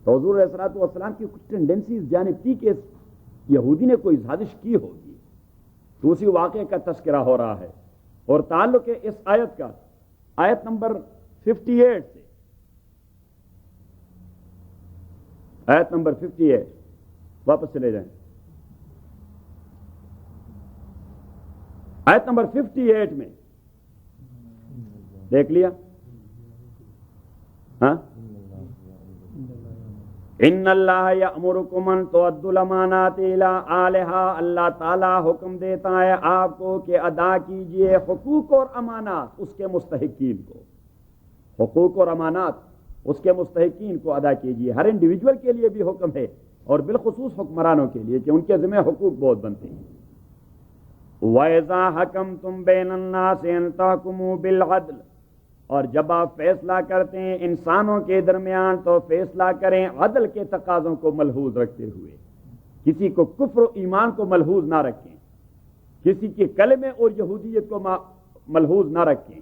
تو حضور علیہ الصلوۃ والسلام کی کچھ ٹینڈنسی اس جانب تھی کہ یہودی نے کوئی سازش کی ہوگی، تو اسی واقعے کا تذکرہ ہو رہا ہے، اور تعلق ہے اس آیت کا آیت نمبر 58 سے، آیت نمبر 58 واپس چلے جائیں، آیت نمبر 58 میں دیکھ لیا، ہاں، ان اللہ یأمرکم ان تؤدوا الامانات الی اہلھا، اللہ تعالیٰ حکم دیتا ہے آپ کو کہ ادا کیجئے حقوق اور امانات اس کے مستحقین کو، حقوق اور امانات اس کے مستحقین کو ادا کیجئے۔ ہر انڈیویجول کے لیے بھی حکم ہے، اور بالخصوص حکمرانوں کے لیے کہ ان کے ذمہ حقوق بہت بنتے ہیں۔ وَإِذَا حَكَمْتُمْ بَيْنَ النَّاسِ أَن تَحْكُمُوا بِالْعَدْلِ، اور جب آپ فیصلہ کرتے ہیں انسانوں کے درمیان تو فیصلہ کریں عدل کے تقاضوں کو ملحوظ رکھتے ہوئے، کسی کو کفر و ایمان کو ملحوظ نہ رکھیں، کسی کے کلمے اور یہودیت کو ملحوظ نہ رکھیں۔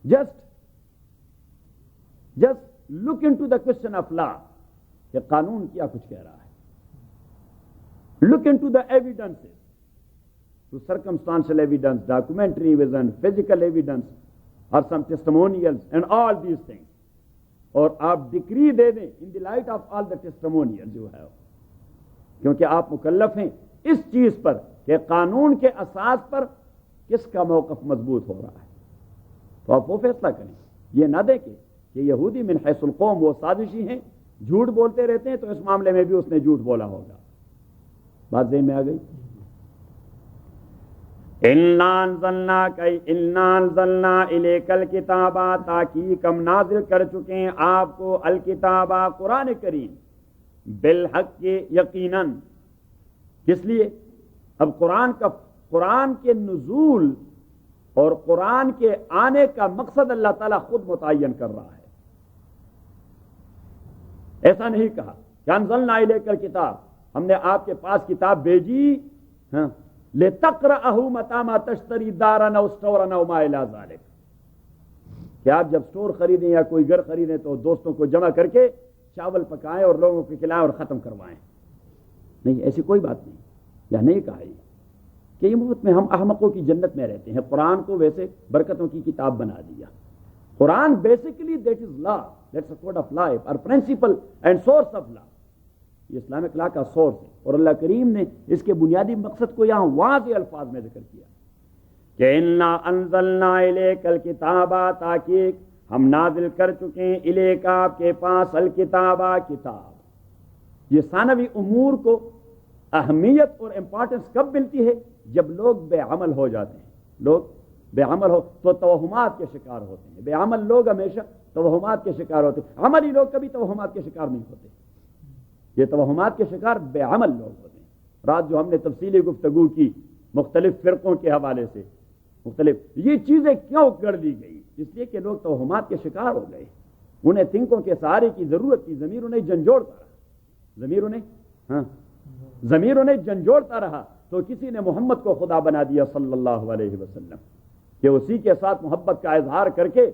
Just look into the question of law, کہ قانون کیا کچھ کہہ رہا ہے، look into the evidences, to circumstantial evidence, documentary evidence, physical evidence, or some testimonials and all these things. اور آپ ڈکری دے دیں in the light of all the testimonials you have، کیونکہ آپ مکلف ہیں اس چیز پر کہ قانون کے اساس پر کس کا موقف مضبوط ہو رہا ہے، تو آپ وہ فیصلہ کریں، یہ نہ دیکھیں کہ یہودی من حیث القوم وہ سازشی ہیں، جھوٹ بولتے رہتے ہیں، تو اس معاملے میں بھی اس نے جھوٹ بولا ہوگا۔ بات ذہن میں آ گئی؟ اِنَّا أَنزَلْنَا إِلَيْكَ الْكِتَابَ، تاکہ ہم نازل کر چکے ہیں آپ کو الکتاب قرآن کریم، بالحق یقیناً، کس لیے؟ اب قرآن کے نزول اور قرآن کے آنے کا مقصد اللہ تعالیٰ خود متعین کر رہا ہے، ایسا نہیں کہا کہ انزلنا الیک الکتاب، ہم نے آپ کے پاس کتاب بھیجی لِتَقْرَأَهُ مَتَىٰ مَا تَشْتَرِي دَارًا أَوْ اسْتَوْرًا أَوْ مَا إِلَىٰ ذَٰلِكَ، کہ آپ جب اسٹور خریدیں یا کوئی گھر خریدیں تو دوستوں کو جمع کر کے چاول پکائیں اور لوگوں کو کھلائیں اور ختم کروائیں، نہیں، ایسی کوئی بات نہیں، یا نہیں کہا یہ کہ یہ مفت میں ہم احمقوں کی جنت میں رہتے ہیں، قرآن کو ویسے برکتوں کی کتاب بنا دیا۔ Quran basically that is law, that's a code of life اور principle and source of law, یہ اسلامک لا کا سورس ہے، اور اللہ کریم نے اس کے بنیادی مقصد کو یہاں واضح الفاظ میں ذکر کیا کہ اِنَّا أَنزَلْنَا إِلَيْكَ الْكِتَابَ، تاکہ ہم نازل کر چکے ہیں الیک آپ کے پاس الکتاب، کتاب۔ یہ ثانوی امور کو اہمیت اور امپورٹنس کب ملتی ہے؟ جب لوگ بے عمل ہو جاتے ہیں، لوگ بے عمل ہو تو توہمات کے شکار ہوتے ہیں، بے عمل لوگ ہمیشہ توہمات کے شکار ہوتے ہیں، عملی لوگ کبھی توہمات کے شکار نہیں ہوتے، یہ توہمات کے شکار بے عمل لوگ ہوتے ہیں۔ رات جو ہم نے تفصیلی گفتگو کی مختلف فرقوں کے حوالے سے، یہ چیزیں کیوں کر دی گئی؟ اس لیے کہ لوگ توہمات کے شکار ہو گئے، انہیں تنکوں کے سہارے کی ضرورت تھی، ضمیر انہیں جھنجھوڑتا رہا، ضمیر انہیں جھنجھوڑتا رہا، تو کسی نے محمد کو خدا بنا دیا صلی اللہ علیہ وسلم، کہ اسی کے ساتھ محبت کا اظہار کر کے،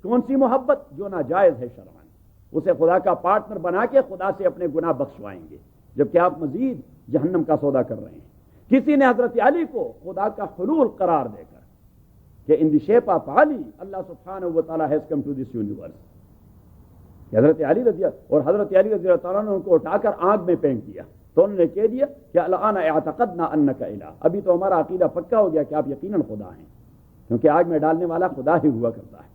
کون سی محبت؟ جو ناجائز ہے شرعاً، اسے خدا کا پارٹنر بنا کے خدا سے اپنے گناہ بخشوائیں گے، جبکہ آپ مزید جہنم کا سودا کر رہے ہیں۔ کسی نے حضرت علی کو خدا کا حلول قرار دے کر کہ ان دی شیپ آف علی اللہ سبحانہ و تعالیٰ has come to this universe, کہ حضرت علی رضی اللہ تعالیٰ نے ان کو اٹھا کر آگ میں پھینک دیا، تو انہوں نے کہہ دیا کہ الآن اعتقدنا انک الہ، ابھی تو ہمارا عقیدہ پکا ہو گیا کہ آپ یقیناً خدا ہیں، کیونکہ آگ میں ڈالنے والا خدا ہی ہوا کرتا ہے۔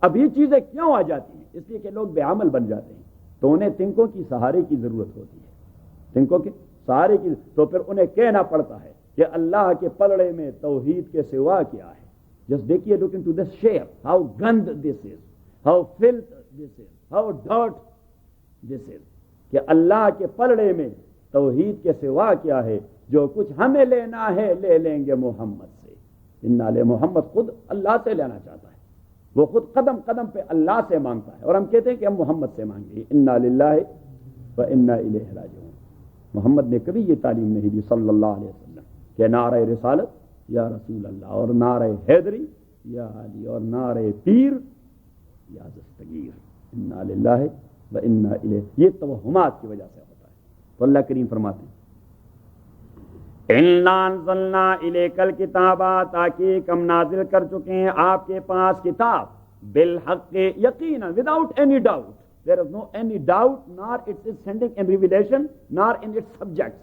اب یہ چیزیں کیوں آ جاتی ہیں؟ اس لیے کہ لوگ بے عمل بن جاتے ہیں، تو انہیں تنکوں کی سہارے کی ضرورت ہوتی ہے، تنکوں کے سہارے کی، تو پھر انہیں کہنا پڑتا ہے کہ اللہ کے پلڑے میں توحید کے سوا کیا ہے۔ جسٹ دیکھیے، look into this shape, how gand this is, how filth this is, how dirt this is، کہ اللہ کے پلڑے میں توحید کے سوا کیا ہے، جو کچھ ہمیں لینا ہے لے لیں گے محمد سے۔ انا لے محمد خود اللہ سے لینا چاہتا ہے، وہ خود قدم قدم پہ اللہ سے مانگتا ہے، اور ہم کہتے ہیں کہ ہم محمد سے مانگیں، انا للہ و انا الیہ راجعون۔ محمد نے کبھی یہ تعلیم نہیں دی صلی اللہ علیہ وسلم کہ نعرہ رسالت یا رسول اللہ، اور نعرہ حیدری یا علی، اور نعرہ پیر یا دستگیر، انا للہ وَإِنَّا إِلَيْهِ، یہ توہمات کی وجہ سے ہوتا ہے۔ تو اللہ کریم فرماتے ہیں اِنَّا أَنزَلْنَا إِلَيْكَ الْكِتَابَ، تاکہ ہم نازل کر چکے ہیں آپ کے پاس کتاب، بالحق، یقینا، without any doubt. There is no any doubt, nor it is sending in revelation, nor in its subjects.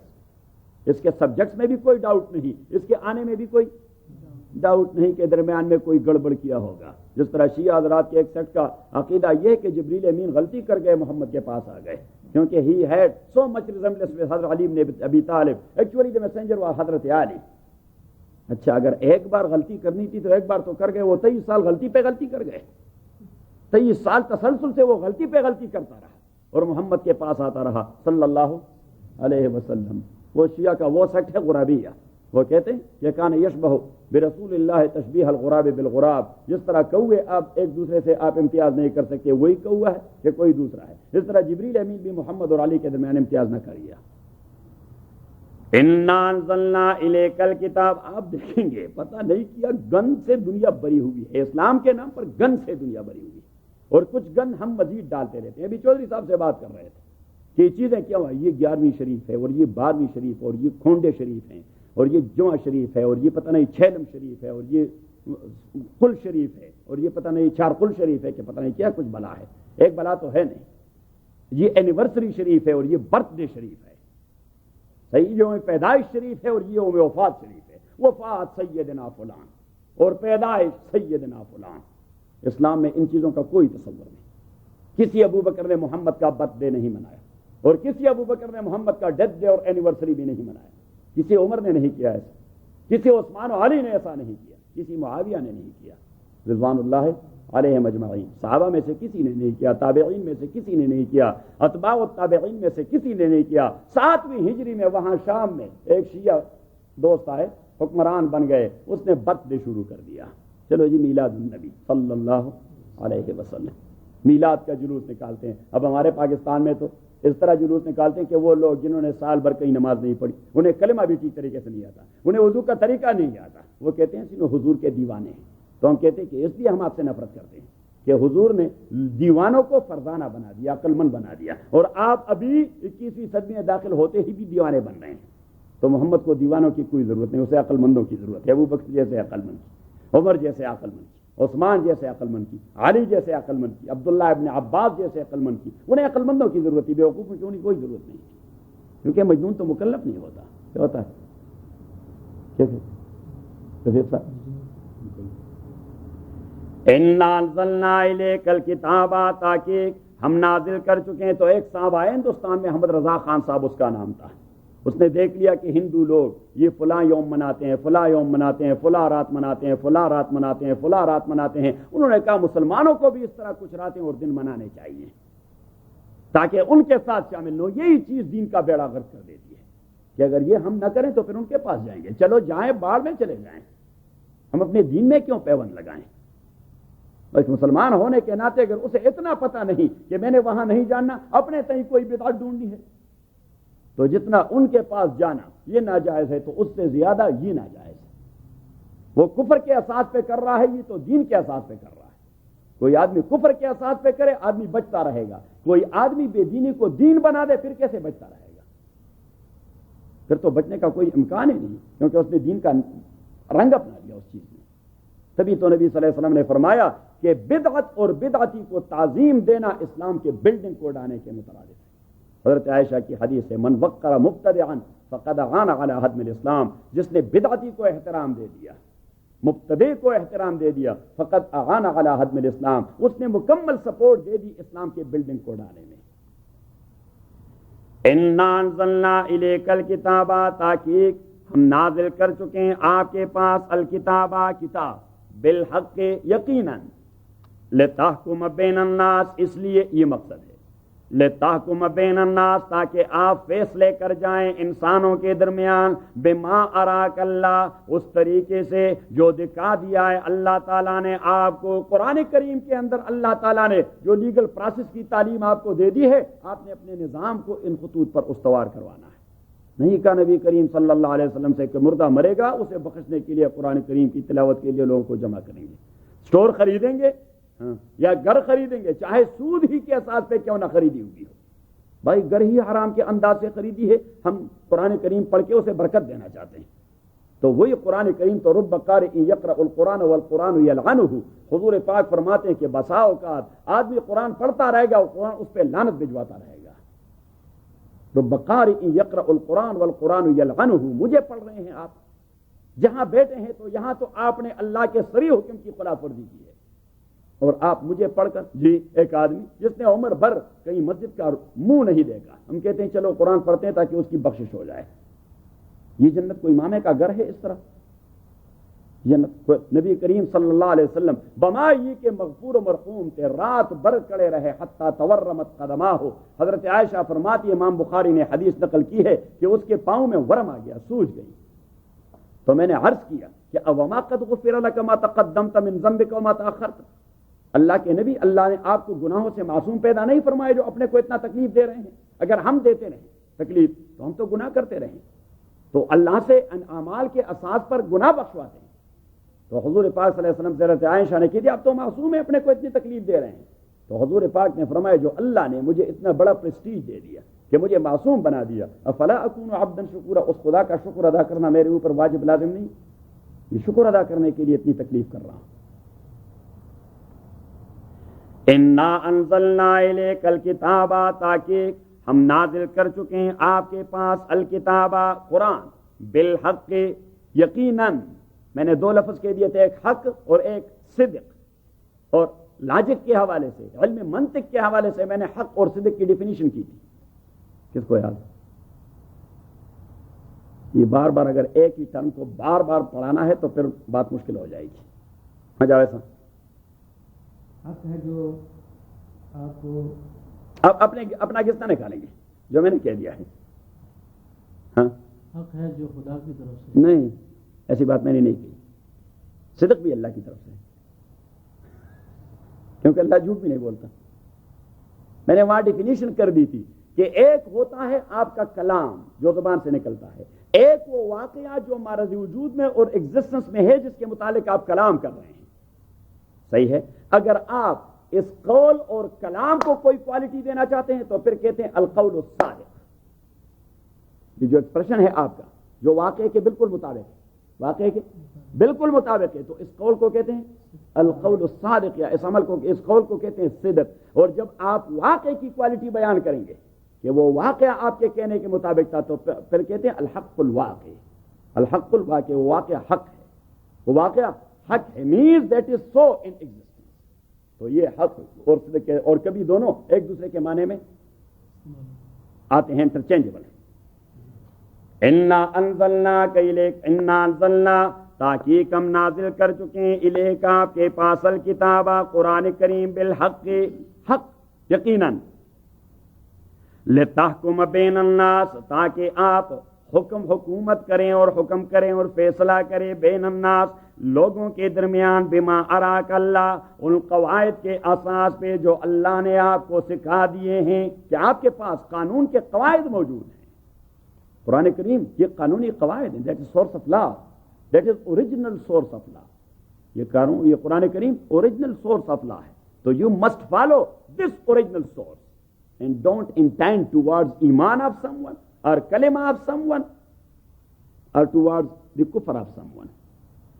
اس کے سبجیکٹس میں بھی کوئی ڈاؤٹ نہیں، اس کے آنے میں بھی کوئی ڈاؤٹ نہیں کہ درمیان میں کوئی گڑبڑ کیا ہوگا۔ جس طرح شیعہ حضرات کے ایک سیکٹ کا عقیدہ یہ کہ جبریل امین غلطی کر گئے، محمد کے پاس آ گئے، کیونکہ he had so much resemblance with حضرت علی بن ابی طالب. Actually the messenger was حضرت علی. اچھا اگر ایک بار غلطی کرنی تھی تو ایک بار تو کر گئے، وہ 23 سال غلطی پہ غلطی کر گئے، 23 سال تسلسل سے وہ غلطی پہ غلطی کرتا رہا اور محمد کے پاس آتا رہا صلی اللہ علیہ وسلم۔ وہ شیعہ کا وہ سیکٹ ہے غرابیہ، وہ کہتے ہیں کہ کان یشبہ برسول اللہ تشبیہ الغراب بالغراب، جس طرح کوے آپ ایک دوسرے سے آپ امتیاز نہیں کر سکتے، وہی کوہ ہے کہ کوئی دوسرا ہے، اس طرح جبریل امین بھی محمد اور علی کے درمیان امتیاز نہ کریے۔ اِنَّا أَنزَلْنَا إِلَيْكَ الْكِتَابَ، آپ دیکھیں گے پتہ نہیں کیا گن سے دنیا بری ہوئی ہے، اسلام کے نام پر گن سے دنیا بری ہوئی ہے، اور کچھ گن ہم مزید ڈالتے رہتے ہیں۔ ابھی چودھری صاحب سے بات کر رہے تھے کہ یہ چیزیں کیا ہوا، یہ 11ویں شریف ہے اور یہ 12ویں شریف اور یہ کھونڈے شریف ہیں اور یہ جمعہ شریف ہے اور یہ پتہ نہیں چھیلم شریف ہے اور یہ قل شریف ہے اور یہ پتہ نہیں چار قل شریف ہے کہ پتہ نہیں کیا کچھ بلا ہے۔ ایک بلا تو ہے نہیں، یہ اینیورسری شریف ہے اور یہ برتھ ڈے شریف ہے، صحیح، یوم پیدائش شریف ہے اور یہ یوم وفات شریف ہے، وفات سیدنا فلان اور پیدائش سیدنا فلان۔ اسلام میں ان چیزوں کا کوئی تصور نہیں۔ کسی ابو بکر نے محمد کا برتھ ڈے نہیں منایا اور کسی ابو بکر نے محمد کا ڈیتھ ڈے اور اینیورسری بھی نہیں منایا، کسی عمر نے نہیں کیا ایسا، کسی عثمان و علی نے ایسا نہیں کیا، کسی معاویہ نے نہیں کیا رضوان اللہ علیہم اجمعین، صحابہ میں سے کسی نے نہیں کیا، تابعین میں سے کسی نے نہیں کیا، اتباع التابعین میں سے کسی نے نہیں کیا۔ 7ویں ہجری میں وہاں شام میں ایک شیعہ دوست آئے، حکمران بن گئے، اس نے برتھ ڈے شروع کر دیا، چلو جی میلاد النبی صلی اللہ علیہ وسلم، میلاد کا جلوس نکالتے ہیں۔ اب ہمارے پاکستان میں تو اس طرح جلوس نکالتے ہیں کہ وہ لوگ جنہوں نے سال بھر کہیں نماز نہیں پڑھی، انہیں کلمہ بھی ٹھیک طریقے سے نہیں آتا، انہیں وضو کا طریقہ نہیں آتا، وہ کہتے ہیں سنو حضور کے دیوانے ہیں۔ تو ہم کہتے ہیں کہ اس لیے ہم آپ سے نفرت کرتے ہیں کہ حضور نے دیوانوں کو فرزانہ بنا دیا، عقل مند بنا دیا، اور آپ ابھی 21ویں صدی میں داخل ہوتے ہی بھی دیوانے بن رہے ہیں۔ تو محمد کو دیوانوں کی کوئی ضرورت نہیں، اسے عقل مندوں کی ضرورت ہے۔ ابو بکر جیسے عقل مند کی، عمر جیسے عقل مند کی، عثمان جیسے عقل مند کی، علی جیسے عقل مند کی، عبداللہ ابن عباس جیسے عقل مند کی، انہیں عقل مندوں کی ضرورت ہے، بیوقوفوں کی انہیں کوئی ضرورت نہیں، کیونکہ مجنون تو مکلف نہیں ہوتا۔ کیا ہوتا ہے کیسے اِنَّا أَنزَلْنَا إِلَيْكَ الْكِتَابَ، تاکہ ہم نازل کر چکے ہیں۔ تو ایک صاحب آئے ہندوستان میں، احمد رضا خان صاحب اس کا نام تھا، اس نے دیکھ لیا کہ ہندو لوگ یہ فلاں یوم مناتے ہیں، فلاں یوم مناتے ہیں، فلاں رات مناتے ہیں، فلاں رات مناتے ہیں، فلاں رات مناتے ہیں۔ انہوں نے کہا مسلمانوں کو بھی اس طرح کچھ راتیں اور دن منانے چاہیے تاکہ ان کے ساتھ شامل ہو۔ یہی چیز دین کا بیڑا غرق کر دیتی ہے کہ اگر یہ ہم نہ کریں تو پھر ان کے پاس جائیں گے، چلو جائیں، باڑ میں چلے جائیں، ہم اپنے دین میں کیوں پیوند لگائیں؟ بس مسلمان ہونے کے ناطے اگر اسے اتنا پتہ نہیں کہ میں نے وہاں نہیں جاننا، اپنے تئیں کوئی بدعت ڈھونڈنی ہے، تو جتنا ان کے پاس جانا یہ ناجائز ہے تو اس سے زیادہ یہ ناجائز ہے۔ وہ کفر کے اساس پہ کر رہا ہے، یہ تو دین کے اساس پہ کر رہا ہے۔ کوئی آدمی کفر کے اساس پہ کرے، آدمی بچتا رہے گا، کوئی آدمی بے دینی کو دین بنا دے، پھر کیسے بچتا رہے گا؟ پھر تو بچنے کا کوئی امکان ہی نہیں، کیونکہ اس نے دین کا رنگ اپنا لیا اس چیز میں۔ تبھی تو نبی صلی اللہ علیہ وسلم نے فرمایا کہ بدعت اور بدعتی کو تعظیم دینا اسلام کے بلڈنگ کو اڑانے کے مترادف ہے۔ حضرت عائشہ کی حدیث ہے، من وقر مبتدعا فقد اعان علی ہدم الاسلام، جس نے بدعتی کو احترام دے دیا، مبتدع کو احترام دے دیا، فقد اعان علی ہدم الاسلام، اس نے مکمل سپورٹ دے دی اسلام کے بلڈنگ کو اڑانے میں۔ اِنَّا أَنزَلْنَا إِلَيْكَ الْكِتَابَ، تاکہ ہم نازل کر چکے ہیں آپ کے پاس الکتابہ کتاب، بالحق یقیناً، لتحکم بین الناس، اس لیے یہ مقصد ہے، لتحکم بین الناس، تاکہ آپ فیصلے کر جائیں انسانوں کے درمیان، بما اراک اللہ، اس طریقے سے جو دکھا دیا ہے اللہ تعالیٰ نے آپ کو۔ قرآن کریم کے اندر اللہ تعالیٰ نے جو لیگل پروسیس کی تعلیم آپ کو دے دی ہے، آپ نے اپنے نظام کو ان خطوط پر استوار کروانا ہے۔ نہیں کہا نبی کریم صلی اللہ علیہ وسلم سے کہ مردہ مرے گا، اسے بخشنے کے لیے قرآن کریم کی تلاوت کے لیے لوگوں کو جمع کریں گے، اسٹور خریدیں گے، یا گھر خریدیں گے چاہے سود ہی کے اساس پہ کیوں نہ خریدی ہوئی ہو، بھائی گھر ہی حرام کے انداز سے خریدی ہے، ہم قرآن کریم پڑھ کے اسے برکت دینا چاہتے ہیں، تو وہی قرآن کریم تو رب قارئ یقرأ القرآن والقرآن یلعنہ، حضور پاک فرماتے ہیں کہ بسا اوقات آدمی قرآن پڑھتا رہے گا اور قرآن اس پہ لعنت بھجواتا رہے گا۔ رب قارئ یقرأ القرآن والقرآن یلعنہ، مجھے پڑھ رہے ہیں آپ، جہاں بیٹھے ہیں تو یہاں تو آپ نے اللہ کے صریح حکم کی خلاف ورزی کی ہے، اور آپ مجھے پڑھ کر جی ایک آدمی جس نے عمر بھر کہیں مسجد کا منہ نہیں دیکھا، ہم کہتے ہیں چلو قرآن پڑھتے ہیں تاکہ اس کی بخشش ہو جائے، یہ جنت کوئی امامے کا گھر ہے؟ اس طرح جنت نبی کریم صلی اللہ علیہ وسلم بمائی کے مغفور و مرحوم تھے، رات بھر کڑے رہے حتی تورمت قدماہ، حضرت عائشہ فرماتی، امام بخاری نے حدیث نقل کی ہے کہ اس کے پاؤں میں ورم آ گیا، سوج گئی، تو میں نے عرض کیا کہ اوما قد غفر لک ما تقدمت من ذنبک وما تاخرت، اللہ کے نبی، اللہ نے آپ کو گناہوں سے معصوم پیدا نہیں فرمائے جو اپنے کو اتنا تکلیف دے رہے ہیں، اگر ہم دیتے رہیں تکلیف تو ہم تو گناہ کرتے رہیں، تو اللہ سے ان اعمال کے اساس پر گناہ بخشواتے ہیں، تو حضور پاک صلی اللہ علیہ وسلم سے حضرت عائشہ نے کی تھی آپ تو معصوم ہیں، اپنے کو اتنی تکلیف دے رہے ہیں، تو حضور پاک نے فرمایا جو اللہ نے مجھے اتنا بڑا پریسٹیج دے دیا کہ مجھے معصوم بنا دیا، افلا اکون عبدا شکورا، اس خدا کا شکر ادا کرنا میرے اوپر واجب لازم نہیں؟ یہ شکر ادا کرنے کے لیے اتنی تکلیف کر رہا ہوں۔ انا انزلنا الیک الکتاب، تاکہ ہم نازل کر چکے ہیں آپ کے پاس الکتاب قرآن، بالحق، یقیناً، میں نے دو لفظ کہہ دیے تھے، ایک حق اور ایک صدق، اور لاجک کے حوالے سے، علم منطق کے حوالے سے میں نے حق اور صدق کی ڈیفینیشن کی تھی، کس کو یاد؟ یہ بار بار اگر ایک ہی ٹرم کو بار بار پڑھانا ہے تو پھر بات مشکل ہو جائے گی۔ ہاں جاوید صاحب، حق ہے جو آپ کو اب اپنا کس طرح نکالیں گے جو میں نے کہہ دیا ہے؟ ہاں، حق ہے جو خدا کی طرف سے، نہیں، ایسی بات میں نے نہیں کی، صدق بھی اللہ کی طرف سے، کیونکہ اللہ جھوٹ بھی نہیں بولتا، میں نے وہاں ڈیفینیشن کر دی تھی کہ ایک ہوتا ہے آپ کا کلام جو زبان سے نکلتا ہے، ایک وہ واقعہ جو معرض وجود میں اور ایگزسٹنس میں ہے جس کے متعلق آپ کلام کر رہے ہیں، صحیح ہے؟ اگر آپ اس قول اور کلام کو کوئی کوالٹی دینا چاہتے ہیں تو پھر کہتے ہیں القول الصادق، یہ جو ایکسپریشن ہے آپ کا جو واقعے کے بالکل مطابق ہے، واقعے کے بالکل مطابق ہے، تو اس قول کو کہتے ہیں القول الصادق، یا اس عمل کو، اس قول کو کہتے ہیں صدق۔ اور جب آپ واقعے کی کوالٹی بیان کریں گے کہ وہ واقعہ آپ کے کہنے کے مطابق تھا تو پھر کہتے ہیں الحق الواقع، الحق الواقع، وہ واقعہ حق ہے، وہ واقعہ حق ہے، means that is so in existence۔ تو یہ حق اور صدق اور کبھی دونوں ایک دوسرے کے معنی میں آتے ہیں، انٹرچینجبل ہیں۔ انا انزلناک الیک، انا انزلنا، تاکہ ہم نازل کر چکے ہیں الیک آپ کے پاس الکتاب قرآن کریم، بالحق، حق، یقیناً، لتحکم بین الناس، تاکہ آپ حکومت کریں اور حکم کریں اور فیصلہ کریں، بین الناس، لوگوں کے درمیان، بما اراک اللہ، ان قواعد کے اساس پہ جو اللہ نے آپ کو سکھا دیے ہیں، کہ آپ کے پاس قانون کے قواعد موجود ہیں۔ قرآن کریم یہ قانونی قواعد ہیں، that is source of law, that is original source of law, یہ قرآن کریم اوریجنل سورس آف لا ہے، تو you must follow this original source and don't intend towards iman of someone or kalima of someone or towards the kufr of someone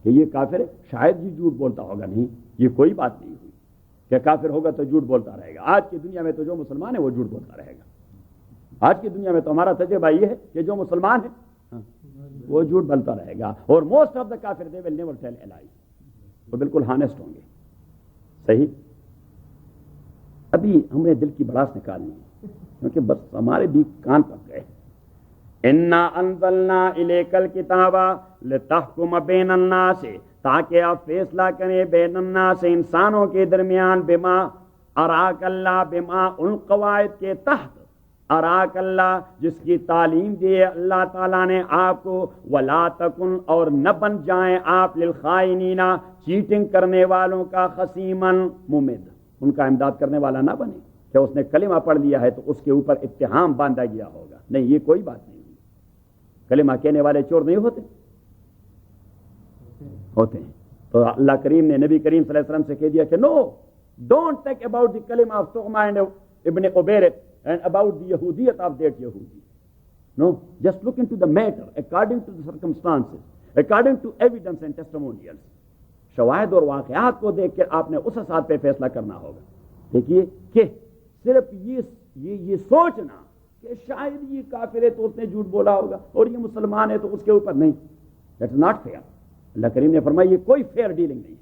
کہ یہ کافر ہے، شاید یہ جھوٹ بولتا ہوگا، نہیں، یہ کوئی بات نہیں ہوئی کہ کافر ہوگا تو جھوٹ بولتا رہے گا۔ آج کی دنیا میں تو جو مسلمان ہے وہ جھوٹ بولتا رہے گا، آج کی دنیا میں تو ہمارا تجربہ یہ ہے کہ جو مسلمان ہے وہ جھوٹ بولتا رہے گا، اور موسٹ آف دا کافر they will never tell a lie، وہ بالکل ہانسٹ ہوں گے، صحیح۔ ابھی ہم نے دل کی بڑاس نکالنی ہے کیونکہ بس ہمارے بھی کان پک گئے۔ انا انزلنا الیک الکتاب لتحکم بین الناس، تاکہ آپ فیصلہ کریں بین الناس، انسانوں کے درمیان، بما اراک اللہ، بما، ان قواعد کے تحت، اراک اللہ، جس کی تعلیم دی ہے اللہ تعالیٰ نے آپ کو، ولا تکن، اور نہ بن جائیں آپ، للخائنین، چیٹنگ کرنے والوں کا، خصیمن، ممد، ان کا امداد کرنے والا نہ بنے کہ اس نے کلمہ پڑھ لیا ہے تو اس کے اوپر اتہام باندھا گیا ہوگا، نہیں، یہ کوئی بات نہیں ہوئی۔ کلمہ کہنے والے چور نہیں ہوتے ہیں، تو اللہ کریم نے نبی کریم صلی اللہ علیہ وسلم سے کہہ دیا کہ نو، Don't think about the kalima of Tughma and Ibn Ubayr and about the Yahudiyat of that Yahudi. No, just look into the matter according to the circumstances, according to evidence and testimonials. شواہد اور واقعات کو دیکھ کے آپ نے اس اساس پہ فیصلہ کرنا ہوگا. دیکھیے کہ صرف یہ سوچنا کہ شاید یہ کافر ہے تو اس نے جھوٹ بولا ہوگا اور یہ مسلمان ہے تو اس کے اوپر نہیں. That's not fair. اللہ کریم نے فرمایا یہ کوئی فیئر ڈیلنگ نہیں ہے.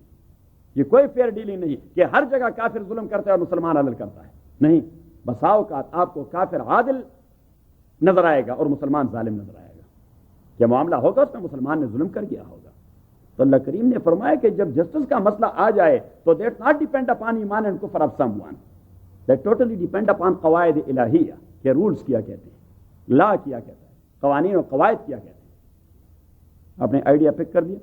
یہ کوئی فیئر ڈیلنگ نہیں کہ ہر جگہ کافر ظلم کرتا ہے اور مسلمان عدل کرتا ہے. نہیں، بسا اوقات آپ کو کافر عادل نظر آئے گا اور مسلمان ظالم نظر آئے گا. کیا معاملہ ہوگا اس میں مسلمان نے ظلم کر گیا ہوگا. تو اللہ کریم نے فرمایا کہ جب جسٹس کا مسئلہ آ جائے تو دیٹ ناٹ ڈیپینڈ اپان ایمان اینڈ کفر of some one. That totally depend upon قواعد الہیہ کہ رولز کیا کہتے ہیں، لا کیا کہتا ہے، قوانین اور قواعد کیا کہتے ہیں. آپ نے آئیڈیا پک کر دیا،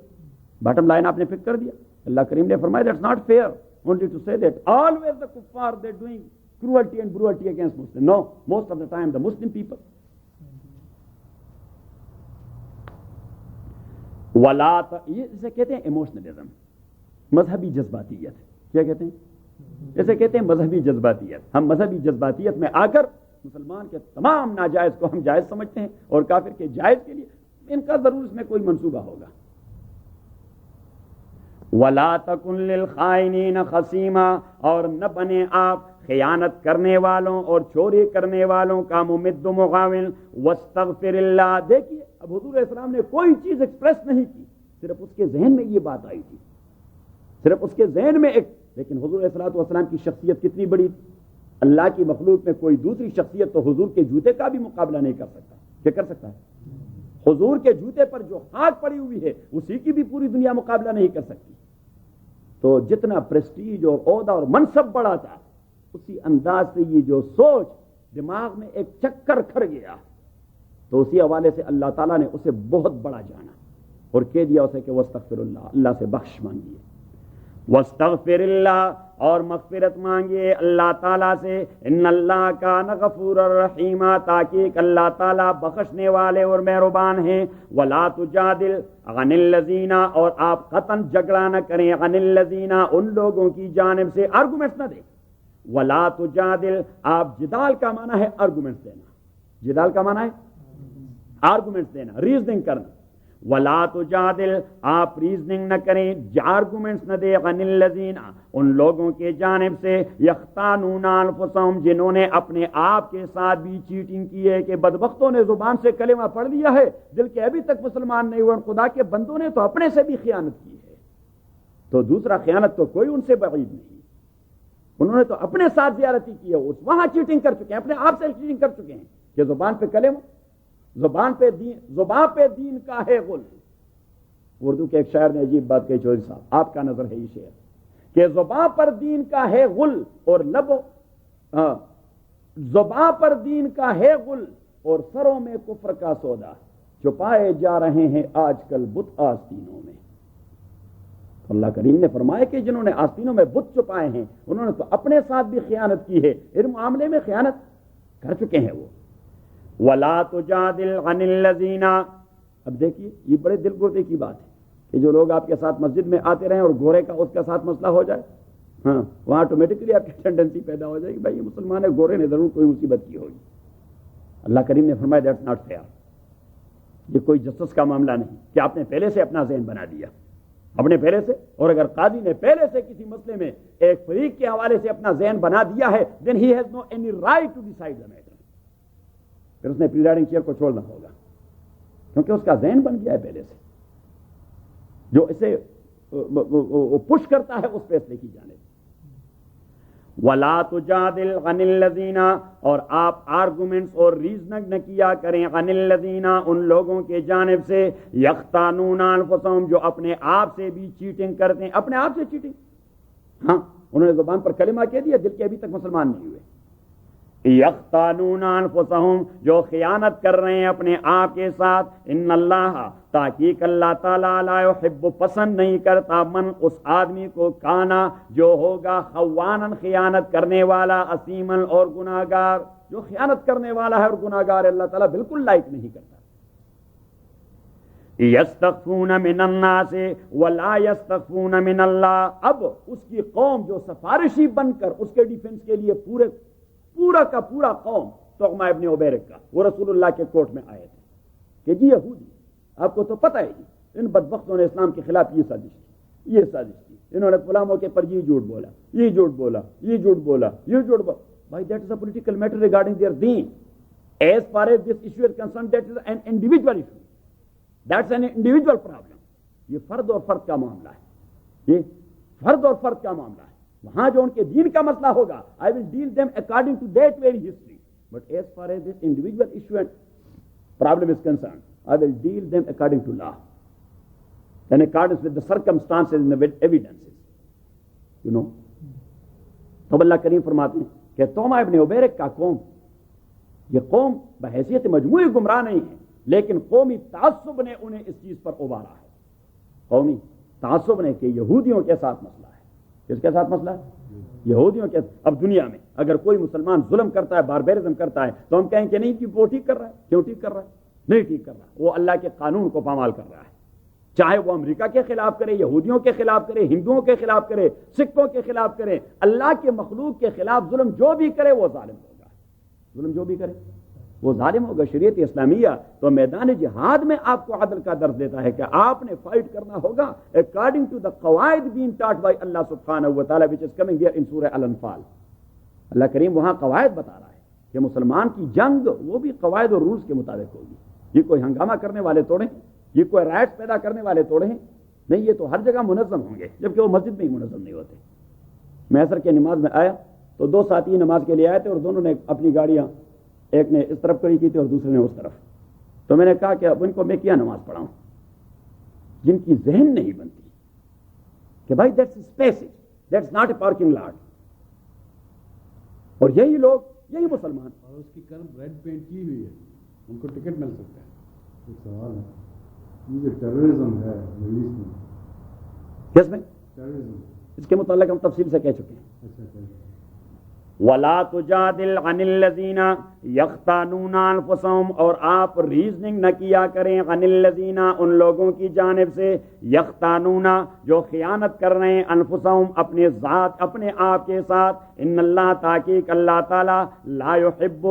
باٹم لائن آپ نے پک کر دیا. اللہ کریم نے فرمایا that's not fair only to say that always the kuffar they're doing cruelty and brutality against Muslims. No, most of the time the Muslim people. یہ اسے کہتے ہیں ایموشنلزم، مذہبی جذباتیت. کیا کہتے ہیں؟ اسے کہتے ہیں مذہبی جذباتیت. ہم مذہبی جذباتیت میں آ کر مسلمان کے تمام ناجائز کو ہم جائز سمجھتے ہیں اور کافر کے جائز کے لیے ان کا ضرور اس میں کوئی منصوبہ ہوگا. وَلَا تَكُنْ لِلْخَائِنِينَ خَصِيمًا، اور نہ بنے آپ خیانت کرنے والوں اور چوری کرنے والوں کا ممد معاون. وَاسْتَغْفِرِ اللَّهَ. دیکھیے اب حضور علیہ السلام نے کوئی چیز ایکسپریس نہیں کی، صرف اس کے ذہن میں یہ بات آئی تھی، صرف اس کے ذہن میں ایک. لیکن حضور علیہ السلام کی شخصیت کتنی بڑی تھی. اللہ کی مخلوق میں کوئی دوسری شخصیت تو حضور کے جوتے کا بھی مقابلہ نہیں کر سکتا. کیا کر سکتا ہے؟ حضور کے جوتے پر جو خاک پڑی ہوئی ہے اسی کی بھی پوری دنیا مقابلہ نہیں کر سکتی. تو جتنا پریسٹیج اور عہدہ اور منصب بڑا تھا اسی انداز سے یہ جو سوچ دماغ میں ایک چکر کھڑ گیا تو اسی حوالے سے اللہ تعالیٰ نے اسے بہت بڑا جانا اور کہہ دیا اسے کہ وَاسْتَغْفِرُ اللَّهَ، اللہ سے بخش مانگیے. وَاسْتَغْفِرِ اللَّهَ، اور مغفرت مانگیے اللہ تعالیٰ سے. ان اللہ کان غفورا رحیما، تاکہ اللہ تعالیٰ بخشنے والے اور مہربان ہیں. وَلَا تُجَادِلْ عَنِ الَّذِينَ، اور آپ قطعاً جھگڑا نہ کریں عَنِ الَّذِينَ، ان لوگوں کی جانب سے آرگومنٹس نہ دیں. وَلَا تُجَادِلْ، آپ جدال کا معنی ہے آرگومنٹس دینا. جدال کا معنی ہے آرگومنٹس دینا، ریزننگ کرنا. وَلَا تُجَادِلْ، آپ ریزننگ نہ کریں، آرگومنٹس نہ دیں عَنِ الَّذِينَ، ان لوگوں کے جانب سے يَخْتَانُونَ أَنفُسَهُمْ، جنہوں نے اپنے آپ کے ساتھ بھی چیٹنگ کی ہے. کہ بدبختوں نے زبان سے کلمہ پڑھ لیا ہے، دل کے ابھی تک مسلمان نہیں ہوئے. خدا کے بندوں نے تو اپنے سے بھی خیانت کی ہے. تو دوسرا خیانت تو کوئی ان سے بعید نہیں. انہوں نے تو اپنے ساتھ زیارتی کی ہے، وہاں چیٹنگ کر چکے ہیں، اپنے آپ سے چیٹنگ کر چکے ہیں. کہ زبان پہ کلمہ، زبان پہ دین کا ہے غل. اردو کے ایک شاعر نے عجیب بات کہی، چودھری صاحب آپ کا نظر ہے یہ شعر، کہ زبان پر دین کا ہے غل اور زبان پر دین کا ہے غل اور سروں میں کفر کا سودا، چھپائے جا رہے ہیں آج کل بت آستینوں میں. اللہ کریم نے فرمایا کہ جنہوں نے آستینوں میں بت چھپائے ہیں انہوں نے تو اپنے ساتھ بھی خیانت کی ہے. اس معاملے میں خیانت کر چکے ہیں وہ. وَلَا تُجَادِلْ عَنِ الَّذِينَ، اب دیکھیے یہ بڑے دل گردے کی بات ہے کہ جو لوگ آپ کے ساتھ مسجد میں آتے رہیں اور گورے کا اس کے ساتھ مسئلہ ہو جائے، ہاں وہاں آٹومیٹکلی آپ کی ٹینڈنسی پیدا ہو جائے گی بھائی یہ مسلمان ہے، گورے نے ضرور کوئی مصیبت کی ہوگی. اللہ کریم نے فرمایا دیٹس ناٹ فیئر. یہ کوئی جسٹس کا معاملہ نہیں کہ آپ نے پہلے سے اپنا ذہن بنا دیا اپنے پہلے سے. اور اگر قاضی نے پہلے سے کسی مسئلے میں ایک فریق کے حوالے سے اپنا ذہن بنا دیا ہے then he has no any right to decide the matter. پھر اس نے پریزائڈنگ چیئر کو چھوڑنا ہوگا کیونکہ اس کا ذہن بن گیا ہے پہلے سے، جو اسے پش کرتا ہے اس فیصلے کی جانب. وَلَا تُجَادِلْ عَنِ الَّذِينَ، اور آپ آرگومنٹس اور ریزننگ نہ کیا کریں عَنِ الَّذِينَ، ان لوگوں کے جانب سے يَخْتَانُونَ أَنفُسَهُمْ، جو اپنے آپ سے بھی چیٹنگ کرتے ہیں. اپنے آپ سے چیٹنگ، ہاں انہوں نے زبان پر کلمہ کہہ دیا، دل کے ابھی تک مسلمان نہیں ہوئے. یختانون انفسہم، جو خیانت کر رہے ہیں اپنے آپ کے ساتھ. ان اللہ، تحقیق اللہ تعالیٰ لا یحب، پسند نہیں کرتا، من اس آدمی کو کانا جو ہوگا خوانن، خیانت کرنے والا، اسیمن اور گناہگار. جو خیانت کرنے والا ہے اور گناہگار ہے اللہ تعالیٰ بالکل لائک نہیں کرتا. یستخفون من الناس ولا یستخفون من اللہ. اب اس کی قوم جو سفارشی بن کر اس کے ڈیفنس کے لیے پورا کا پورا قوم طعمہ ابن عبیرک کا وہ رسول اللہ کے کوٹ میں آئے تھے کہ جی یہودی آپ کو تو پتہ ہے ان بدبختوں نے اسلام کے خلاف یہ سازش کی, انہوں نے فلاں موقع پر یہ جھوٹ بولا, یہ جھوٹ بولا, یہ جھوٹ بولا, یہ جھوٹ بولا. بھائی that is a political matter regarding there then. As far as this issue is concerned that is an individual issue, that's an individual problem. یہ فرد اور فرد کا معاملہ ہے, یہ فرد اور فرد کا معاملہ ہے. وہاں جو ان کے دین کا مسئلہ ہوگا I will deal them according to that very history, but as far as this individual issue and problem is concerned, I will deal them according to law, in accordance with the circumstances and the evidences. You know, تو اللہ کریم فرماتے ہیں کہ طعمہ ابن عبیرک کا قوم, یہ قوم بحیثیت مجموعی گمراہ نہیں ہے, لیکن قومی تعصب نے انہیں اس چیز پر ابھارا ہے. قومی تعصب نے کہ یہودیوں کے ساتھ مسئلہ ہے. کس کے ساتھ مسئلہ ہے؟ یہودیوں کے. اب دنیا میں اگر کوئی مسلمان ظلم کرتا ہے, باربیرزم کرتا ہے, تو ہم کہیں کہ نہیں کہ وہ ٹھیک کر رہا ہے. کیوں ٹھیک کر رہا ہے؟ نہیں ٹھیک کر رہا, وہ اللہ کے قانون کو پامال کر رہا ہے. چاہے وہ امریکہ کے خلاف کرے, یہودیوں کے خلاف کرے, ہندوؤں کے خلاف کرے, سکھوں کے خلاف کرے, اللہ کے مخلوق کے خلاف ظلم جو بھی کرے وہ ظالم ہوگا. ظلم جو بھی کرے وہ ظالم ہوگا. شریعت اسلامیہ تو میدان جہاد میں آپ کو عدل کا درس دیتا ہے کہ آپ نے فائٹ کرنا ہوگا according to the قواعد being taught by اللہ سبحانہ و تعالی which is coming here in سورہ الانفال. اللہ کریم وہاں قواعد بتا رہا ہے کہ مسلمان کی جنگ وہ بھی قواعد اور رولز کے مطابق ہوگی. یہ کوئی ہنگامہ کرنے والے توڑیں, یہ کوئی رائٹس پیدا کرنے والے توڑیں نہیں, یہ تو ہر جگہ منظم ہوں گے, جبکہ وہ مسجد میں ہی منظم نہیں ہوتے. میں عصر کی نماز میں آیا تو دو ساتھی نماز کے لیے آئے تھے اور دونوں نے اپنی گاڑیاں ایک نے اس طرف کھڑی کی تھی اور دوسرے نے اس طرف. تو میں نے کہا کہ اب ان کو میں کیا نماز پڑھاؤں جن کی ذہن نہیں بنتی کہ بھائی that's space, that's not a parking lot. اور یہی لوگ, یہی مسلمان, اور اس کی کرم ریڈ پینٹ کی ہوئی ہے, ان کو ٹکٹ مل سکتا ہے. ایک سوال ہے, یہ جو ٹیررزم ہے مڈل ایسٹ میں, کس میں ٹیررزم, اس کے متعلق ہم تفصیل سے کہہ چکے ہیں. اچھا وَلَا تُجَادِلْ عَنِ الَّذِينَ يَخْتَانُونَ أَنفُسَهُمْ, اور آپ ریزننگ نہ کیا کریں عن الذین, ان لوگوں کی جانب سے, یختانون جو خیانت کر رہے ہیں, انفسہم اپنے ذات, اپنے آپ کے ساتھ, ان اللہ تحقیق اللہ تعالی, لا يحب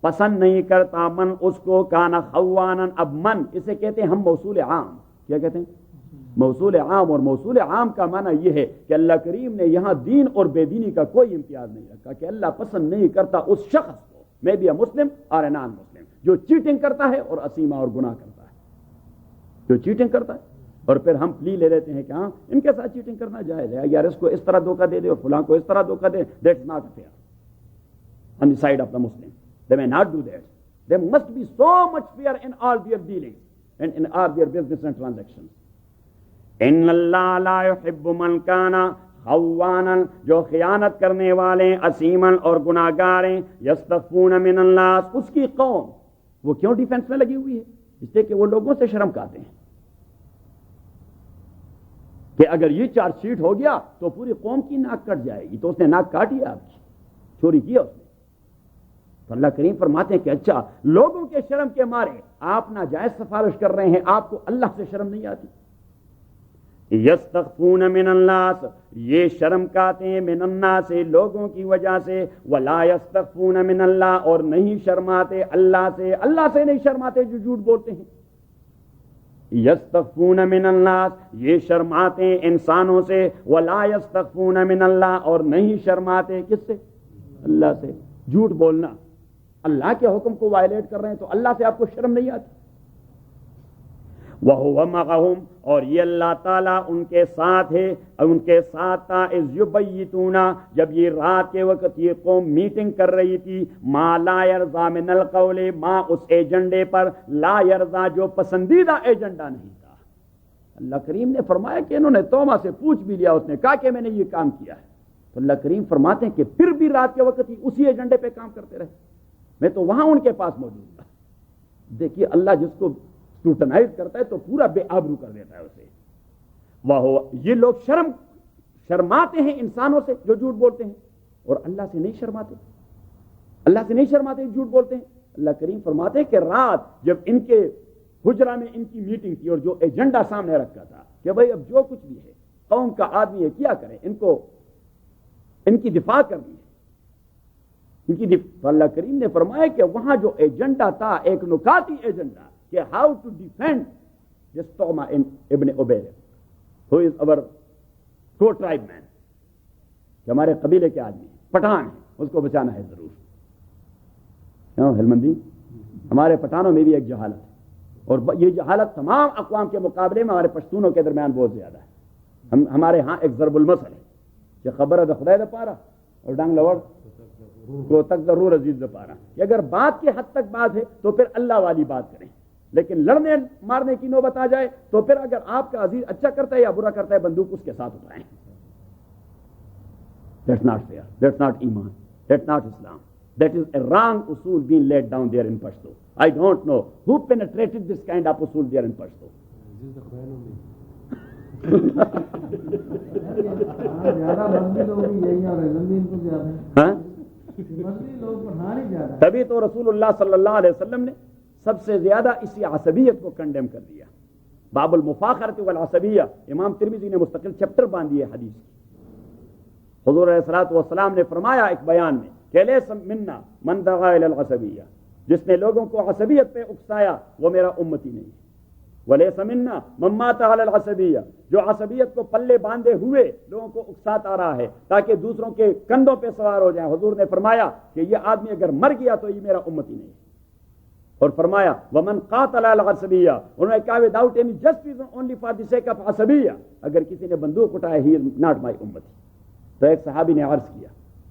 پسند نہیں کرتا, من اس کو, کان خوانا. اب من اسے کہتے ہیں ہم موصول عام, کیا کہتے ہیں موصول عام, اور موصول عام کا معنی یہ ہے کہ اللہ کریم نے یہاں دین اور بے دینی کا کوئی امتیاز نہیں رکھا, کہ اللہ پسند نہیں کرتا اس شخص کو, میں بھی مسلم اور نان مسلم, جو چیٹنگ کرتا ہے اور اسیمہ اور گناہ کرتا ہے, جو چیٹنگ کرتا ہے. اور پھر ہم پلی لے لیتے ہیں کہ ہاں ان کے ساتھ چیٹنگ کرنا جائز ہے, یار اس کو اس طرح دھوکہ دے دے اور فلاں کو اس طرح دھوکہ دے, that's not fair on the side of the Muslim. They may not do that. There must be so much fear in all their dealings and in all their business and transactions. ان اللہ لا يحب من کان خوانا, جو خیانت کرنے والے, اسیمن اور گناہگار ہیں, یستخفون من الناس, اس کی قوم وہ کیوں ڈیفنس میں لگی ہوئی ہے؟ اس لیے کہ وہ لوگوں سے شرم کھاتے ہیں کہ اگر یہ چارج شیٹ ہو گیا تو پوری قوم کی ناک کٹ جائے گی. تو اس نے ناک کاٹی, آپ کی چوری کیا اس نے. تو اللہ کریم فرماتے ہیں کہ اچھا لوگوں کے شرم کے مارے آپ ناجائز سفارش کر رہے ہیں, آپ کو اللہ سے شرم نہیں آتی. یستخفون من الناس, یہ شرم کھاتے ہیں, من الناس لوگوں کی وجہ سے, ولا یستخفون من اللہ, اور نہیں شرماتے اللہ سے, اللہ سے نہیں شرماتے جو جھوٹ بولتے ہیں. یستخفون من الناس, یہ شرماتے ہیں انسانوں سے, ولا یستخفون من اللہ, اور نہیں شرماتے کس سے؟ اللہ سے. جھوٹ بولنا, اللہ کے حکم کو وائلیٹ کر رہے ہیں تو اللہ سے آپ کو شرم نہیں آتی. وَهُوَ مَعَهُمْ, اور یہ اللہ تعالیٰ ان کے ساتھ ہے, ان کے ساتھ تھا, اِذْ يُبَيِّتُونَ, جب یہ رات کے وقت یہ قوم میٹنگ کر رہی تھی, مَا لَا يَرْضَى مِنَ الْقَوْلِ, مَا اس ایجنڈے پر, لَا يَرْضَى جو پسندیدہ ایجنڈا نہیں تھا. اللہ کریم نے فرمایا کہ انہوں نے توما سے پوچھ بھی لیا, اس نے کہا کہ میں نے یہ کام کیا ہے. تو اللہ کریم فرماتے ہیں کہ پھر بھی رات کے وقت ہی اسی ایجنڈے پہ کام کرتے رہے, میں تو وہاں ان کے پاس موجود تھا. دیکھیے اللہ جس کو اسکروٹنائز کرتا ہے تو پورا بے آبرو کر دیتا ہے اسے. وہ یہ لوگ شرماتے ہیں انسانوں سے جو جھوٹ بولتے ہیں, اور اللہ سے نہیں شرماتے, اللہ سے نہیں شرماتے جھوٹ بولتے ہیں. اللہ کریم فرماتے ہیں کہ رات جب ان کے حجرہ میں ان کی میٹنگ تھی اور جو ایجنڈا سامنے رکھا تھا کہ بھئی اب جو کچھ بھی ہے قوم کا آدمی ہے کیا کرے، ان کی دفاع کرنی ہے، تو اللہ کریم نے فرمایا کہ وہاں جو ایجنڈا تھا ایک نکاتی ایجنڈا کہ ہاؤ ٹو ڈیفینڈ دس طعمہ ابن عبید ہو از اوور کو ٹرائب مین، کہ ہمارے قبیلے کے آدمی پٹھان ہیں، اس کو بچانا ہے ضرور. کیوں ہلمندی؟ ہمارے پٹھانوں میں بھی ایک جہالت ہے، اور یہ جہالت تمام اقوام کے مقابلے میں ہمارے پشتونوں کے درمیان بہت زیادہ ہے. ہمارے ہاں ایک ضرب المثل ہے کہ خبر ہے خدا دا پارا اور ڈانگ لوڑ کو تک ضرور عزیز دا پارا، کہ اگر بات کی حد تک بات ہے تو پھر اللہ والی بات کریں، لیکن لڑنے مارنے کی نوبت آ جائے تو پھر اگر آپ کا عزیز اچھا کرتا ہے یا برا کرتا ہے بندوق اس کے ساتھ اٹھائیں. That's not fair. That's not Iman. That's not Islam. That is a wrong usul being laid down there in Pashto. I don't know who penetrated this kind of usul there in Pashto. تبھی تو رسول اللہ صلی اللہ علیہ وسلم نے سب سے زیادہ اسی عصبیت کو کنڈیم کر دیا. باب المفاخرۃ والعصبیہ، امام ترمذی نے مستقل چیپٹر باندھ دیا حدیث کی. حضور علیہ الصلوۃ والسلام نے فرمایا ایک بیان میں کہ لیس منا من دعا الی العصبیہ، جس نے لوگوں کو عصبیت پہ اکسایا وہ میرا امتی نہیں ہے. ولیس منا من مات علی العصبیہ، جو عصبیت کو پلے باندھے ہوئے لوگوں کو اکساتا رہا ہے تاکہ دوسروں کے کندھوں پہ سوار ہو جائیں. حضور نے فرمایا کہ یہ آدمی اگر مر گیا تو یہ میرا امتی نہیں ہے. اور فرمایا ومن قاتل علی العصبیہ، انہوں نے کہا without any just reason only for the sake of عصبیہ، اگر کسی نے بندوق اٹھایا ہی از ناٹ مائی امتی. تو ایک صحابی نے عرض کیا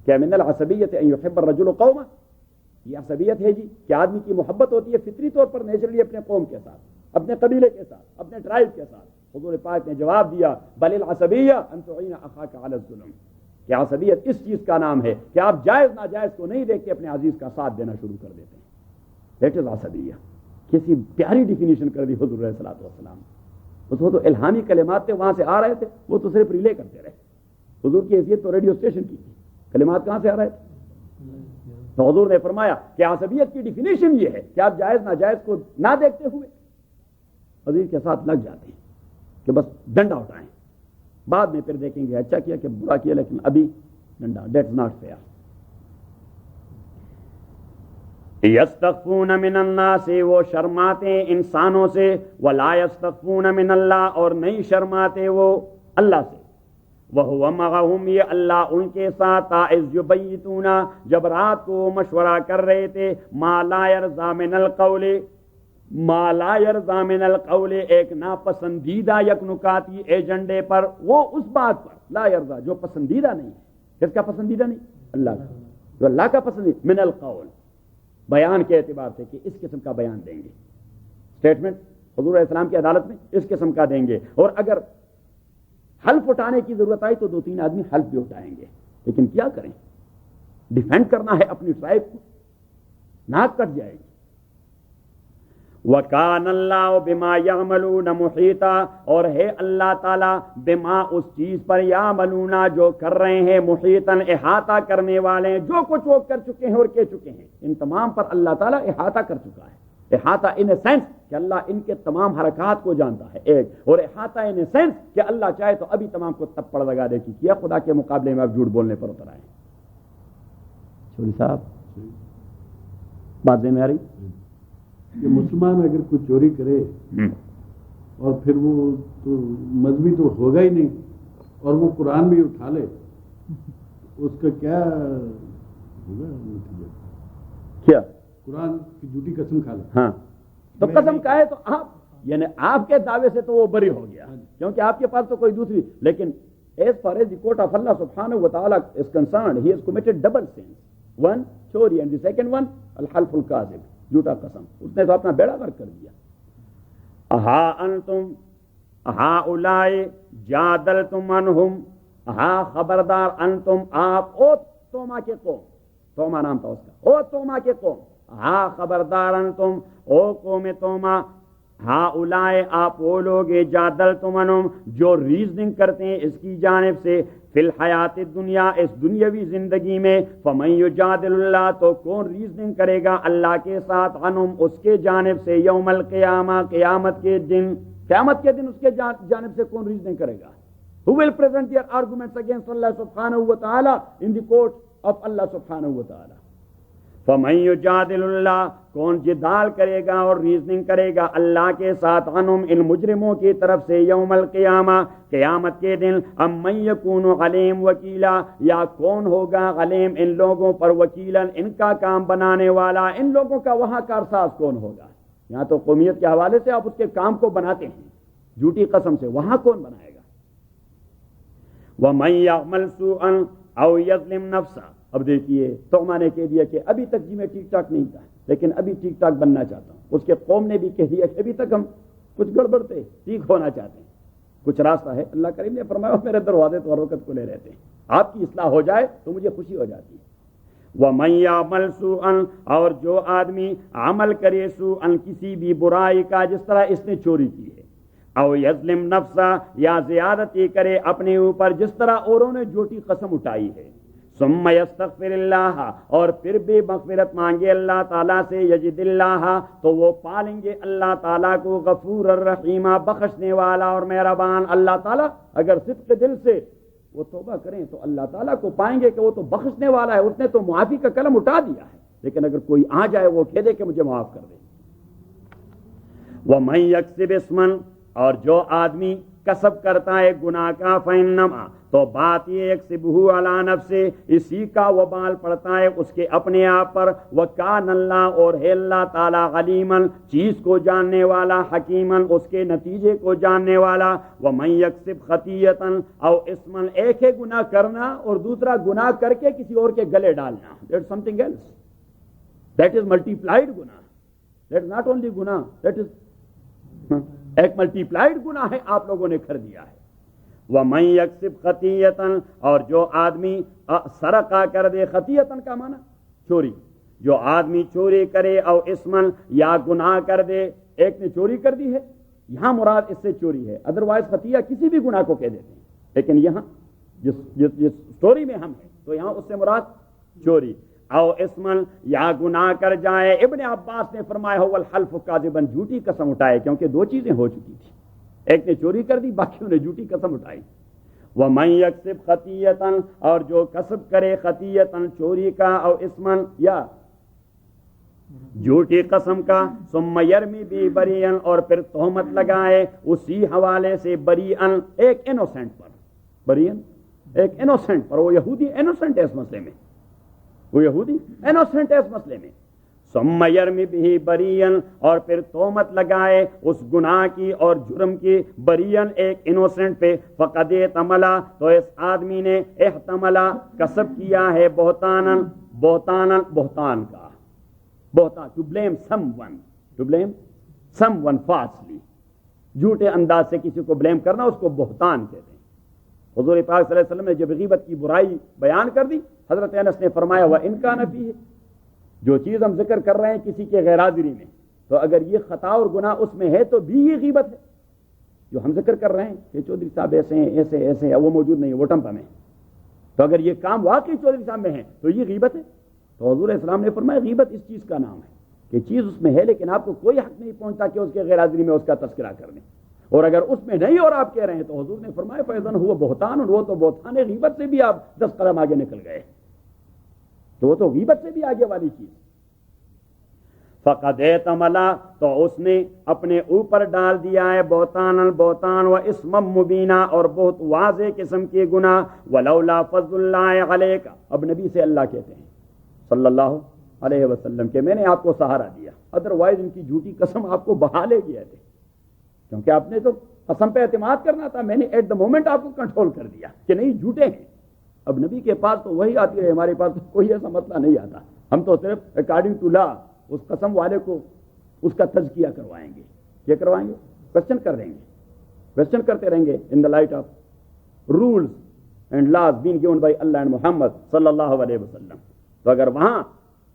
کہ من العصبیت ان یحب الرجل قومہ، یہ عصبیت ہے جی کہ آدمی کی محبت ہوتی ہے فطری طور پر نیچرلی اپنے قوم کے ساتھ، اپنے قبیلے کے ساتھ، اپنے ٹرائب کے ساتھ. حضور پاک نے جواب دیا بل العصبیہ ان تعین اخاک علی الظلم، کہ عصبیت اس چیز کا نام ہے کہ آپ جائز ناجائز کو نہیں دیکھ کے اپنے عزیز کا ساتھ دینا شروع کر دیتے ہیں. دیٹ از عصبیہ. کسی پیاری ڈیفینیشن کر دی حضور علیہ الصلوۃ والسلام. اس وہ تو الہامی کلمات تھے، وہاں سے آ رہے تھے، وہ تو صرف ریلے کرتے رہے. حضور کی حیثیت تو ریڈیو اسٹیشن کی تھی، کلمات کہاں سے آ رہے تھے؟ تو حضور نے فرمایا کہ عصبیت کی ڈیفینیشن یہ ہے کہ آپ جائز ناجائز کو نہ دیکھتے ہوئے عزیز کے ساتھ لگ جاتے ہیں کہ بس ڈنڈا اٹھائیں، بعد میں پھر دیکھیں گے اچھا کیا کہ برا کیا، لیکن ابھی ڈنڈا. That's not fair. یستخفون من الناس، وہ شرماتے انسانوں سے، ولا یستخفون من اللہ، اور نہیں شرماتے وہ اللہ سے. وَهُوَ مَعَهُمْ، یہ اللہ ان کے ساتھ اذ یبیتون، جب رات کو مشورہ کر رہے تھے، ما لا یرضى من القول، ما لا یرضى من القول، ایک ناپسندیدہ یک نکاتی ایجنڈے پر، وہ اس بات پر لا یرضى جو پسندیدہ نہیں ہے. کس کا پسندیدہ نہیں؟ اللہ کا. جو اللہ کا پسندیدہ من القول، بیان کے اعتبار سے کہ اس قسم کا بیان دیں گے، اسٹیٹمنٹ حضور علیہ السلام کی عدالت میں اس قسم کا دیں گے. اور اگر حلف اٹھانے کی ضرورت آئی تو 2-3 آدمی حلف بھی اٹھائیں گے، لیکن کیا کریں؟ ڈیفینڈ کرنا ہے اپنی ٹرائب کو، ناک کٹ جائے گی. وَكَانَ اللَّهُ بِمَا يَعْمَلُونَ مُحِيطًا، اور ہے اللہ تعالیٰ بما اس چیز پر یعملون جو کر رہے ہیں، محیطاً احاطہ کرنے والے ہیں. جو کچھ وہ کر چکے ہیں اور کہہ چکے ہیں ان تمام پر اللہ تعالیٰ احاطہ کر چکا ہے. احاطہ ان اے سینس کہ اللہ ان کے تمام حرکات کو جانتا ہے ایک، اور احاطہ ان اے سینس کہ اللہ چاہے تو ابھی تمام کو تپڑ لگا دے کہ کیا خدا کے مقابلے میں آپ جھوٹ بولنے پر اتر آئے. چوری صاحب بات میں آ رہی کہ مسلمان اگر کوئی چوری کرے اور پھر وہ تو مذہبی تو ہوگا ہی نہیں، اور وہ قرآن بھی اٹھا لے، اس کا کیا ہوگا نتیجہ؟ کیا قرآن کی جھوٹی قسم کھا لے. ہاں تو قسم کھائے تو آپ یعنی آپ کے دعوے سے تو وہ بری ہو گیا، کیونکہ آپ کے پاس تو کوئی دوسری. لیکن as far as the court of Allah سبحانہ و تعالیٰ is concerned, he has committed double sin, one چوری اینڈ دی سیکنڈ ون الحلف الکاذب، جھوٹا قسم. اس نے تو اپنا بیڑا غرق کر دیا. اہا انتم اہا اولائے جادلتم عنہم، اہا خبردار انتم آپ، او توما کے قوم، توما نام تھا اس کا، او توما کے قوم، ہاں خبردار انتم او قوم توما، ہاں اولائے آپ وہ لوگ جادلتم عنہم جو ریزننگ کرتے ہیں اس کی جانب سے فی الحیات الدنیا اس دنیاوی زندگی میں، فمن یجادل اللہ تو کون ریزننگ کرے گا اللہ کے ساتھ، عنہم اس کے جانب سے، یوم القیامہ قیامت کے دن، قیامت کے دن اس کے جانب سے کون ریزننگ کرے گا؟ Who will present their arguments against Allah subhanahu wa ta'ala in the court of Allah subhanahu wa ta'ala? فَمَن يُجَادِلُ اللَّهَ کون جدال کرے گا اور ریزننگ کرے گا اللہ کے ساتھ، عنہم ان مجرموں کی طرف سے، یوم القیامہ قیامت کے دن، امن یکون علیم وکیلا یا کون ہوگا علیم ان لوگوں پر، وکیلا ان کا کام بنانے والا، ان لوگوں کا وہاں کارساز کون ہوگا؟ یہاں تو قومیت کے حوالے سے آپ اس کے کام کو بناتے ہیں جھوٹی قسم سے، وہاں کون بنائے گا؟ وَمَن يَعْمَلْ سُوءًا أَوْ يَظْلِمْ نَفْسَهُ اب دیکھیے توما نے کہہ دیا کہ ابھی تک جی میں ٹھیک ٹھاک نہیں تھا لیکن ابھی ٹھیک ٹھاک بننا چاہتا ہوں، اس کے قوم نے بھی کہہ دیا کہ ابھی تک ہم کچھ گڑبڑ تھے، ٹھیک ہونا چاہتے ہیں، کچھ راستہ ہے۔ اللہ کریم نے فرمایا میرے دروازے تو ہر وقت کھلے رہتے ہیں، آپ کی اصلاح ہو جائے تو مجھے خوشی ہو جاتی ہے۔ وَمَن يَعْمَلْ سُوءًا اور جو آدمی عمل کرے سوءً کسی بھی برائی کا، جس طرح اس نے چوری کی ہے، او یظلم نفسا یا زیادتی کرے اپنے اوپر، جس طرح اوروں نے جھوٹی قسم اٹھائی ہے، ثم یستغفر اللہ اور پھر بھی مغفرت مانگے اللہ تعالیٰ سے، یجد اللہ تو وہ پالیں گے اللہ تعالیٰ کو، غفور الرحیم بخشنے والا اور مہربان۔ اللہ تعالیٰ اگر صدق دل سے وہ توبہ کریں تو اللہ تعالیٰ کو پائیں گے کہ وہ تو بخشنے والا ہے، اس نے تو معافی کا قلم اٹھا دیا ہے، لیکن اگر کوئی آ جائے وہ کہہ دے کہ مجھے معاف کر دے۔ وَمَن یکسب اسما اور جو آدمی کسب کرتا ہے گناہ کا، فإنما تو بات یہ یکسبہ علی نفسہ اسی کا وبال پڑتا ہے اس کے اپنے آپ پر، وکان اللہ اور ہے اللہ تعالیٰ علیما چیز کو جاننے والا، حکیما اس کے نتیجے کو جاننے والا۔ ومن یکسب خطیئۃ او اسما ایک ہے گناہ کرنا اور دوسرا گناہ کر کے کسی اور کے گلے ڈالنا، that something else, that is multiplied گناہ، دیٹ از ناٹ اونلی گناہ، دیٹ از ایک ملٹی پلائڈ گناہ ہے آپ لوگوں نے کر دیا ہے۔ وَمَن یکسب خطیئۃ اور جو آدمی سرقہ کر دے، خطیئۃ کا معنی چوری، جو آدمی چوری کرے، او اسمن یا گناہ کر دے، ایک نے چوری کر دی ہے، یہاں مراد اس سے چوری ہے، ادروائز خطیہ کسی بھی گناہ کو کہہ دیتے ہیں، لیکن یہاں جس سٹوری میں ہم ہیں تو یہاں اس سے مراد چوری، او اسمن یا گناہ کر جائے۔ ابن عباس نے فرمایا هو الحلف کاذبا جھوٹی قسم اٹھائے، کیونکہ دو چیزیں ہو چکی تھی، ایک نے چوری کر دی، باقیوں نے جھوٹی قسم اٹھائی۔ وَمَن یکسب خطیئۃ اور جو کسب کرے خطیئۃ چوری کا، او اسمن یا جھوٹی قسم کا، ثم یرمی بھی بریئن اور پھر تہمت لگائے اسی حوالے سے، بریئن ایک انوسنٹ پر، بریئن ایک انوسنٹ پر، وہ یہودی انوسنٹ ہے اس مسئلے میں، وہ یہودی انوسنٹ ہے اس مسئلے میں، ثم یرمی بھی بریئن اور پھر تہمت لگائے اس گناہ کی اور جرم کی، بریئن ایک انوسنٹ پہ، فقد احتملا تو اس آدمی نے احتملا کسب کیا ہے، بہتانن بہتان کا، بہتان to blame someone falsely, جھوٹے انداز سے کسی کو بلیم کرنا اس کو بہتان کہتے ہیں۔ حضور پاک صلی اللہ علیہ وسلم نے جب غیبت کی برائی بیان کر دی، حضرت انس نے فرمایا وَإِن كَانَ فِيهِ جو چیز ہم ذکر کر رہے ہیں کسی کے غیر حاضری میں، تو اگر یہ خطا اور گناہ اس میں ہے تو بھی یہ غیبت ہے، جو ہم ذکر کر رہے ہیں کہ چودھری صاحب ایسے ہیں ایسے ہیں، وہ موجود نہیں ہے، وہ ٹمپا میں، تو اگر یہ کام واقعی چودھری صاحب میں ہے تو یہ غیبت ہے۔ تو حضور اسلام نے فرمایا غیبت اس چیز کا نام ہے کہ چیز اس میں ہے لیکن آپ کو کوئی حق نہیں پہنچتا کہ اس کے غیر حاضری میں اس کا تذکرہ کر لیں، اور اگر اس میں نہیں اور آپ کہہ رہے ہیں تو حضور نے فرمایا فیضن ہوا بہتان، اور وہ تو بہتان ہے، غیبت سے بھی آپ 10 قدم آگے نکل گئے، تو وہ تو غیبت سے بھی آگے والی چیز۔ فقد احتملا تو اس نے اپنے اوپر ڈال دیا ہے بہتان و اسم مبینہ اور بہت واضح قسم کے گناہ، ولولا فضل اللہ علیک اب نبی سے اللہ کہتے ہیں صلی اللہ علیہ وسلم کہ میں نے آپ کو سہارا دیا، ادروائز ان کی جھوٹی قسم آپ کو بہا لے گئے تھے، کیونکہ آپ نے تو قسم پہ اعتماد کرنا تھا، میں نے ایٹ دا مومنٹ آپ کو کنٹرول کر دیا کہ نہیں جھوٹے ہیں۔ اب نبی کے پاس تو وہی آتی ہے، ہمارے پاس تو کوئی ایسا مسئلہ نہیں آتا، ہم تو صرف اکارڈنگ ٹو لا اس قسم والے کو اس کا تزکیہ کروائیں گے، کیا کروائیں گے؟ کوشچن کر رہیں گے، کوشچن کرتے رہیں گے in the light of rules and laws been given by Allah and Muhammad صلی اللہ علیہ وسلم۔ تو اگر وہاں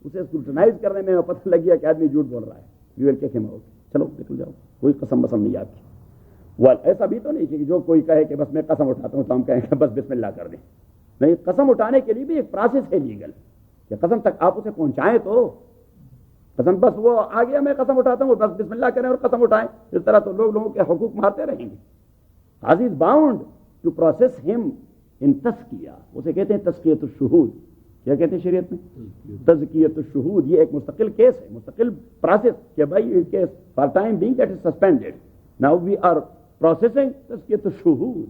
اسے اسکروٹنائز کرنے میں پتہ لگ گیا کہ آدمی جھوٹ بول رہا ہے، یو ول کیک ہم آؤٹ، چلو نکل جاؤ، کوئی قسم بسم نہیں آتی۔ ایسا بھی تو نہیں کہ جو کوئی کہے کہ بس میں قسم اٹھاتا ہوں تو ہم کہیں کہ بس بسم اللہ کر دیں. نہیں, قسم اٹھانے کے لیے بھی ایک پروسیس ہے لیگل, کہ قسم تک آپ اسے پہنچائیں تو. قسم بس وہ آ گیا میں قسم اٹھاتا ہوں بس بسم اللہ کریں اور قسم اٹھائیں, اس طرح تو لوگوں کے حقوق مارتے رہیں گے. قاضی از باؤنڈ ٹو پروسیس ہم ان تزکیہ, اسے کہتے ہیں تزکیۃ الشہود. کیا کہتے ہیں شریعت میں؟ تزکیۃ الشہود. یہ ایک مستقل کیس ہے, مستقل پروسیس, کہ بھائی یہ case for time being that is suspended, now we are processing تزکیۃ الشہود,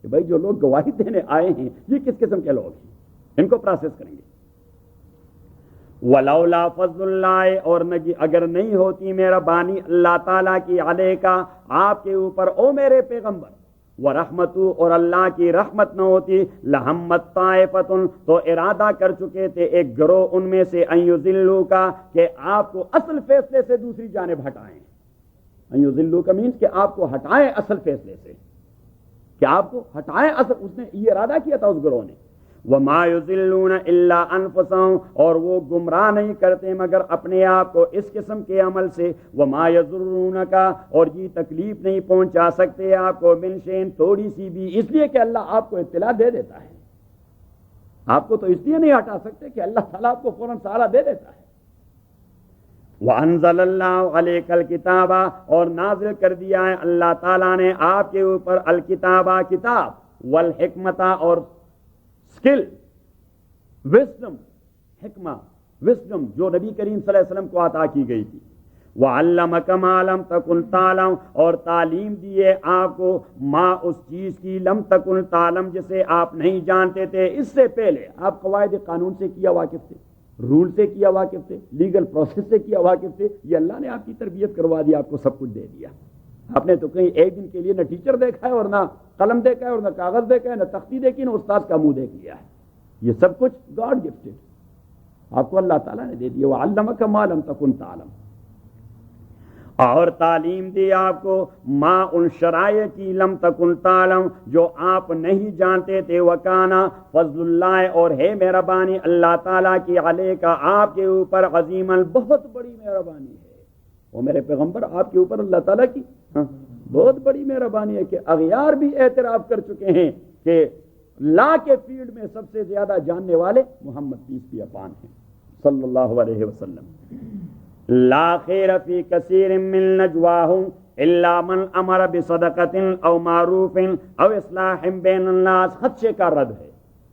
کہ بھائی جو لوگ گواہی دینے آئے ہیں یہ کس قسم کے لوگ ہیں, ان کو پروسیس کریں گے. ولولا فضل اللہ, اور اگر نہیں ہوتی مہربانی اللہ تعالیٰ کی علیکا, آپ کے اوپر او میرے پیغمبر, ورحمتو, اور اللہ کی رحمت نہ ہوتی, لہمت طائفۃ, تو ارادہ کر چکے تھے ایک گروہ ان میں سے, ان یضلوکا, کہ آپ کو اصل فیصلے سے دوسری جانب ہٹائیں. ان یضلوکا مینس کہ آپ کو ہٹائیں اصل فیصلے سے, کہ آپ کو ہٹائیں اصل. اس نے یہ ارادہ کیا تھا اس گروہ نے. وما یضلون الا انفسهم, اور وہ گمراہ نہیں کرتے مگر اپنے آپ کو اس قسم کے عمل سے. وما یضرونک, اور یہ تکلیف نہیں پہنچا سکتے آپ کو, من شیء, تھوڑی سی بھی, اس لیے کہ اللہ آپ کو اطلاع دے دیتا ہے. آپ کو تو اس لیے نہیں ہٹا سکتے کہ اللہ تعالیٰ آپ کو فوراً سارا دے دیتا ہے. وَأَنزَلَ اللَّهُ عَلَيْكَ الْكِتَابَ, اور نازل کر دیا ہے اللہ تعالیٰ نے آپ کے اوپر الکتابہ, کتاب, والحکمت, اور اسکل, وزڈم, حکمہ, وزڈم جو نبی کریم صلی اللہ علیہ وسلم کو عطا کی گئی تھی. وَعَلَّمَكَ مَا لَمْ تَكُنْ تَعْلَمْ, اور تعلیم دیے آپ کو, ما, اس چیز کی, لم تکن تعلم, جسے آپ نہیں جانتے تھے اس سے پہلے. آپ قواعد قانون سے کیا واقف تھے, رول سے کیا واقف تھے, لیگل پروسیس سے کیا واقف تھے. یہ اللہ نے آپ کی تربیت کروا دی, آپ کو سب کچھ دے دیا. آپ نے تو کہیں ایک دن کے لیے نہ ٹیچر دیکھا ہے, اور نہ قلم دیکھا ہے, اور نہ کاغذ دیکھا ہے, نہ تختی دیکھی, نہ استاد کا منہ دیکھ لیا ہے. یہ سب کچھ گاڈ گفٹڈ آپ کو اللہ تعالیٰ نے دے دیا. وَعَلَّمَكَ مَا لَمْ تَكُنْ تَعْلَمْ, اور تعلیم دی آپ کو, ما, ان شرائع کی, لم تکن تعلم, جو آپ نہیں جانتے تھے. وکانا فضل اللہ, اور ہے مہربانی اللہ تعالیٰ کی, علیکا, آپ کے اوپر, عظیما, بہت بڑی مہربانی ہے. وہ میرے پیغمبر آپ کے اوپر اللہ تعالیٰ کی بہت بڑی مہربانی ہے کہ اغیار بھی اعتراف کر چکے ہیں کہ لا کے فیلڈ میں سب سے زیادہ جاننے والے محمد پیس بھی اپان ہیں صلی اللہ علیہ وسلم. لا خیر فی کثیر من نجواہم الا من امر بصدقۃ او معروف او اصلاح بین الناس. خدشے کا رد ہے.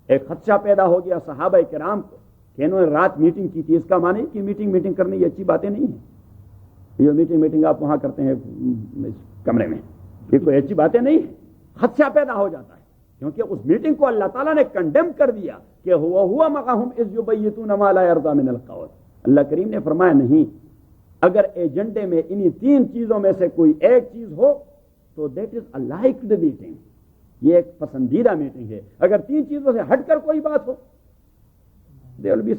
ایک خدشہ پیدا ہو گیا صحابہ کرام کو کہ انہوں نے رات میٹنگ کی تھی. اس کا معنی کہ میٹنگ کرنی یہ اچھی باتیں نہیں ہیں. یہ میٹنگ آپ وہاں کرتے ہیں کمرے میں, یہ کوئی اچھی باتیں نہیں ہیں. خدشہ پیدا ہو جاتا ہے کیونکہ اس میٹنگ کو اللہ تعالیٰ نے کنڈیم کر دیا کہ ہوا مقاہم اذ یبیتون ما لا یرضی من القول. اللہ کریم نے فرمایا نہیں, اگر ایجنڈے میں انہی تین چیزوں میں سے کوئی ایک چیز ہو تو that is a liked meeting, یہ ایک پسندیدہ میٹنگ ہے. اگر تین چیزوں سے ہٹ کر کوئی بات ہو there will be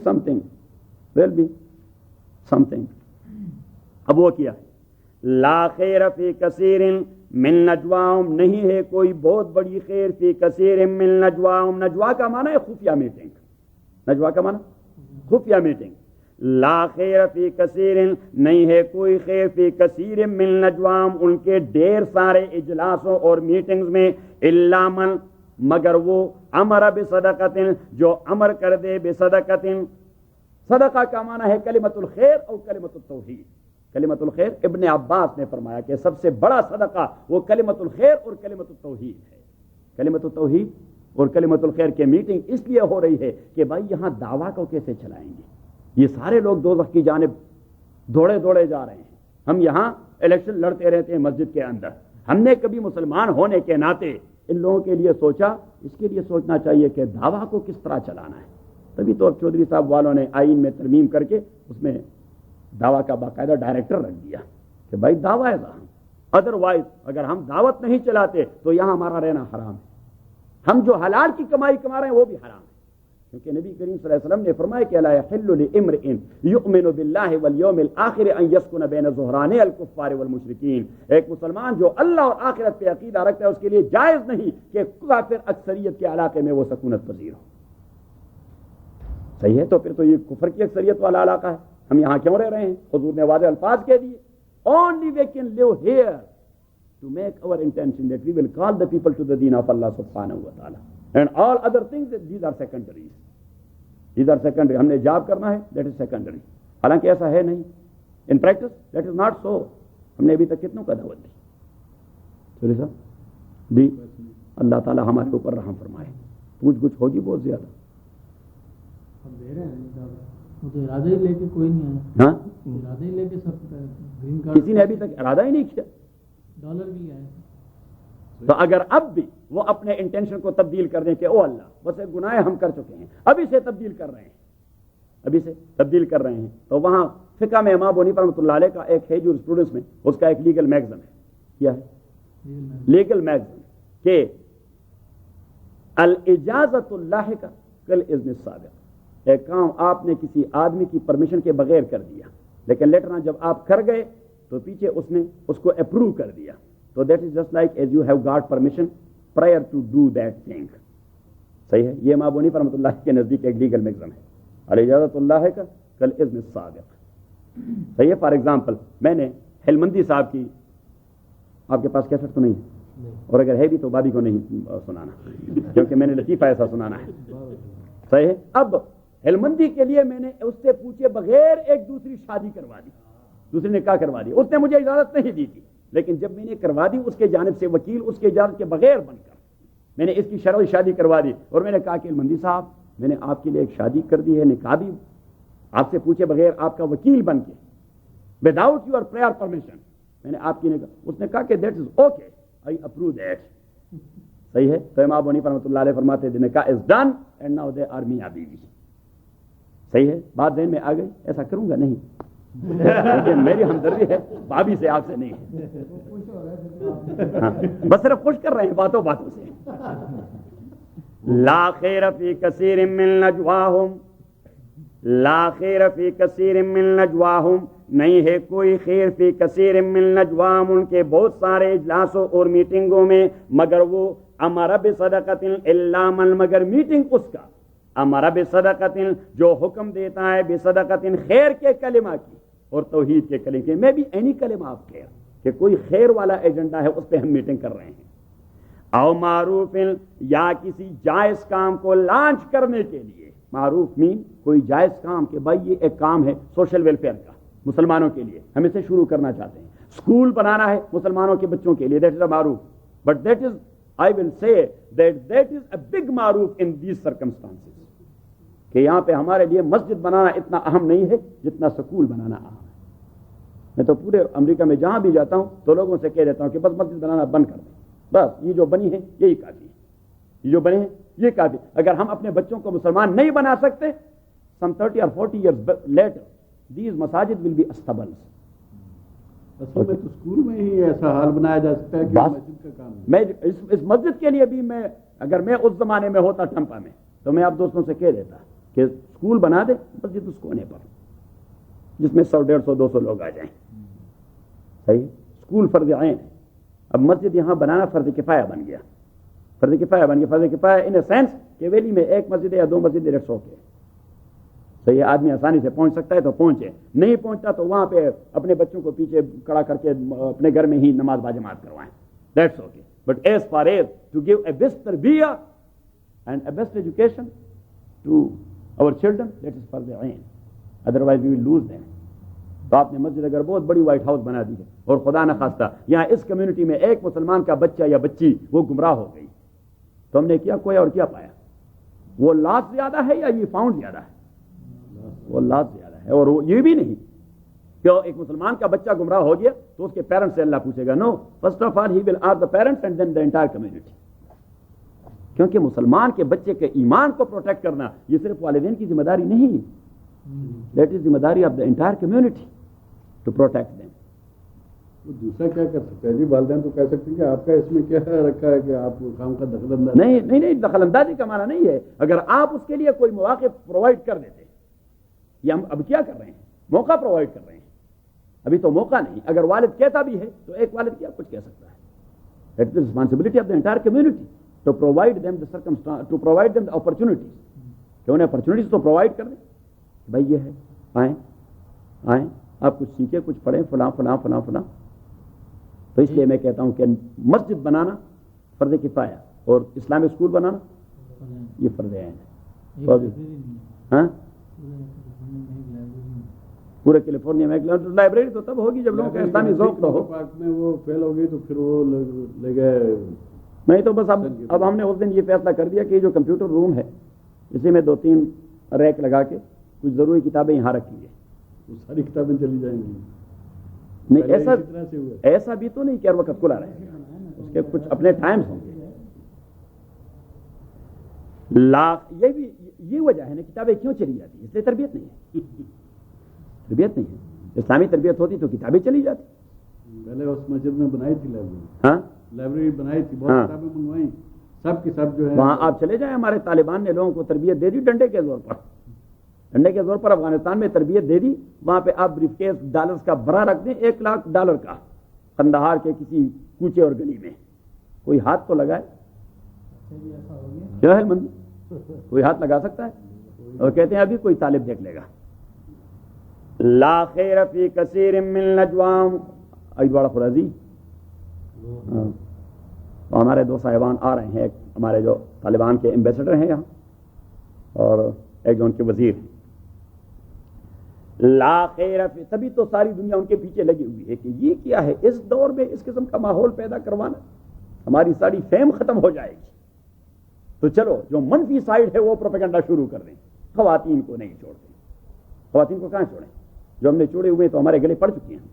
something. اب وہ کیا ہے, لا خیر فی کثیر من نجواہم, نہیں ہے کوئی بہت بڑی خیر فی کثیر من نجواہم. نجوا کا معنی ہے خفیہ میٹنگ, نجوا کا معنی خفیہ میٹنگ. لا خیر فی کثیر, نہیں ہے کوئی خیر فی کثیر من نجواہم, ان کے ڈھیر سارے اجلاسوں اور میٹنگز میں, الا من, مگر وہ, امر بصدقۃ, جو امر کر دے, بصدقۃ, صدقہ کا معنی ہے کلمۃ الخیر اور کلمۃ التوحید. کلمۃ الخیر, ابن عباس نے فرمایا کہ سب سے بڑا صدقہ وہ کلمۃ الخیر اور کلمۃ التوحید ہے. کلمۃ التوحید اور کلمۃ الخیر کی میٹنگ اس لیے ہو رہی ہے کہ بھائی یہاں دعویٰ کو کیسے چلائیں گے. یہ سارے لوگ دوزخ کی جانب دوڑے جا رہے ہیں. ہم یہاں الیکشن لڑتے رہتے ہیں مسجد کے اندر. ہم نے کبھی مسلمان ہونے کے ناطے ان لوگوں کے لیے سوچا, اس کے لیے سوچنا چاہیے کہ دعویٰ کو کس طرح چلانا ہے. تبھی تو چودھری صاحب والوں نے آئین میں ترمیم کر کے اس میں دعویٰ کا باقاعدہ ڈائریکٹر رکھ دیا کہ بھائی دعویٰ ہے وہاں, ادروائز اگر ہم دعوت نہیں چلاتے تو یہاں ہمارا رہنا حرام ہے. ہم جو حلال کی کمائی کما رہے ہیں وہ بھی حرام ہے, کیونکہ نبی کریم صلی اللہ علیہ وسلم نے فرمایا کہ لا یحل لامرئ یؤمن باللہ والیوم الآخر ان یسکن بین ظہرانی الکفار والمشرکین. ایک مسلمان جو اللہ اور آخرت پہ عقیدہ رکھتا ہے اس کے لیے جائز نہیں کہ کافر اکثریت کے علاقے میں وہ سکونت پذیر ہو. صحیح ہے, تو پھر تو یہ کفر کی اکثریت والا علاقہ ہے, ہم یہاں کیوں رہ رہے ہیں؟ حضور نے واضح الفاظ کہہ دیے, only we can live here to make our intention that we will call the people to the deen of Allah subhanahu wa ta'ala. And all other things, these are secondaries. These are secondary. ہم نے job کرنا ہے, that is secondary. حالانکہ ایسا ہے نہیں. In practice, that is not so. ہم نے ابھی تک کتنوں کا دعوت دی؟ چلے صاحب دی. اللہ تعالیٰ ہمارے اوپر رحم فرمائے. پوچھ گچھ ہوگی بہت زیادہ. ہم دے رہے ہیں, وہ تو ارادہ ہی لے کے کوئی نہیں آیا. ہاں, ارادہ ہی لے کے سب گرین کارڈ کسی نے ابھی تک ارادہ ہی نہیں کیا. ڈالر بھی آئے. تو اگر اب بھی وہ اپنے انٹینشن کو تبدیل کر دیں کہ او اللہ بس ایک گناہ ہم کر چکے ہیں, ابھی سے تبدیل کر رہے ہیں, ابھی سے تبدیل کر رہے ہیں, تو وہاں فقہ میں امام ابو حنیفہ رحمۃ اللہ علیہ کا ایک ہے جو اسٹوڈنٹس میں اس کا ایک لیگل میگزم ہے. کیا ہے لیگل میگزم؟ کہ الاجازت اللاحقہ کالاذن السابق. ایک کام آپ نے کسی آدمی کی پرمیشن کے بغیر کر دیا, لیکن لیٹر جب آپ کر گئے تو پیچھے اس نے اس کو اپروو کر دیا. So that is just like as you have got permission prior to do that thing. صحیح ہے, یہ امام ابو حنیفہ رحمۃ اللہ کے نزدیک ایک لیگل میگزم ہے. الاجازت اللہ کا کالاذن السابق. صحیح ہے. فار ایگزامپل میں نے ہلمندی صاحب کی, آپ کے پاس کیسٹ تو نہیں ہے, اور اگر ہے بھی تو بابی کو نہیں سنانا کیونکہ میں نے لطیفہ ایسا سنانا ہے. صحیح ہے. اب ہلمندی کے لیے میں نے اس سے پوچھے بغیر ایک دوسری شادی کروا دی, دوسری نکاح کروا دی. اس نے مجھے اجازت نہیں دی تھی, لیکن جب میں نے کروا دی اس کے جانب سے وکیل اس کے اجازت کے بغیر بن کر میں نے اس کی شرعی شادی کروا دی, اور میں نے کہا کہ ہلمندی صاحب میں نے آپ کے لیے ایک شادی کر دی ہے, نکاح بھی آپ سے پوچھے بغیر آپ کا وکیل بن کے وداؤٹ یور پریئر پرمیشن میں نے آپ کی نکاح. اس نے کہا کہ that is okay, I approve that. صحیح ہے. تو امام ابو حنیفہ رحمۃ اللہ علیہ فرماتے ہیں نکاح is done and now they are میاں بیوی. صحیح ہے. بات ذہن میں آ گئی. ایسا کروں گا نہیں, لیکن میری ہمدردی ہے بھابھی سے, آپ سے نہیں ہے. ہاں, بس صرف خوش کر رہے ہیں باتوں باتوں سے. لا خیر فی کثیر من نجواہم, لا خیر فی کثیر من نجواہم, نہیں ہے کوئی خیر فی کثیر من نجواہم, ان کے بہت سارے اجلاسوں اور میٹنگوں میں, مگر وہ امر بصدقۃ الا من, مگر میٹنگ اس کا امر بصدقۃ جو حکم دیتا ہے بصدقۃ خیر کے کلمہ کی اور توحید کے کلمے کے. میں بھی اینی کلمہ آپ خیر کہ کوئی خیر والا ایجنڈا ہے اس پہ ہم میٹنگ کر رہے ہیں. او معروف, یا کسی جائز کام کو لانچ کرنے کے لیے. معروف مین کوئی جائز کام کہ بھائی یہ ایک کام ہے سوشل ویلفیئر کا مسلمانوں کے لیے, ہم اسے شروع کرنا چاہتے ہیں. اسکول بنانا ہے مسلمانوں کے بچوں کے لیے, دیٹ از اے معروف. But that is I will say that is a big معروف in these circumstances. کہ یہاں پہ ہمارے لیے مسجد بنانا اتنا اہم نہیں ہے جتنا سکول بنانا اہم ہے. میں تو پورے امریکہ میں جہاں بھی جاتا ہوں تو لوگوں سے کہہ دیتا ہوں کہ بس مسجد بنانا بند کر دیں, بس یہ جو بنی ہے یہی کافی ہے, یہ جو بنے ہیں یہ کافی. اگر ہم اپنے بچوں کو مسلمان نہیں بنا سکتے, some 30 or 40 years later these masajid will be stable. اصل میں تو اسکول میں ہی ایسا حال بنایا جا سکتا ہے کہ مسجد کا کام ہے. میں اس مسجد کے لیے بھی میں اگر میں اس زمانے میں ہوتا ٹمپا میں تو میں آپ دوستوں سے کہہ دیتا کہ اسکول بنا دے مسجد اس کونے پر جس میں 100 150 200 لوگ آ جائیں. صحیح. اسکول فرض عین ہے. اب مسجد یہاں بنانا فرض کفایہ بن گیا, فرض کفایہ بن گیا. فرض کفایہ ان اے سینس کہ ویلی میں ایک مسجد یا 2 مسجد ڈیڑھ سو کے. صحیح. آدمی آسانی سے پہنچ سکتا ہے تو پہنچے, نہیں پہنچتا تو وہاں پہ اپنے بچوں کو پیچھے کھڑا کر کے اپنے گھر میں ہی نماز باجماعت کروائیں. That's okay. But as far as to give a best تربیہ and a best education to our children, that is فرض عین, otherwise we will lose them. تو آپ نے مسجد اگر بہت بڑی وائٹ ہاؤس بنا دی ہے اور خدا نہ خواستہ یہاں اس کمیونٹی میں ایک مسلمان کا بچہ یا بچی وہ گمراہ ہو گئی, تو ہم نے کیا کوئی اور کیا پایا؟ وہ لاس زیادہ ہے یا یہ فاؤنڈ زیادہ ہے؟ وہ لاس زیادہ ہے. اور یہ بھی نہیں کہ ایک مسلمان کا بچہ گمراہ ہو گیا تو اس کے پیرنٹس سے اللہ پوچھے گا. No, first of all he will ask the parents and then the entire community. کیونکہ مسلمان کے بچے کے ایمان کو پروٹیکٹ کرنا یہ صرف والدین کی ذمہ داری نہیں, دیٹ از ذمہ داری of the entire community to protect them. دوسرا کیا کر سکتا ہے جی؟ والدین تو کہہ سکتے ہیں کہ آپ کا اس میں کیا رکھا ہے کہ آپ کام کا دخل اندازی نہیں, دخل اندازی کا معنی نہیں ہے. اگر آپ اس کے لیے کوئی مواقع پرووائڈ کر دیتے, یہ ہم اب کیا کر رہے ہیں, موقع پرووائڈ کر رہے ہیں, ابھی تو موقع نہیں. اگر والد کہتا بھی ہے تو ایک والد کیا کچھ کہہ سکتا ہے. That is responsibility of the entire community to provide them the circumstance, to provide them the opportunities. کہ انہیں opportunities تو provide کر دیں. بھائی یہ ہے, آئیں آپ کچھ سیکھیں, کچھ پڑھیں, فلاں. تو اس لیے میں کہتا ہوں کہ مسجد بنانا فرض کفایہ اور اسلامک اسکول بنانا یہ فرض عین ہے. ہاں پورے کیلیفورنیا میں لائبریری تو تب ہوگی جب لوگوں کا اسلامی ذوق تو ہو. پارک میں وہ فیل ہو گئی تو پھر وہ لے گئے. نہیں تو بس اب ہم نے اس دن یہ فیصلہ کر دیا کہ یہ جو کمپیوٹر روم ہے اسی میں 2-3 ریک لگا کے کچھ ضروری کتابیں یہاں رکھی ہیں. وہ ساری کتابیں چلی جائیں گی. نہیں ایسا بھی تو نہیں کہ ہر وقت کھلا رہے گا, اس کے کچھ اپنے ٹائمز ہوں گے. یہ وجہ ہے نا کتابیں کیوں چلی جاتی ہیں, اس لیے تربیت نہیں ہے. تربیت نہیں ہے. اسلامی تربیت ہوتی تو کتابیں چلی جاتی. پہلے اس مسجد میں بنائی تھی لائبریری. ہاں لائبریری بنائی تھی, بہت کتابیں منگوائی, سب کی سب جو ہے وہاں آپ چلے جائیں. ہمارے طالبان نے لوگوں کو تربیت دے دی ڈنڈے کے زور پر. ڈنڈے کے زور پر افغانستان میں تربیت دے دی. وہاں پہ آپ بریف کیس ڈالرز کا بھرا رکھ دیں, $1,00,000 کا, قندھار کے کسی کوچے اور گلی میں. کوئی ہاتھ تو لگائے. کیا ہے مندی, کوئی ہاتھ لگا سکتا ہے؟ اور کہتے ہیں ابھی کوئی طالب دیکھ لے گا. لا خیر فی کثیر من نجواہم. بڑا فرضی ہمارے 2 صاحبان آ رہے ہیں, ایک ہمارے جو طالبان کے ایمبیسڈر ہیں یہاں اور ایک جو ان کے وزیر ہیں. لا خیر فی, تبھی تو ساری دنیا ان کے پیچھے لگی ہوئی ہے کہ یہ کیا ہے اس دور میں اس قسم کا ماحول پیدا کروانا, ہماری ساری فیم ختم ہو جائے گی. تو چلو جو منفی سائیڈ ہے وہ پروپیگنڈا شروع کر دیں. خواتین کو نہیں چھوڑتے. خواتین کو کہاں چھوڑیں؟ جو ہم نے چھوڑے ہوئے تو ہمارے گلے پڑ چکی ہیں.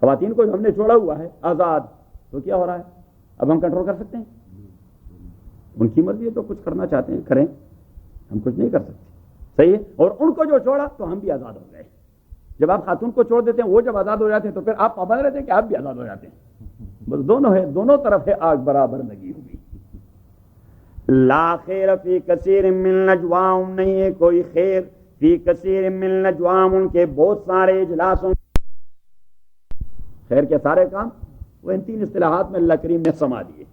خواتین کو جو ہم نے چھوڑا ہوا ہے آزاد, تو کیا ہو رہا ہے؟ اب ہم کنٹرول کر سکتے ہیں؟ ان کی مرضی ہے, تو کچھ کرنا چاہتے ہیں کریں, ہم کچھ نہیں کر سکتے. صحیح ہے. اور ان کو جو چھوڑا تو ہم بھی آزاد ہو گئے. جب آپ خاتون کو چھوڑ دیتے ہیں, وہ جب آزاد ہو جاتے ہیں تو پھر آپ پابند رہتے ہیں کہ آپ بھی آزاد ہو جاتے ہیں. بس دونوں ہے, دونوں طرف ہے آگ برابر لگی ہوئی. لا خیر فی کثیر من نجواہم, نہیں ہے کوئی خیر فی کثیر من نجواہم, ان کے بہت سارے اجلاسوں. خیر کے سارے کام وہ ان 3 اصطلاحات میں اللہ کریم نے سما دیے.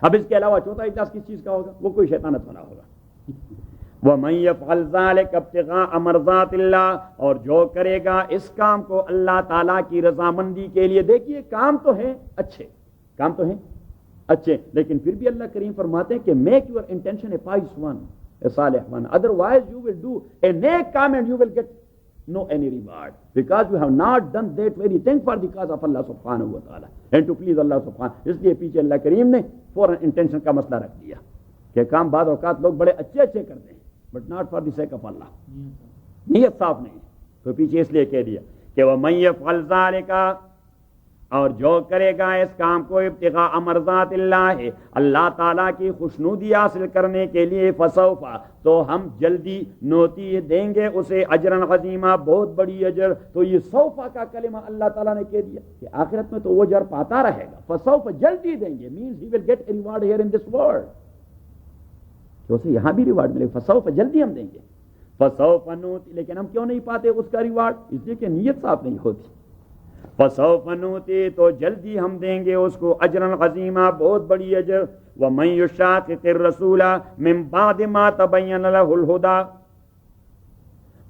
اب اس کے علاوہ چوتھا اجلاس کس چیز کا ہوگا؟ وہ کوئی شیطانت بنا ہوگا. وَمَن يَفْعَلْ ذَلِكَ ابْتِغَاءَ مَرْضَاتِ اللَّهِ, اور جو کرے گا اس کام کو اللہ تعالیٰ کی رضامندی کے لیے. دیکھیے کام تو ہیں اچھے, کام تو ہیں اچھے, لیکن پھر بھی اللہ کریم فرماتے ہیں کہ make your intention a pious one, a صالح one, otherwise you will do a نیک کام and you will get no any reward because you have not done that very thing for the cause of Allah subhanahu wa ta'ala and to please Allah subhanahu. اس لیے پیچھے اللہ کریم نے فوراً intention کا مسئلہ رکھ دیا کہ کام بعض اوقات لوگ بڑے اچھے کرتے ہیں but not for the sake of Allah, نیت صاف نہیں. تو پیچھے اس لیے کہہ دیا کہ وَمَن يَفْعَلْ ذَلِكَ, اور جو کرے گا اس کام کو ابتغاء مرضات اللہ, اللہ تعالیٰ کی خوشنودی حاصل کرنے کے لیے, فسوف, تو ہم جلدی نوتی دیں گے اسے اجرا عظیما, بہت بڑی اجر. تو یہ سوفا کا کلمہ اللہ تعالیٰ نے کہہ دیا کہ آخرت میں تو وہ اجر پاتا رہے گا. فسوف, جلدی دیں گے, means he will get a reward here in this world, تو اسے یہاں بھی ریوارڈ ملے. فسوف, جلدی ہم دیں گے. فسوف نوتی, لیکن ہم کیوں نہیں پاتے اس کا ریوارڈ؟ اس لیے کہ نیت صاف نہیں ہوتی. فسوف نوتی, تو جلدی ہم دیں گے اس کو اجرا عظیما, بہت بڑی اجر. ومن یشاقق الرسول من بعد ما تبین له الهدى,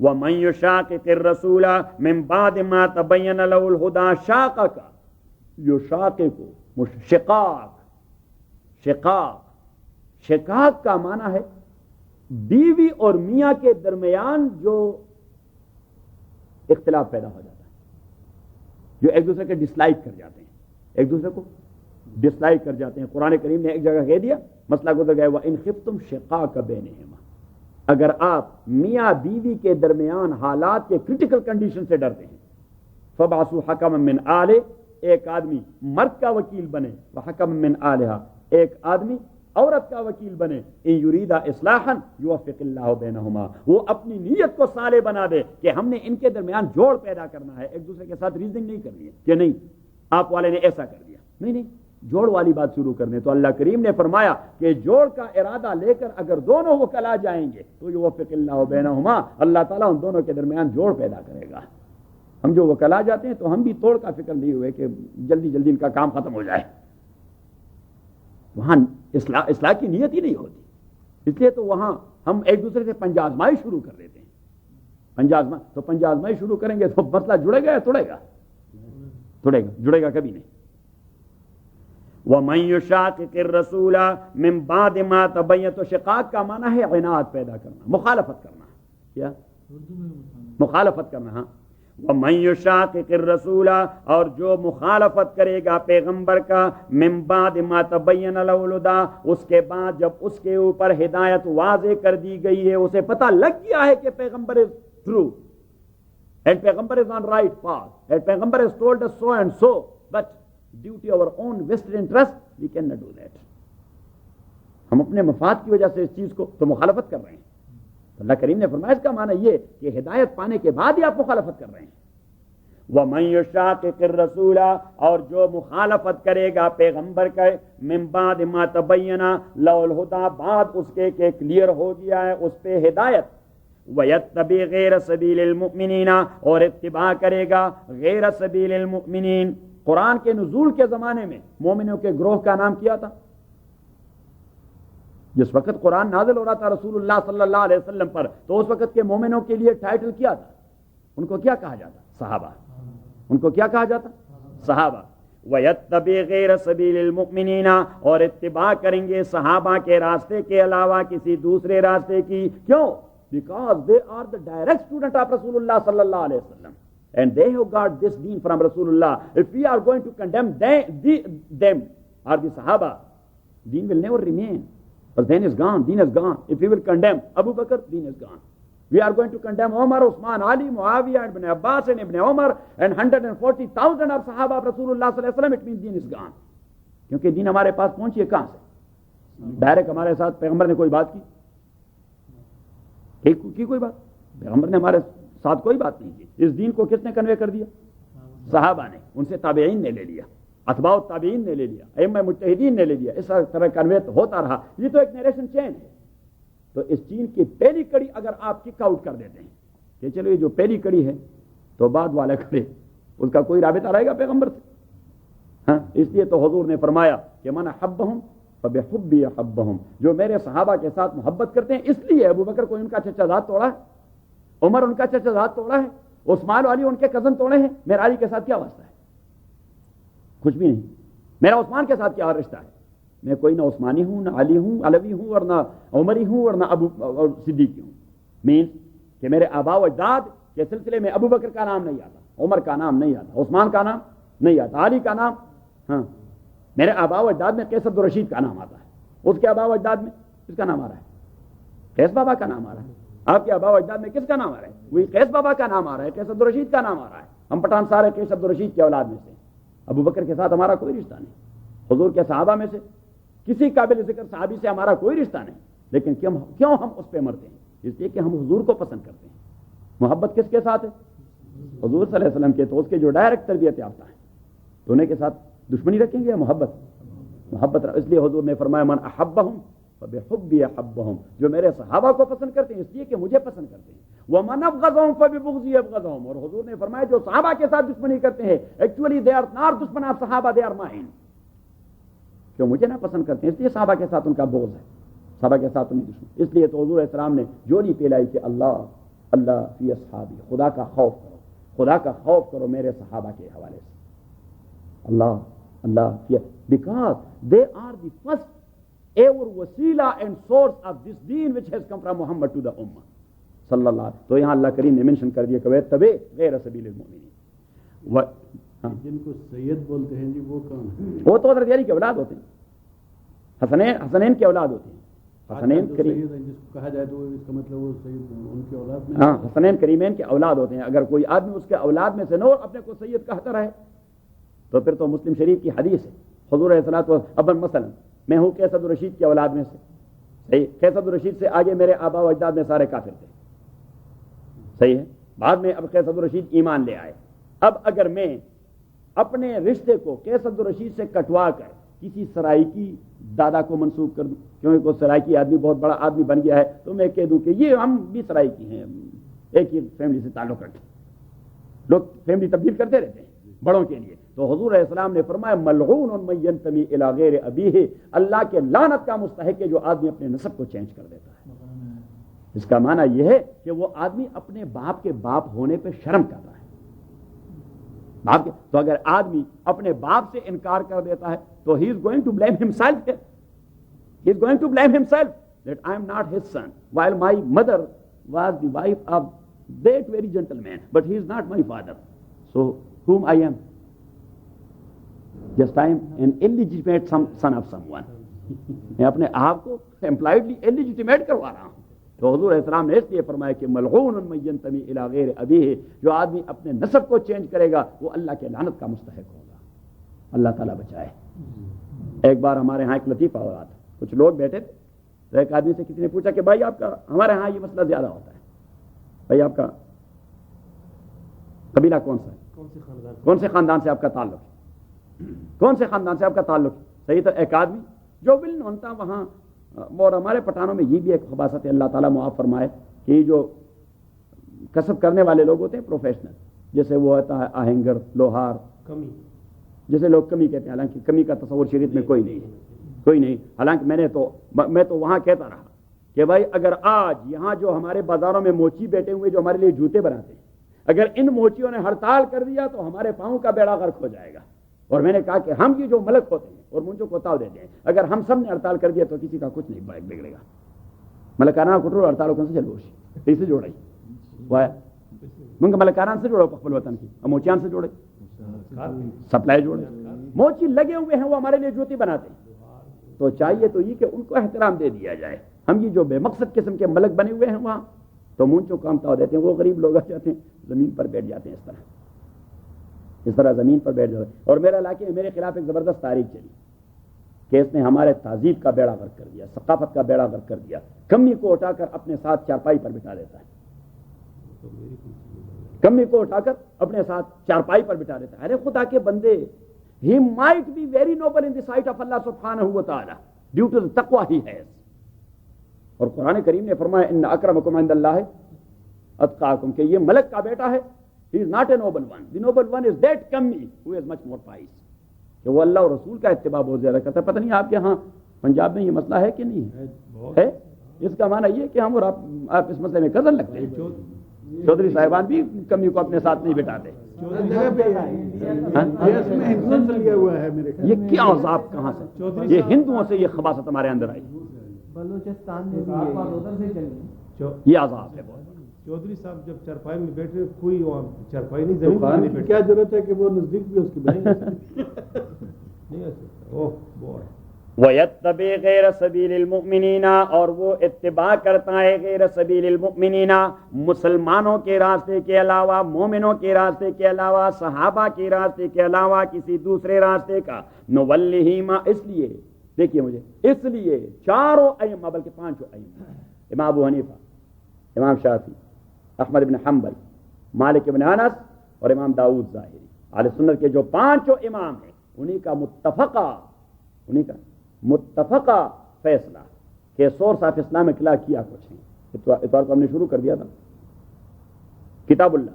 ومن یشاقق الرسول من بعد ما تبین له الهدى. شاقق, یشاقق, شقاق, شقاق, شقاق کا معنی ہے بیوی اور میاں کے درمیان جو اختلاف پیدا ہو جاتا ہے, جو ایک دوسرے کے ڈسلائک کر جاتے ہیں, ایک دوسرے کو ڈسلائک کر جاتے ہیں. قرآن کریم نے ایک جگہ کہہ دیا, مسئلہ گزر گیا, وَإِنْ خِفْتُمْ شِقَاقَ بَيْنِهِمَا, اگر آپ میاں بیوی کے درمیان حالات کے کرٹیکل کنڈیشن سے ڈرتے ہیں, فَبْعَثُوا حَكَمًا مِّنْ آلِهِ, ایک آدمی مرد کا وکیل بنے, وَحَكَمًا مِّنْ آلِهَا, ایک آدمی عورت کا وکیل بنے, ان یریدا اصلاحا یوفق اللہ بینہما, وہ اپنی نیت کو صالح بنا دے کہ ہم نے ان کے درمیان جوڑ پیدا کرنا ہے, ایک دوسرے کے ساتھ ریزننگ نہیں کرنی ہے کہ نہیں آپ والے نے ایسا کر دیا, نہیں, جوڑ والی بات شروع کرنے. تو اللہ کریم نے فرمایا کہ جوڑ کا ارادہ لے کر اگر دونوں وکلا جائیں گے تو یوفق اللہ بینہما, اللہ تعالیٰ ان دونوں کے درمیان جوڑ پیدا کرے گا. ہم جو وکلا جاتے ہیں تو ہم بھی توڑ کا فکر نہیں ہوئے کہ جلدی جلدی ان کا کام ختم ہو جائے, وہاں اصلاح کی نیت ہی نہیں ہوتی. اس لیے تو وہاں ہم ایک دوسرے سے پنج آزمائی شروع کر دیتے ہیں. پنج آزمائی شروع کریں گے تو مسئلہ جڑے گا یا توڑے گا؟ جڑے گا کبھی نہیں. وَمَن يُشَاقِقِ الرَّسُولَ مِن بَعْدِ مَا تَبَيَّنَ، تو شقاق کا معنی ہے عناد پیدا کرنا، مخالفت کرنا. کیا؟ مخالفت کرنا. ہاں. وَمَن يُشَاقِقِ الرَّسُولَ، اور جو مخالفت کرے گا پیغمبر کا، مِن بَعْدِ مَا تَبَيَّنَ لَهُ الْهُدَىٰ، اس کے بعد جب اس کے اوپر ہدایت واضح کر دی گئی ہے، اسے پتہ لگ گیا ہے کہ پیغمبر is true and پیغمبر is on right path and پیغمبر has told us so and so, but due to our own vested interest we cannot do that. ہم اپنے مفاد کی وجہ سے اس چیز کو تو مخالفت کر رہے ہیں. اللہ کریم نے فرمایا اس کا معنی یہ کہ ہدایت پانے کے بعد ہی آپ مخالفت کر رہے ہیں. وَمَن يُشَاقِقِ الرَّسُولَ، اور جو مخالفت کرے گا پیغمبر کا، مِن بَعْدِ مَا تَبَيَّنَ لَهُ الْهُدَىٰ، بعد اس کے کہ کلیئر ہو گیا ہے اس پہ ہدایت، وَيَتَّبِعْ غَيْرَ سَبِيلِ الْمُؤْمِنِينَ، اور اتباع کرے گا غیر سبیل المؤمنین. قرآن کے نزول کے زمانے میں مومنوں کے گروہ کا نام کیا تھا؟ جس وقت قرآن نازل ہو رہا تھا رسول اللہ صلی اللہ علیہ وسلم پر، تو اس وقت کے مومنوں کے لیے ٹائٹل کیا تھا؟ ان کو کیا کہا جاتا؟ صحابہ. ان کو کیا کہا جاتا؟ صحابہ. وَيَتَّبِعْ غَيْرَ سَبِيلِ الْمُؤْمِنِينَ، اور اتباع کریں گے صحابہ کے راستے کے علاوہ کسی دوسرے راستے کی. کیوں؟ Because they are the direct student of Rasulullah sallallahu alayhi wa sallam. And they have got this deen from Rasulullah. If we are going to condemn them or the Sahaba, deen will never remain. But then is gone, deen is gone. If we will condemn Abu Bakr, deen is gone. We are going to condemn Umar, Usman, Ali, Muawiyah, and Ibn Abbas and Ibn Umar and 140,000 of Sahaba of Rasulullah sallallahu alayhi wa sallam, it means deen is gone. کیونکہ دین ہمارے پاس پہنچی ہے کہاں سے؟ Direct ہمارے ساتھ پیغمبر نے کوئی بات کی؟ کوئی بات؟ پیغمبر نے ہمارے ساتھ کوئی بات نہیں کی. اس دین کو کس نے کنوے کر دیا؟ صحابہ نے. ان سے تابعین نے لے لیا، اتباع التابعین نے لے لیا، ائمہ مجتہدین نے لے لیا. اس طرح کنوے ہوتا رہا. یہ تو ایک نیریشن چین ہے. تو اس چین کی پہلی کڑی اگر آپ کک آؤٹ کر دیتے ہیں کہ چلو یہ جو پہلی کڑی ہے تو بعد والا کڑے، اس کا کوئی رابطہ رہے گا پیغمبر سے؟ ہاں. اس لیے تو حضور نے فرمایا کہ من احبہم فبحبی احبہم، جو میرے صحابہ کے ساتھ محبت کرتے ہیں. اس لیے ابو بکر کوئی ان کا چچا زاد توڑا ہے؟ عمر ان کا چچا زاد توڑا ہے؟ عثمان علی ان کے کزن توڑے ہیں؟ میرا علی کے ساتھ کیا واسطہ ہے؟ کچھ بھی نہیں. میرا عثمان کے ساتھ کیا رشتہ ہے؟ میں کوئی نہ عثمانی ہوں، نہ علی ہوں، علوی ہوں، اور نہ عمری ہوں، اور نہ ابو اور صدیقی ہوں. مینس کہ میرے آبا و اجداد کے سلسلے میں ابو بکر کا نام نہیں آتا، عمر کا نام نہیں آتا، عثمان کا نام نہیں آتا، علی کا نام. ہاں. میرے آبا و اجداد میں قیس عبدالرشید کا نام آتا ہے. اس کے آبا و اجداد میں کس کا نام آ رہا ہے؟ قیس بابا کا نام آ رہا ہے. آپ کے آبا و اجداد میں کس کا نام آ رہا ہے؟ وہی قیس بابا کا نام آ رہا ہے، قیس عبدالرشید کا نام آ رہا ہے. ہم پٹھان سارے قیس عبدالرشید کی اولاد میں سے. ابو بکر کے ساتھ ہمارا کوئی رشتہ نہیں. حضور کے صحابہ میں سے کسی قابل ذکر صحابی سے ہمارا کوئی رشتہ نہیں. لیکن کیوں ہم اس پہ مرتے ہیں؟ اس لیے کہ ہم حضور کو پسند کرتے ہیں. محبت کس کے ساتھ ہے؟ حضور صلی اللہ علیہ وسلم کے. تو اس کے جو ڈائریکٹ تربیت یافتہ ہیں تو انہیں کے ساتھ دشمنی رکھیں گے یا محبت؟ محبت. اس لیے حضور نے فرمایا من احبہم فبحبی احبہم، جو میرے صحابہ کو پسند کرتے ہیں اس لیے کہ مجھے پسند کرتے ہیں. ومن ابغضہم فببغضی ابغضہم، اور حضور نے فرمایا جو صحابہ کے ساتھ دشمنی کرتے ہیں ایکچولی دے آر ناٹ دشمن آف صحابہ، دے آر مائن. کیوں؟ مجھے نہ پسند کرتے ہیں اس لیے صحابہ کے ساتھ ان کا بغض ہے، صحابہ کے ساتھ انہیں دشمن. اس لیے تو حضور علیہ السلام نے جوڑی پھیلائی کہ اللہ اللہ فی اصحابی، خدا کا خوف کرو، خدا کا خوف کرو میرے صحابہ کے حوالے سے. اللہ اللہ because they are the first ever wasila and source of this deen which has come from Muhammad to the ummah صلی اللہ علیہ. تو یہاں اللہ کریم نے منشن کر دیا کہ وَيَتَّبِعْ غَيْرَ سَبِيلِ الْمُؤْمِنِينَ. جن کو سید بولتے ہیں جی وہ کون ہیں؟ وہ تو حضرت علی کے اولاد ہوتے ہیں، حسنین کے اولاد ہوتے ہیں. حسنین کریم جس کو کہا جائے تو اس کا مطلب وہ سید ان کی اولاد میں. ہاں، حسنین کریمین کے اولاد ہوتے ہیں. اگر کوئی آدمی اس کے اولاد میں سے نہ اپنے کو سید کہتا رہے تو پھر تو مسلم شریف کی حدیث ہے. حضور علیہ الصلوۃ والسلام مثلا میں ہوں قیس عبدالرشید کی اولاد میں سے، صحیح. قیس عبدالرشید سے آگے میرے آبا و اجداد میں سارے کافر تھے، صحیح ہے. بعد میں اب قیس عبدالرشید ایمان لے آئے. اب اگر میں اپنے رشتے کو قیس عبدالرشید سے کٹوا کر کسی سرائکی دادا کو منسوب کر دوں، کیونکہ وہ سرائکی آدمی بہت بڑا آدمی بن گیا ہے، تو میں کہہ دوں کہ یہ ہم بھی سرائکی ہیں، ایک ہی فیملی سے تعلق رکھتے ہیں. لوگ فیملی تبدیل کرتے رہتے ہیں بڑوں کے لیے. تو حضور علیہ السلام نے فرمایا ملعون من ینتمی الی غیر ابیہ، اللہ کے لعنت کا مستحق ہے جو آدمی اپنے نسب کو چینج کر دیتا ہے. اس کا معنی یہ ہے کہ وہ آدمی اپنے باپ کے باپ ہونے پہ شرم کر رہا ہے. باپ کے تو اگر آدمی اپنے باپ سے انکار کر دیتا ہے تو he is going to blame himself he is going to blame himself that I am not his son while my mother was the wife of that very gentleman but he is not my father so whom I am just I am an illegitimate son of someone میں اپنے آپ کو امپلائڈلی illegitimately کروا رہا ہوں. تو حضور علیہ السلام نے اس لیے فرمایا کہ ملعون من ینتمی الی غیر ابیہ جو آدمی اپنے نسب کو چینج کرے گا وہ اللہ کے لعنت کا مستحق ہوگا. اللہ تعالیٰ بچائے. ایک بار ہمارے ہاں ایک لطیفہ ہو رہا تھا, کچھ لوگ بیٹھے تھے تو ایک آدمی سے کسی نے پوچھا کہ بھائی آپ کا ہمارے ہاں یہ مسئلہ زیادہ ہوتا ہے, بھائی آپ کا قبیلہ کون سا ہے, کون سے خاندان سے آپ کا تعلق ہے, کون سے خاندان سے آپ کا تعلق ہے. صحیح. تو ایک آدمی جو ویل نون تھا وہاں, اور ہمارے پٹھانوں میں یہ بھی ایک خباثت ہے, اللہ تعالیٰ معاف فرمائے, کہ جو کسب کرنے والے لوگ ہوتے ہیں پروفیشنل, جیسے وہ ہوتا ہے آہنگر, لوہار, کمی, جیسے لوگ کمی کہتے ہیں, حالانکہ کمی کا تصور شریعت میں کوئی نہیں ہے, کوئی نہیں. حالانکہ میں تو وہاں کہتا رہا کہ بھائی اگر آج یہاں جو ہمارے بازاروں میں موچی بیٹھے ہوئے جو ہمارے لیے جوتے بناتے ہیں, اگر ان موچیوں نے ہڑتال کر دیا تو ہمارے پاؤں کا بیڑا غرق ہو جائے گا. اور میں نے کہا کہ ہم یہ جو ملک ہوتے ہیں اور منچوں کو تاؤ دیتے ہیں, اگر ہم سب نے ہڑتال کر دیا تو کسی کا کچھ نہیں بگڑے گا. ملکانہ کٹرو ہڑتالوں کون سے چلو اسے جوڑائی وہ منگ ملکانہ سے جوڑو پخبل وطن کی, موچیان سے جوڑے, سپلائی جوڑے, موچی لگے ہوئے ہیں وہ ہمارے لیے جوتی بناتے ہیں. تو چاہیے تو یہ کہ ان کو احترام دے دیا جائے. ہم یہ جو بے مقصد قسم کے ملک بنے ہوئے ہیں وہاں تو مونچوں کو ہم تاؤ دیتے ہیں, وہ غریب لوگ آ جاتے ہیں زمین پر بیٹھ جاتے ہیں, اس طرح زمین پر بیٹھ جاتے ہیں. اور میرے علاقے میں میرے خلاف ایک زبردست تاریخ چلی کہ اس نے ہمارے تہذیب کا بیڑا غرق کر دیا, ثقافت کا بیڑا غرق کر دیا. کمی کو اٹھا کر اپنے ساتھ چارپائی پر بٹھا دیتا ہے, کمی کو اٹھا کر اپنے ساتھ چارپائی پر بٹھا دیتا ہے. ارے خدا کے بندے, he might be very noble in the sight of Allah subhanahu wa ta'ala due to the taqwa he has. اور قرآن کریم نے فرمایا ان اکرمکم عند اللہ اتقاکم, کہ یہ ملک کا بیٹا ہے, he is not a noble one, the noble one is that kami who is much more pious, کہ وہ اللہ اور رسول کا اتباع بہت زیادہ کرتا ہے. پتہ نہیں آپ کے ہاں پنجاب میں یہ مسئلہ ہے کہ نہیں ہے؟ اس کا معنی یہ کہ ہم اور آپ اس مسئلے میں کزن لگتے ہیں. چودھری صاحبان بھی کمی کو اپنے ساتھ نہیں بٹھاتے. یہ کیا عذاب کہاں سے, یہ ہندوؤں سے یہ خباثت ہمارے اندر آئی, بلوچستان میں یہ عذاب ہے. چودھری صاحب جب چارپائی میں بیٹھے کوئی چارپائی نہیں, زمین کی کیا ضرورت ہے کہ وہ نزدیک بھی اس کی نہیں. وَيَتَّبِعْ غَيْرَ سَبِيلِ الْمُؤْمِنِينَ, اور وہ اتباع کرتا ہے غیر سبیل المؤمنین, مسلمانوں کے راستے کے علاوہ, مومنوں کے راستے کے علاوہ, صحابہ کے راستے کے علاوہ کسی دوسرے راستے کا. نُوَلِّهِ مَا, اس لیے دیکھیے مجھے, اس لیے چاروں ائمہ بلکہ پانچوں ائمہ, امام ابو حنیفہ, امام شافعی, احمد بن حنبل, مالک بن انس اور امام داؤد ظاہری, اہل سنت کے جو پانچوں امام ہیں, انہی کا متفقہ فیصلہ کہ سورس آف اسلامک لا کیا کچھ ہے. اتوار کو ہم نے شروع کر دیا تھا کتاب اللہ.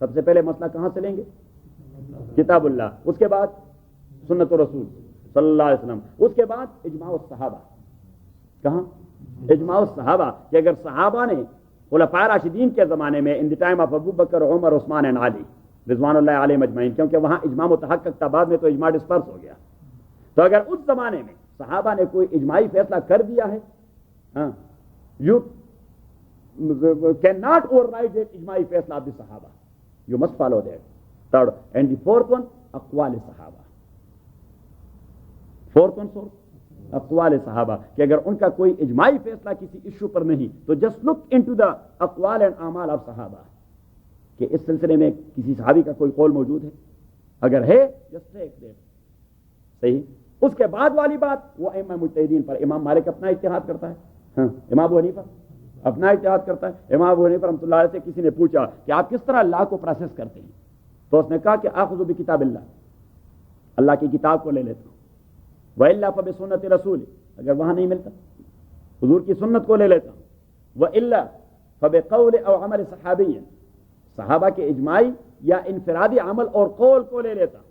سب سے پہلے مسئلہ کہاں سے لیں گے؟ کتاب اللہ, اس کے بعد سنت رسول صلی اللہ علیہ وسلم, اس کے بعد اجماع الصحابہ. کہاں؟ اجماع الصحابہ, کہ اگر صحابہ نے خلفاء راشدین کے زمانے میں in the time of Abu Bakr, Umar, Usman and Ali رضوان اللہ علیہ مجمعین, کیونکہ وہاں اجماع متحقق تھا, بعد میں تو اجماع ڈسپرس ہو گیا. تو اگر اس زمانے میں صحابہ نے کوئی اجماعی فیصلہ کر دیا ہے, you can not override that اجماعی فیصلہ آف دی صحابہ, you must follow that. Third and the fourth one اقوال صحابہ, فورتھ ون سورس اقوال صحابہ, کہ اگر ان کا کوئی اجماعی فیصلہ کسی ایشو پر نہیں تو جسٹ لک انٹو دا اقوال اینڈ اعمال آف صحابہ, کہ اس سلسلے میں کسی صحابی کا کوئی قول موجود ہے, اگر ہے جسٹ ٹیک دیٹ. صحیح. اس کے بعد والی بات وہ ائمہ مجتہدین پر. امام مالک اپنا اجتہاد کرتا ہے, امام ابو حنیفہ اپنا اجتہاد کرتا ہے. امام ابو حنیفہ رحمۃ اللہ علیہ سے کسی نے پوچھا کہ آپ کس طرح اللہ کو پروسیس کرتے ہیں, تو اس نے کہا کہ آخذ بکتاب اللہ, اللہ کی کتاب کو لے لیتا ہوں, وَإِلَّا فَبِسُنَّتِ رَسُولِ, اگر وہاں نہیں ملتا حضور کی سنت کو لے لیتا ہوں, وَإِلَّا فَبِقَوْلِ أَوْ عَمَلِ صَحَابِيٍّ, صحابہ کے اجماعی یا انفرادی عمل اور قول کو لے لیتا ہوں.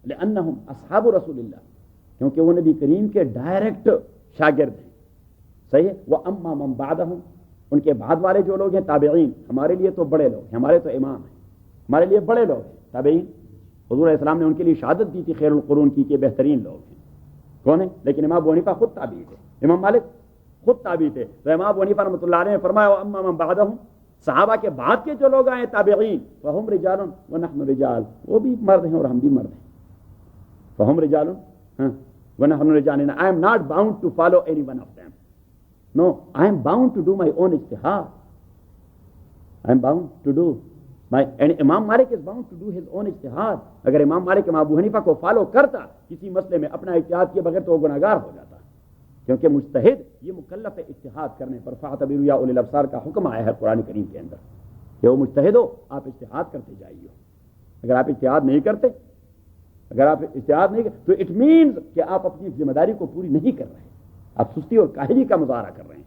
لأنہم اصحاب رسول اللہ, کیونکہ وہ نبی کریم کے ڈائریکٹ شاگرد ہیں. صحیح ہے. وَأَمَّا مَن بَعْدَهُمْ, ان کے بعد والے جو لوگ ہیں تابعین, ہمارے لیے تو بڑے لوگ ہیں, ہمارے تو امام ہیں. ہمارے لیے بڑے لوگ ہیں تابعین. حضور علیہ السلام نے ان کے لیے شہادت دی تھی خیر القرون کی کہ بہترین لوگ ہیں. کون ہیں؟ لیکن امام ابو حنیفہ خود تابعی تھے, امام مالک خود تابعی تھے. تو امام ابو حنیفہ رحمۃ اللہ علیہ نے فرمایا اما من بعدہم, صحابہ کے بعد کے جو لوگ آئے تابعین, فہم رجال ونحن رجال, وہ بھی مرد ہیں اور ہم بھی مرد ہیں. فہم رجال ونحن رجال. I am not bound to follow any one of them. No, I am bound to do my own ijtihad. I am bound to do and امام مالک is bound to do his own ijtihad. اگر امام مالک امام ابو حنیفہ کو follow کرتا کسی مسئلے میں اپنا اجتہاد کیے بغیر تو وہ گناہگار ہو جاتا, کیونکہ مجتہد یہ مکلف ہے اجتہاد کرنے پر. فاعتبروا یا اولی الابصار کا حکم آیا ہے قرآن کریم کے اندر کہ وہ مجتہد ہو, آپ اجتہاد کرتے جائیے. اگر آپ اجتہاد نہیں کرتے, اگر آپ اجتہاد نہیں کرتے تو اٹ مینز کہ آپ اپنی ذمہ داری کو پوری نہیں کر رہے, آپ سستی اور کاہلی کا مظاہرہ کر رہے ہیں.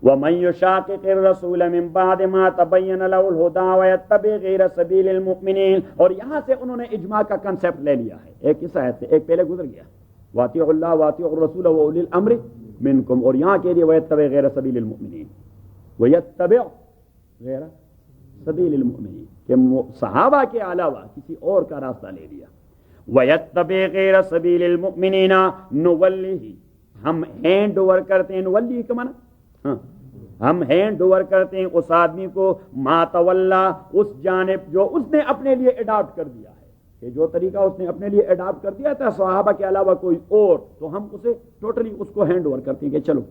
وَمَن يُشَاقِقِ الرَّسُولَ مِن بَعْدِ مَا تَبَيَّنَ لَهُ الْهُدَىٰ وَيَتَّبِعْ غَيْرَ سَبِيلِ الْمُؤْمِنِينَ. اور یہاں سے انہوں نے اجماع کا کنسیپٹ لے لیا ہے. ایک اس آیت سے, ایک پہلے گزر گیا, وَأَطِیعُوا اللَّهَ وَأَطِیعُوا الرَّسُولَ وَأُولِي الْأَمْرِ مِنْکُمْ. اور یہاں کہہ دیا وَيَتَّبِعْ غَيْرَ سَبِيلِ الْمُؤْمِنِينَ, وَيَتَّبِعْ غَيْرَ سَبِيلِ الْمُؤْمِنِينَ, کہ صحابہ کے علاوہ کسی اور کا راستہ لے لیا. وَيَتَّبِعْ غَيْرَ سَبِيلِ الْمُؤْمِنِينَ نُوَلِّهِ, ہم ہینڈ اوور کرتے ہیں. نولی کا معنی ہم ہینڈ اوور کرتے ہیں اس آدمی کو ما تولا, اس جانب جو اس نے اپنے لیے اڈاپٹ کر دیا ہے, کہ جو طریقہ اس نے اپنے لیے اڈاپٹ کر دیا تھا صحابہ کے علاوہ کوئی اور, تو ہم اسے ٹوٹلی اس کو ہینڈ اوور کرتے ہیں کہ چلو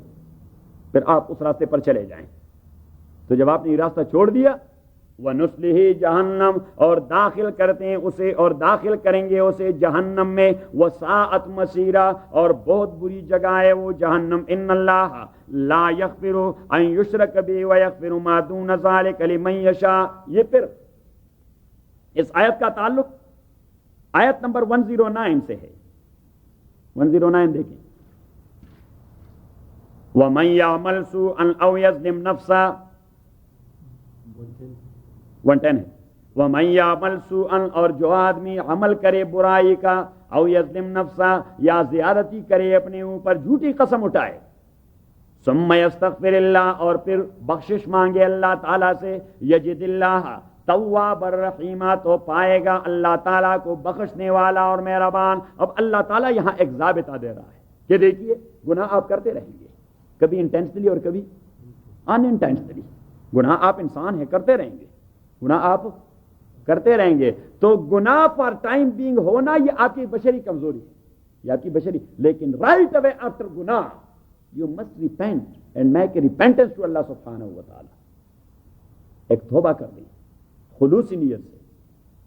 پھر آپ اس راستے پر چلے جائیں. تو جب آپ نے یہ راستہ چھوڑ دیا, وَنُصْلِهِ جہنم, اور داخل کرتے ہیں اسے, اور داخل کریں گے اسے جہنم میں. وَسَاءَتْ مَصِيرًا, اور بہت بری جگہ ہے وہ جہنم. اِنَّ اللَّهَ لَا يَغْفِرُ أَن يُشْرَكَ بِهِ وَيَغْفِرُ مَا دُونَ ذَلِكَ لِمَن يَشَاءُ. یہ پھر اس آیت کا تعلق آیت نمبر 109 سے ہے. 109 دیکھیں. وَمَن يَعْمَلْ سُوءًا أَوْ يَظْلِمْ نَفْسَهُ, 110 ہے. وَمَن يَعْمَلْ سُوءًا, اور جو آدمی عمل کرے برائی کا, او یظلم نفسا, یا زیادتی کرے اپنے اوپر, جھوٹی قسم اٹھائے, ثم یستغفر اللہ, اور پھر بخشش مانگے اللہ تعالیٰ سے, یجد اللہ تواب الرحیمہ, تو پائے گا اللہ تعالیٰ کو بخشنے والا اور مہربان. اب اللہ تعالیٰ یہاں ایک ضابطہ دے رہا ہے کہ دیکھیے گناہ آپ کرتے رہیں گے, کبھی انٹینشنلی اور کبھی ان انٹینشنلی. گناہ آپ انسان ہیں, کرتے رہیں گے, گناہ آپ کرتے رہیں گے. تو گناہ فار ٹائم بینگ ہونا یہ آپ کی بشری کمزوری ہے, یہ آپ کی بشری. لیکن رائٹ اوے آفٹر گناہ you must repent and make a repentance to Allah سبحانہ و تعالی. ایک توبہ کر دیں خلوصی نیت سے,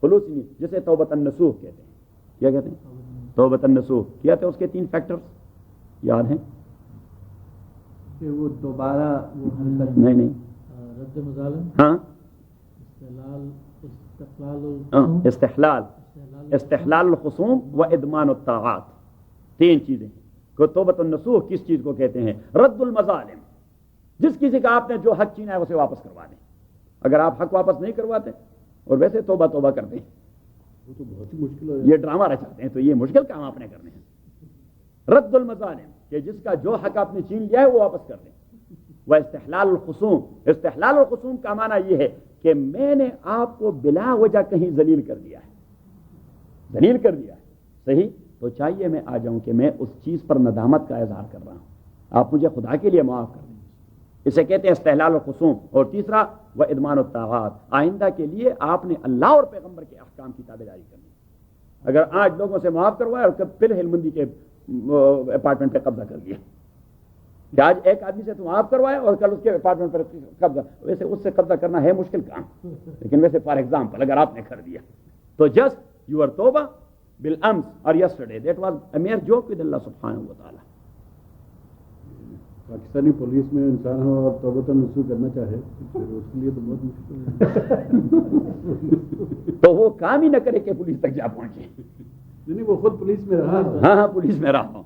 خلوصی نیت, جسے توبۃ النصوح کہتے ہیں. کیا کہتے ہیں؟ توبۃ النصوح. کیا تھے اس کے 3 فیکٹرز یاد ہیں؟ کہ وہ دوبارہ وہ نہیں رد مظالم, ہاں, استحلال استحلال الخصوم و ادمان الطاعات. 3 چیزیں. کو توبۃ النصوح کس چیز کو کہتے ہیں؟ رد المظالم, جس کسی کا آپ نے جو حق چھینا ہے اسے واپس کروا دیں. اگر آپ حق واپس نہیں کرواتے اور ویسے توبہ کرتے ہیں, وہ تو بہت ہی مشکل ہے. یہ ڈرامہ رچاتے ہیں, تو یہ مشکل کام آپ نے کرنے ہیں. رد المظالم, کہ جس کا جو حق آپ نے چھین لیا ہے وہ واپس کر دیں. وہ استحلال الخصوم, استحلال الخصوم کا معنی یہ ہے کہ میں نے آپ کو بلا وجہ کہیں ذلیل کر دیا ہے, ذلیل کر دیا ہے, صحیح, تو چاہیے میں آ جاؤں کہ میں اس چیز پر ندامت کا اظہار کر رہا ہوں, آپ مجھے خدا کے لیے معاف کر دیں. اسے کہتے ہیں استحلال الخصوم. اور تیسرا وہ ادمان الطاعات, آئندہ کے لیے آپ نے اللہ اور پیغمبر کے احکام کی تابعداری کرنی. اگر آج لوگوں سے معاف کروایا اور پھر ہلمندی کے اپارٹمنٹ پہ قبضہ کر دیا, آج ایک آدمی سے تو معاف کروایا اور کل اس کے اپارٹمنٹ پر قبضہ, ویسے اس سے قبضہ کرنا ہے مشکل کام, لیکن ویسے فار ایگزامپل اگر آپ نے کر دیا تو جسٹ یور توبہ بالامس اور yesterday, that was a mere joke with Allah سبحانہ و تعالی. پاکستانی پولیس میں انسان ہو اور توبۃ النصوح کرنا چاہے پھر اس کے لیے تو بہت مشکل ہے. تو وہ کام ہی نہ کرے کہ پولیس تک جا پہنچے. نہیں, وہ خود پولیس میں رہا. ہاں, پولیس میں رہا ہوں.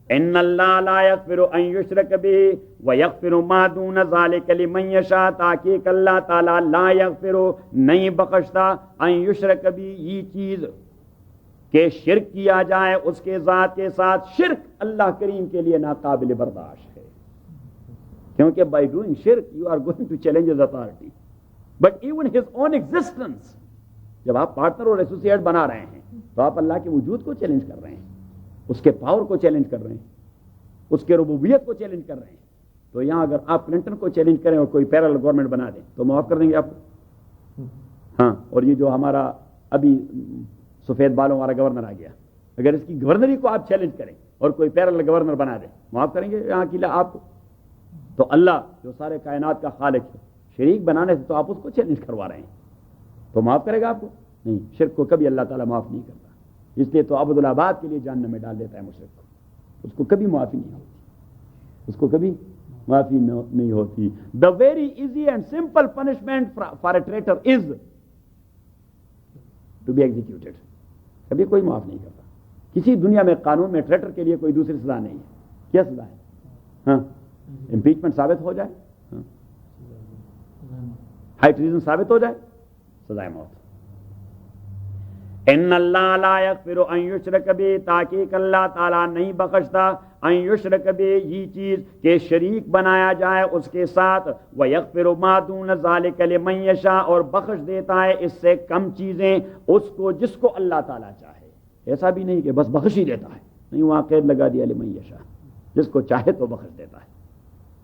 ان اللہ لا یغفر ان یشرک به ویغفر ما دون ذلک لمن یشاء, تاکہ اللہ تعالی لا یغفر, نہیں بخشتا, ان یشرک به, یہ چیز کہ شرک کیا جائے اس کے ذات کے ساتھ. شرک اللہ کریم کے لیے ناقابل برداشت ہے, کیونکہ بائی ڈوئنگ شرک you are going to challenge his authority. But even his own existence. جب آپ پارٹنر اور ایسوسیٹ بنا رہے ہیں تو آپ اللہ کے وجود کو چیلنج کر رہے ہیں, اس کے پاور کو چیلنج کر رہے ہیں, اس کے ربوبیت کو چیلنج کر رہے ہیں. تو یہاں اگر آپ کلنٹن کو چیلنج کریں اور کوئی پیرل گورنمنٹ بنا دیں تو معاف کر دیں گے آپ کو؟ ہاں. اور یہ جو ہمارا ابھی سفید بالوں والا گورنر آ گیا, اگر اس کی گورنری کو آپ چیلنج کریں اور کوئی پیرل گورنر بنا دیں, معاف کریں گے یہاں کی آپ کو؟ تو اللہ جو سارے کائنات کا خالق ہے, شریک بنانے سے تو آپ اس کو چیلنج کروا رہے ہیں, تو معاف کرے گا آپ کو؟ نہیں. شرک کو کبھی اللہ تعالیٰ معاف نہیں کرتا, اس لیے تو عبدالآباد کے لیے جہنم میں ڈال دیتا ہے مشرک کو, اس کو کبھی معافی نہیں ہوتی, اس کو کبھی معافی نہیں ہوتی. The very easy and simple punishment for a traitor is to be executed. کبھی کوئی معاف نہیں کرتا. کسی دنیا میں قانون میں ٹریٹر کے لیے کوئی دوسری سزا نہیں ہے. کیا سزا ہے؟ ہاں, امپیچمنٹ ثابت ہو جائے, ہائی ٹریزن ثابت ہو جائے, سزائے موت. ان اللہ لا یغفر ان یشرک بہ, تحقیق اللہ تعالیٰ نہیں بخشتا ان یشرک بہ, یہ چیز کہ شریک بنایا جائے اس کے ساتھ, ویغفر ما دون ذلک لمن یشاء, اور بخش دیتا ہے اس سے کم چیزیں اس کو جس کو اللہ تعالیٰ چاہے. ایسا بھی نہیں کہ بس بخش ہی دیتا ہے, نہیں, وہاں قید لگا دیا لمن یشاء, جس کو چاہے تو بخش دیتا ہے.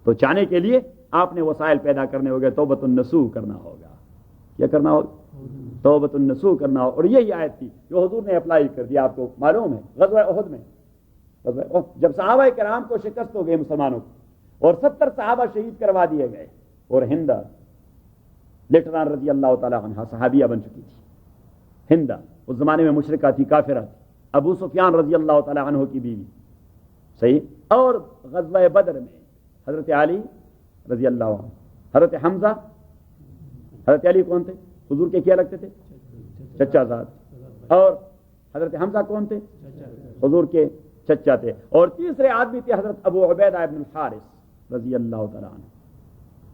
تو چاہنے کے لیے آپ نے وسائل پیدا کرنے ہوگے, توبۃ النصوح کرنا ہوگا. کیا کرنا ہوگا؟ توبۃ النصوح کرنا ہوگا. اور یہی آیت تھی جو حضور نے اپلائی کر دیا, آپ کو معلوم ہے غزوہ احد میں جب صحابہ کرام کو شکست ہو گئی مسلمانوں کو اور 70 صحابہ شہید کروا دیے گئے, اور ہندا لیٹران رضی اللہ تعالیٰ عنہ صحابیہ بن چکی تھی. ہندا اس زمانے میں مشرکہ تھی, کافرہ تھی, ابو سفیان رضی اللہ تعالیٰ عنہ کی بیوی, صحیح. اور غزوہ بدر میں حضرت علی رضی اللہ عنہ, حضرت حمزہ, حضرت علی کون تھے؟ حضور کے کیا لگتے تھے؟ چچا زاد. اور حضرت حمزہ کون تھے؟ حضور کے چچا تھے. اور تیسرے آدمی تھے حضرت ابو عبیدہ ابن الحارث رضی اللہ تعالیٰ عنہ.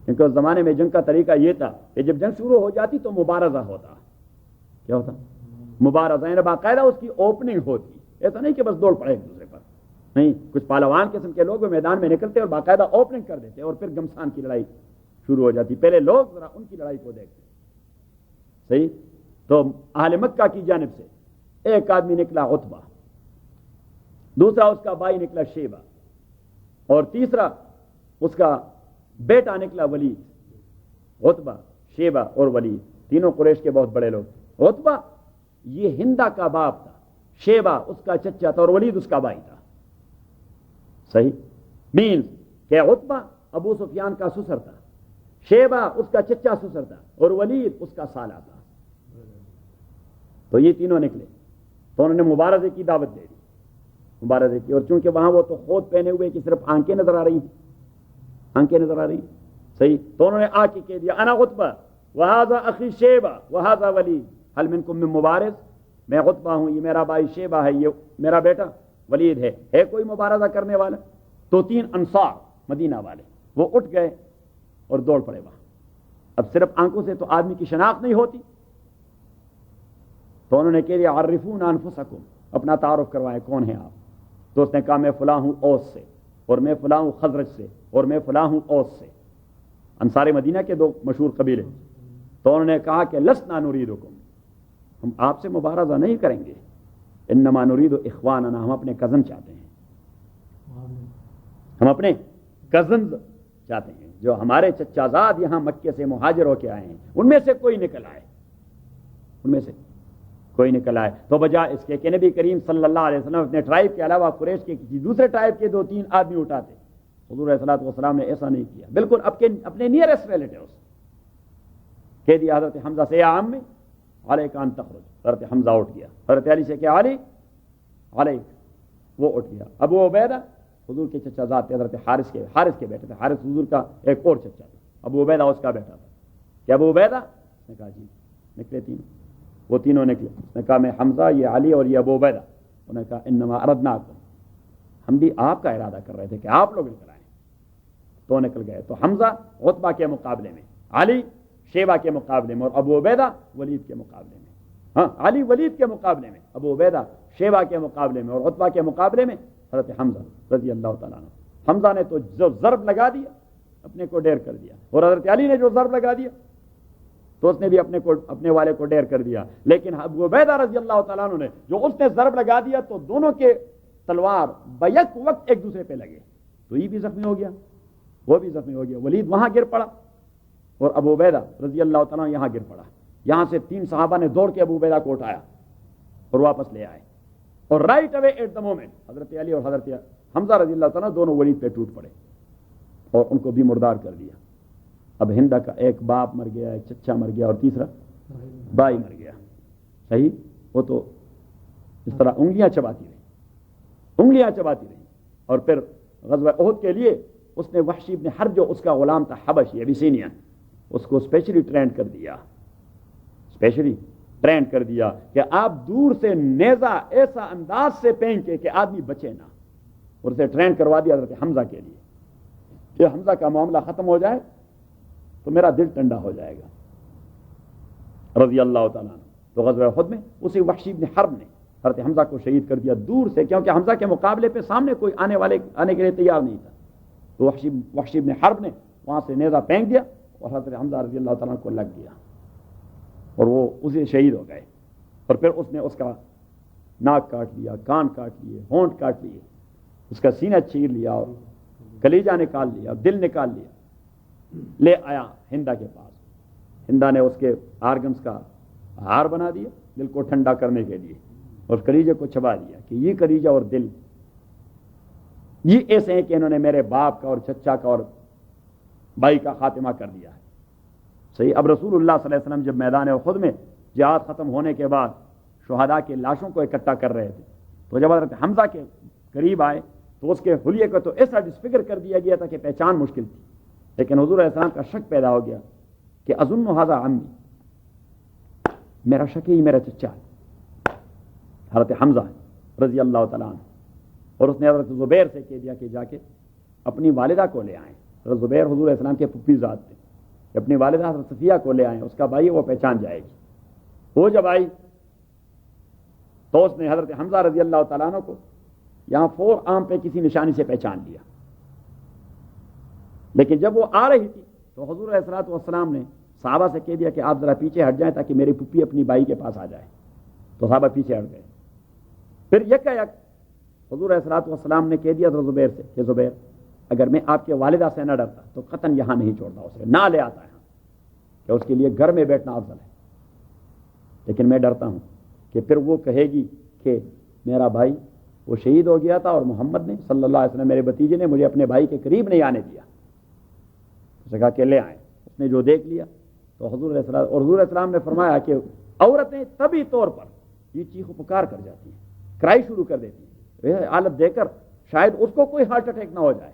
کیونکہ اس زمانے میں جنگ کا طریقہ یہ تھا کہ جب جنگ شروع ہو جاتی تو مبارزہ ہوتا. کیا ہوتا؟ مبارزہ, یعنی باقاعدہ اس کی اوپننگ ہوتی. ایسا نہیں کہ بس دوڑ پڑے ایک دوسرے پر, نہیں. کچھ پہلوان قسم کے لوگ میدان میں نکلتے اور باقاعدہ اوپننگ کر دیتے, اور پھر گمسان کی لڑائی شروع ہو جاتی. پہلے لوگ ذرا ان کی لڑائی کو دیکھتے, صحیح. تو اہل مکہ کی جانب سے ایک آدمی نکلا عتبہ, دوسرا اس کا بھائی نکلا شیبہ, اور تیسرا اس کا بیٹا نکلا ولید. عتبہ, شیبہ اور ولید تینوں قریش کے بہت بڑے لوگ. عتبہ یہ ہندا کا باپ تھا, شیبہ اس کا چچا تھا, اور ولید اس کا بھائی تھا. صحیح. مینز کہ عتبہ ابو سفیان کا سسر تھا, شیبہ اس کا چچا سسر تھا, اور ولید اس کا سالہ تھا. تو یہ تینوں نکلے, تو انہوں نے مبارزے کی دعوت دے دی, مبارزے کی. اور چونکہ وہاں وہ تو خود پہنے ہوئے کہ صرف آنکھیں نظر آ رہی ہیں, آنکھیں نظر آ رہی ہیں, صحیح. تو انہوں نے آ کے کہہ دیا انا عتبہ وہذا اخی شیبہ وہذا ولید هل منکم من مبارز, میں عتبہ ہوں, یہ میرا بھائی شیبہ ہے, یہ میرا بیٹا ولید ہے کوئی مبارزہ کرنے والا؟ تو 3 انصار مدینہ والے وہ اٹھ گئے اور دوڑ پڑے وہاں. اب صرف آنکھوں سے تو آدمی کی شناخت نہیں ہوتی, تو انہوں نے کہہ دیا عرفون انفسکم, اپنا تعارف کروائیں, کون ہیں آپ؟ تو اس نے کہا میں فلاں ہوں اوس سے, اور میں فلاں ہوں خزرج سے, اور میں فلاں ہوں اوس سے. انصار مدینہ کے 2 مشہور قبیلے. تو انہوں نے کہا کہ لسنا نریدکم, ہم آپ سے مبارزہ نہیں کریں گے, انما نرید اخواننا, ہم اپنے کزن چاہتے ہیں, ہم اپنے کزن چاہتے ہیں, جو ہمارے چچا زاد یہاں مکے سے مہاجر ہو کے آئے ہیں, ان میں سے کوئی نکل آئے, ان میں سے کوئی نکل آئے. تو بجائے اس کے کہ نبی کریم صلی اللہ علیہ وسلم اپنے ٹرائب کے علاوہ قریش کے کسی دوسرے ٹرائب کے 2-3 آدمی اٹھاتے, حضور علیہ الصلوۃ والسلام نے ایسا نہیں کیا. بالکل اپنے نیئرسٹ ریلیٹیوز کہہ دیا حضرت حمزہ سے یا عمی علیک ان تخرج, حضرت حمزہ اٹھ گیا. حضرت علی سے کہ علی علیک, وہ اٹھ گیا. ابو عبیدہ حضور کے چچا زاد تھے, حضرت حارث کے بیٹے تھے. حارث حضور کا ایک اور چچا تھا, ابو عبیدہ اس کا بیٹا تھا. کہ ابو عبیدہ نے کہا جی. نکلے تینوں, وہ تینوں نکلے. اس نے کہا میں حمزہ, یہ علی اور یہ ابو عبیدہ. انہوں نے کہا انما اردناکم, ہم بھی آپ کا ارادہ کر رہے تھے کہ آپ لوگ نکل آئیں. تو نکل گئے. تو حمزہ عتبہ کے مقابلے میں, علی شیبہ کے مقابلے میں, اور ابو عبیدہ ولید کے مقابلے میں. ہاں, علی ولید کے مقابلے میں, ابو عبیدہ شیبہ کے مقابلے میں, اور عتبہ کے مقابلے میں حضرت حمزہ رضی اللہ تعالیٰ عنہ. حمزہ نے تو جو ضرب لگا دیا اپنے کو ڈیر کر دیا, اور حضرت علی نے جو ضرب لگا دیا تو اس نے بھی اپنے والے کو ڈیر کر دیا. لیکن ابو عبیدہ رضی اللہ تعالیٰ عنہ نے جو اس نے ضرب لگا دیا تو دونوں کے تلوار بیک وقت ایک دوسرے پہ لگے, تو یہ بھی زخمی ہو گیا, وہ بھی زخمی ہو گیا. ولید وہاں گر پڑا اور ابو عبیدہ رضی اللہ تعالیٰ عنہ یہاں گر پڑا. یہاں سے 3 صحابہ نے دوڑ کے ابو عبیدہ کو اٹھایا اور واپس لے آئے, اور right away at the moment حضرت علی اور حضرت حمزہ رضی اللہ تعالیٰ دونوں ولید پہ ٹوٹ پڑے اور ان کو بھی مردار کر دیا. اب ہندا کا ایک باپ مر گیا, ایک چچا مر گیا اور تیسرا بھائی مر گیا. صحیح, وہ تو اس طرح انگلیاں چباتی رہی. اور پھر غزوہ احد کے لیے اس نے وحشی بن حرب جو اس کا غلام تھا حبشی ابیسینین, اس کو اسپیشلی ٹرین کر دیا کہ آپ دور سے نیزہ ایسا انداز سے پھینکے کہ آدمی بچے نہ, اور اسے ٹرین کروا دیا حضرت حمزہ کے لیے کہ حمزہ کا معاملہ ختم ہو جائے تو میرا دل ٹھنڈا ہو جائے گا رضی اللہ تعالیٰ عنہ. تو غزوہ احد میں اسی وحشی بن حرب نے حضرت حمزہ کو شہید کر دیا دور سے, کیونکہ حمزہ کے مقابلے پہ سامنے کوئی آنے کے لیے تیار نہیں تھا. تو وحشی بن حرب نے وہاں سے نیزہ پھینک دیا اور حضرت حمزہ رضی اللہ تعالیٰ کو لگ گیا اور وہ اسی شہید ہو گئے. اور پھر اس نے اس کا ناک کاٹ لیا, کان کاٹ لیے, ہونٹ کاٹ لیے, اس کا سینہ چیر لیا اور کلیجہ نکال لیا, دل نکال لیا, لے آیا ہندا کے پاس. ہندا نے اس کے آرگنز کا ہار بنا دیا دل کو ٹھنڈا کرنے کے لیے, اور کلیجے کو چبا دیا کہ یہ کلیجہ اور دل یہ ایسے ہیں کہ انہوں نے میرے باپ کا اور چچا کا اور بھائی کا خاتمہ کر دیا ہے. صحیح. اب رسول اللہ صلی اللہ علیہ وسلم جب میدان احد میں جہاد ختم ہونے کے بعد شہداء کی لاشوں کو اکٹھا کر رہے تھے, تو جب حضرت حمزہ کے قریب آئے تو اس کے حلیے کو تو ایسا ڈسفگر کر دیا گیا تھا کہ پہچان مشکل تھی. لیکن حضور علیہ السلام کا شک پیدا ہو گیا کہ اظن ھذا عمی, میرا شک ہی میرا چچا ہے حضرت حمزہ رضی اللہ تعالیٰ عنہ. اور اس نے حضرت زبیر سے کہہ دیا کہ جا کے اپنی والدہ کو لے آئیں. حضرت زبیر حضور علیہ السلام کے پھپھی ذات تھے, کہ اپنی والدہ حضرت صفیہ کو لے آئیں, اس کا بھائی وہ پہچان جائے گی. وہ جب آئی تو اس نے حضرت حمزہ رضی اللہ تعالیٰ عنہ کو یہاں فور آرم پہ کسی نشانی سے پہچان لیا. لیکن جب وہ آ رہی تھی تو حضور علیہ الصلوۃ والسلام نے صحابہ سے کہہ دیا کہ آپ ذرا پیچھے ہٹ جائیں تاکہ میری پھپھی اپنی بائی کے پاس آ جائے. تو صحابہ پیچھے ہٹ گئے. پھر یک حضور علیہ الصلوۃ والسلام نے کہہ دیا تو زبیر سے کہ زبیر, اگر میں آپ کے والدہ سے نہ ڈرتا تو قطن یہاں نہیں چھوڑتا, اسے نہ لے آتا یہاں, کہ اس کے لیے گھر میں بیٹھنا افضل ہے. لیکن میں ڈرتا ہوں کہ پھر وہ کہے گی کہ میرا بھائی وہ شہید ہو گیا تھا اور محمد نے صلی اللہ علیہ وسلم میرے بھتیجے نے مجھے اپنے بھائی کے قریب نہیں آنے دیا. اسے کہا کہ لے آئیں. اس نے جو دیکھ لیا تو حضور علیہ السلام نے فرمایا کہ عورتیں طبی طور پر یہ چیخ و پکار کر جاتی ہیں, کرائی شروع کر دیتی ہیں. حالت دیکھ کر شاید اس کو کوئی ہارٹ اٹیک نہ ہو جائے.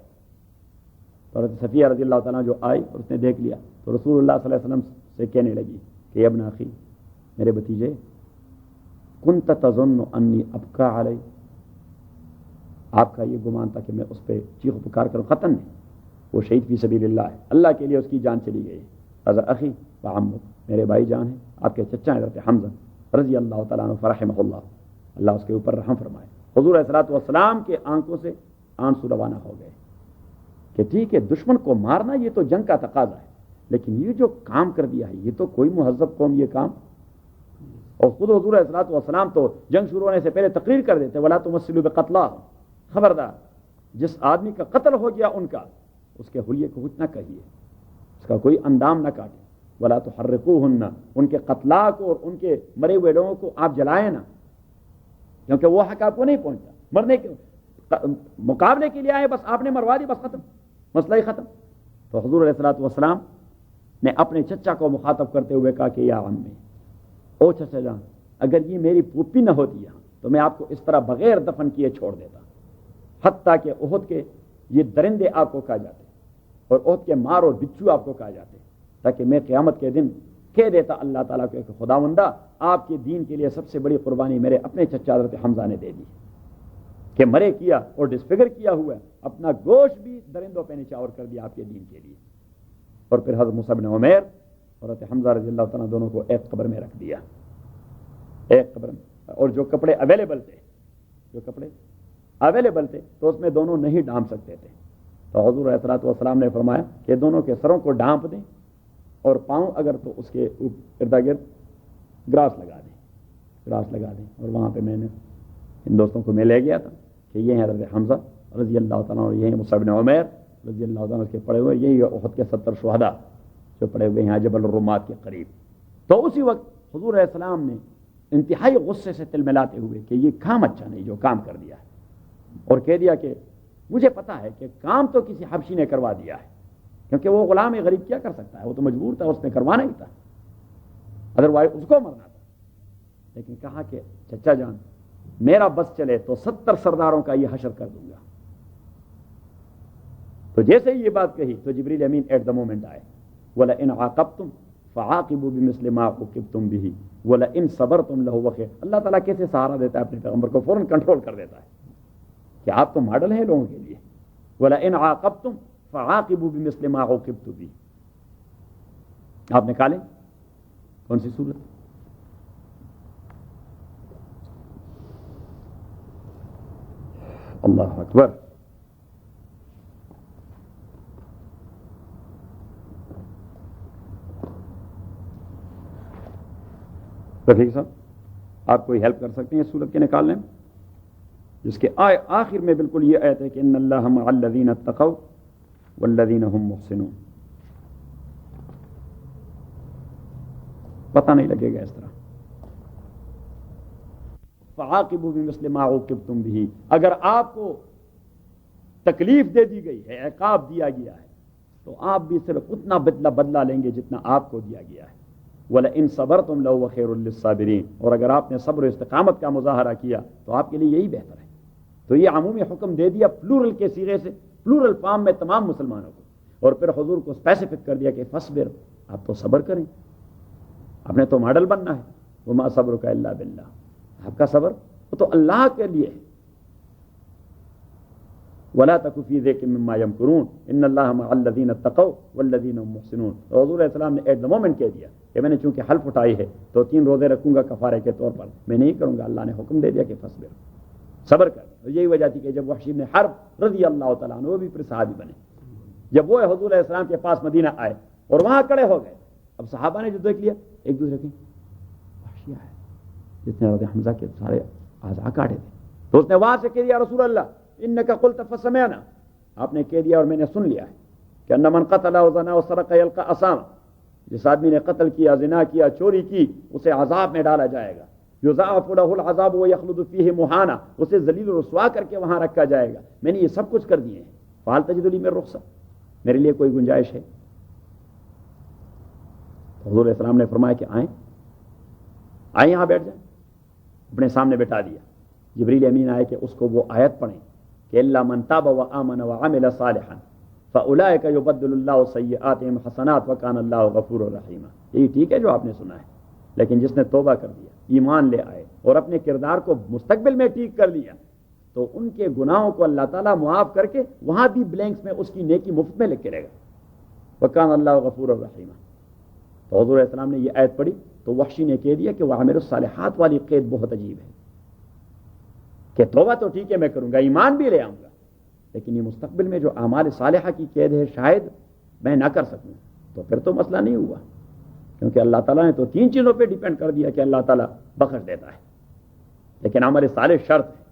تو حضرت صفیہ رضی اللہ تعالیٰ جو آئی اور اس نے دیکھ لیا تو رسول اللہ صلی اللہ علیہ وسلم سے کہنے لگی کہ ابن اخی, میرے بھتیجے, کنت تظن انی ابقی علی, آپ کا یہ گمان تھا کہ میں اس پہ چیخ و پکار کروں. ختم نہیں, وہ شہید فی سبیل اللہ ہے, اللہ کے لیے اس کی جان چلی گئی. حضرت اخی و عمک, میرے بھائی جان ہیں, آپ کے چچا حضرت حمزہ رضی اللہ تعالیٰ عنہ فرحمہ اللہ, اللہ اس کے اوپر رحم فرمائے. حضور علیہ الصلوۃ والسلام کے آنکھوں سے آنسو روانہ ہو گئے کہ ٹھیک ہے دشمن کو مارنا یہ تو جنگ کا تقاضا ہے, لیکن یہ جو کام کر دیا ہے یہ تو کوئی مہذب قوم یہ کام. اور خود حضور علیہ الصلوۃ والسلام تو جنگ شروع ہونے سے پہلے تقریر کر دیتے ولا تمثلوا بقتلاہم, خبردار جس آدمی کا قتل ہو گیا ان کا, اس کے حلیے کو کچھ نہ کہیے, اس کا کوئی اندام نہ کاٹے. ولا تحرقوہن, ان کے قتلا کو اور ان کے مرے ہوئے لوگوں کو آپ جلائیں نہ, کیونکہ وہ حق آپ کو نہیں پہنچا. مرنے کے مقابلے کے لیے آئے, بس آپ نے مروا دی, بس ختم, مسئلہ ہی ختم. تو حضور علیہ الصلوۃ والسلام نے اپنے چچا کو مخاطب کرتے ہوئے کہا کہ یا عمی, او چچا جان, اگر یہ میری پھوپھی نہ ہوتی یہاں تو میں آپ کو اس طرح بغیر دفن کیے چھوڑ دیتا, حتیٰ کہ احد کے یہ درندے آپ کو کھا جاتے اور احد کے مار اور بچھو آپ کو کھا جاتے, تاکہ میں قیامت کے دن کہہ دیتا اللہ تعالیٰ کو کہ خداوندہ آپ کے دین کے لیے سب سے بڑی قربانی میرے اپنے چچا حضرت حمزہ نے دے دی, کہ مرے کیا اور ڈسفگر کیا ہوا اپنا گوشت بھی درندوں پہ نچاور کر دیا آپ کے دین کے لیے. اور پھر حضرت مصعب بن عمیر اور حضرت حمزہ رضی اللہ تعالیٰ دونوں کو ایک قبر میں رکھ دیا, ایک قبر میں. اور جو کپڑے اویلیبل تھے تو اس میں دونوں نہیں ڈھانپ سکتے تھے, تو حضور علیہ الصلوۃ والسلام نے فرمایا کہ دونوں کے سروں کو ڈھانپ دیں اور پاؤں اگر تو اس کے ارد گرد گراس لگا دیں. اور وہاں پہ میں نے ان دوستوں کو میں لے گیا تھا کہ یہ ہیں حضرت حمزہ رضی اللہ تعالیٰ اور یہ ہیں مصعب بن عمیر رضی اللہ تعالیٰ کے پڑے ہوئے، یہی احد کے 70 شہداء جو پڑے ہوئے ہیں جبل الرمات کے قریب. تو اسی وقت حضور علیہ السلام نے انتہائی غصے سے تل ملاتے ہوئے کہ یہ کام اچھا نہیں جو کام کر دیا ہے، اور کہہ دیا کہ مجھے پتا ہے کہ کام تو کسی حبشی نے کروا دیا ہے، کیونکہ وہ غلام غریب کیا کر سکتا ہے، وہ تو مجبور تھا، اس نے کروانا ہی تھا، ادروائز اس کو مرنا تھا. لیکن کہا کہ چچا جان میرا بس چلے تو 70 سرداروں کا یہ حشر کر دوں گا. تو جیسے ہی یہ بات کہی تو جبریل امین ایٹ دا مومنٹ آئے. وَلَئِنْ عَاقَبْتُمْ فَعَاقِبُوا بِمِثْلِ مَا عُوقِبْتُمْ بِهِ وَلَئِنْ صَبَرْتُمْ لَهُوَ خَيْرٌ. اللہ تعالیٰ کیسے سہارا دیتا ہے اپنے پیغمبر کو، فوراً کنٹرول کر دیتا ہے کہ آپ تو ماڈل ہیں لوگوں کے لیے. وَلَئِنْ عَاقَبْتُمْ فَعَاقِبُوا بِمِثْلِ مَا عُوقِبْتُمْ بِهِ. آپ نکالیں کون سی صورت؟ اللہ اکبر. رفیق صاحب آپ کوئی ہیلپ کر سکتے ہیں اس صورت کے نکالنے میں، جس کے آخر میں بالکل یہ آیت ہے کہ ان اللہ مع الذین اتقوا والذین هم محسنون. پتہ نہیں لگے گا اس طرح. فعاقبوا بمثل ما عوقبتم به. اگر آپ کو تکلیف دے دی گئی ہے، عقاب دیا گیا ہے، تو آپ بھی صرف اتنا بدلہ لیں گے جتنا آپ کو دیا گیا ہے. وَلَئِن صَبَرْتُمْ لَهُوَ خَيْرٌ لِّلصَّابِرِينَ. اور اگر آپ نے صبر و استقامت کا مظاہرہ کیا تو آپ کے لیے یہی بہتر ہے. تو یہ عمومی حکم دے دیا پلورل کے صیغے سے، پلورل فارم میں تمام مسلمانوں کو، اور پھر حضور کو اسپیسیفک کر دیا کہ فصبر، آپ تو صبر کریں، آپ نے تو ماڈل بننا ہے. وَمَا صَبْرُكَ إِلَّا بِاللَّهِ. آپ کا صبر وہ تو اللہ کے لیے ہے. وَلَا تَكُ فِي ذِكْرٍ مِّمَّا يَمْكُرُونَ إِنَّ اللَّهَ مَعَ الَّذِينَ اتَّقَوْا وَالَّذِينَ هُم مُحْسِنُونَ. حضور علیہ السلام نے ایٹ دا مومنٹ کہہ دیا کہ میں نے چونکہ حلف اٹھائی ہے تو 3 روزے رکھوں گا کفارے کے طور پر، میں نہیں کروں گا. اللہ نے حکم دے دیا کہ فصبر، صبر کر. اور یہی وجہ تھی کہ جب وحشی بن حرب رضی اللہ تعالیٰ عنہ، وہ بھی پھر صحابی بنے، جب وہ حضور علیہ السلام کے پاس مدینہ آئے اور وہاں کھڑے ہو گئے، اب صحابہ نے جو دیکھ لیا ایک دوسرے کی وحشی ہے جس نے حضرت حمزہ کے سارے اعضاء کاٹے تھے، تو اس نے وہاں سے کہہ دیا رسول اللہ انک قلت فسمعنا، آپ نے کہہ دیا اور میں نے سن لیا ہے کہ ان من قتل او زنا وسرق یلقى اثاما. جس آدمی نے قتل کیا، زنا کیا، چوری کی، اسے عذاب میں ڈالا جائے گا. یضاعف له العذاب ويخلد فيه مهانا. اسے ذلیل و رسوا کر کے وہاں رکھا جائے گا. میں نے یہ سب کچھ کر دیے ہیں. فهل تجد لي من رخصة، میرے لیے کوئی گنجائش ہے؟ حضور علیہ السلام نے فرمایا کہ آئیں یہاں بیٹھ جائیں. اپنے سامنے بٹھا دیا. جبریل امین آئے کہ اس کو وہ آیت پڑھیں کہ الا من تاب وآمن وعمل صالحا فاولئک یبدل اللہ سیئاتہم حسنات وکان اللہ غفورا رحیما. یہی ٹھیک ہے جو آپ نے سنا ہے، لیکن جس نے توبہ کر دیا، ایمان لے آئے اور اپنے کردار کو مستقبل میں ٹھیک کر لیا، تو ان کے گناہوں کو اللہ تعالیٰ معاف کر کے وہاں بھی بلینکس میں اس کی نیکی مفت میں لکھ کے رہے گا. وکان اللہ غفورا رحیما. تو حضور علیہ السلام نے یہ آیت پڑھی تو وحشی نے کہہ دیا کہ وعمل الصالحات والی قید بہت عجیب ہے، کہ توبہ تو ٹھیک ہے میں کروں گا، ایمان بھی لے آؤں گا، لیکن یہ مستقبل میں جو اعمال صالحہ کی قید ہے شاید میں نہ کر سکوں. تو پھر تو مسئلہ نہیں ہوا، کیونکہ اللہ تعالیٰ نے تو 3 چیزوں پہ ڈیپینڈ کر دیا کہ اللہ تعالیٰ بخش دیتا ہے، لیکن عمل صالح شرط ہے.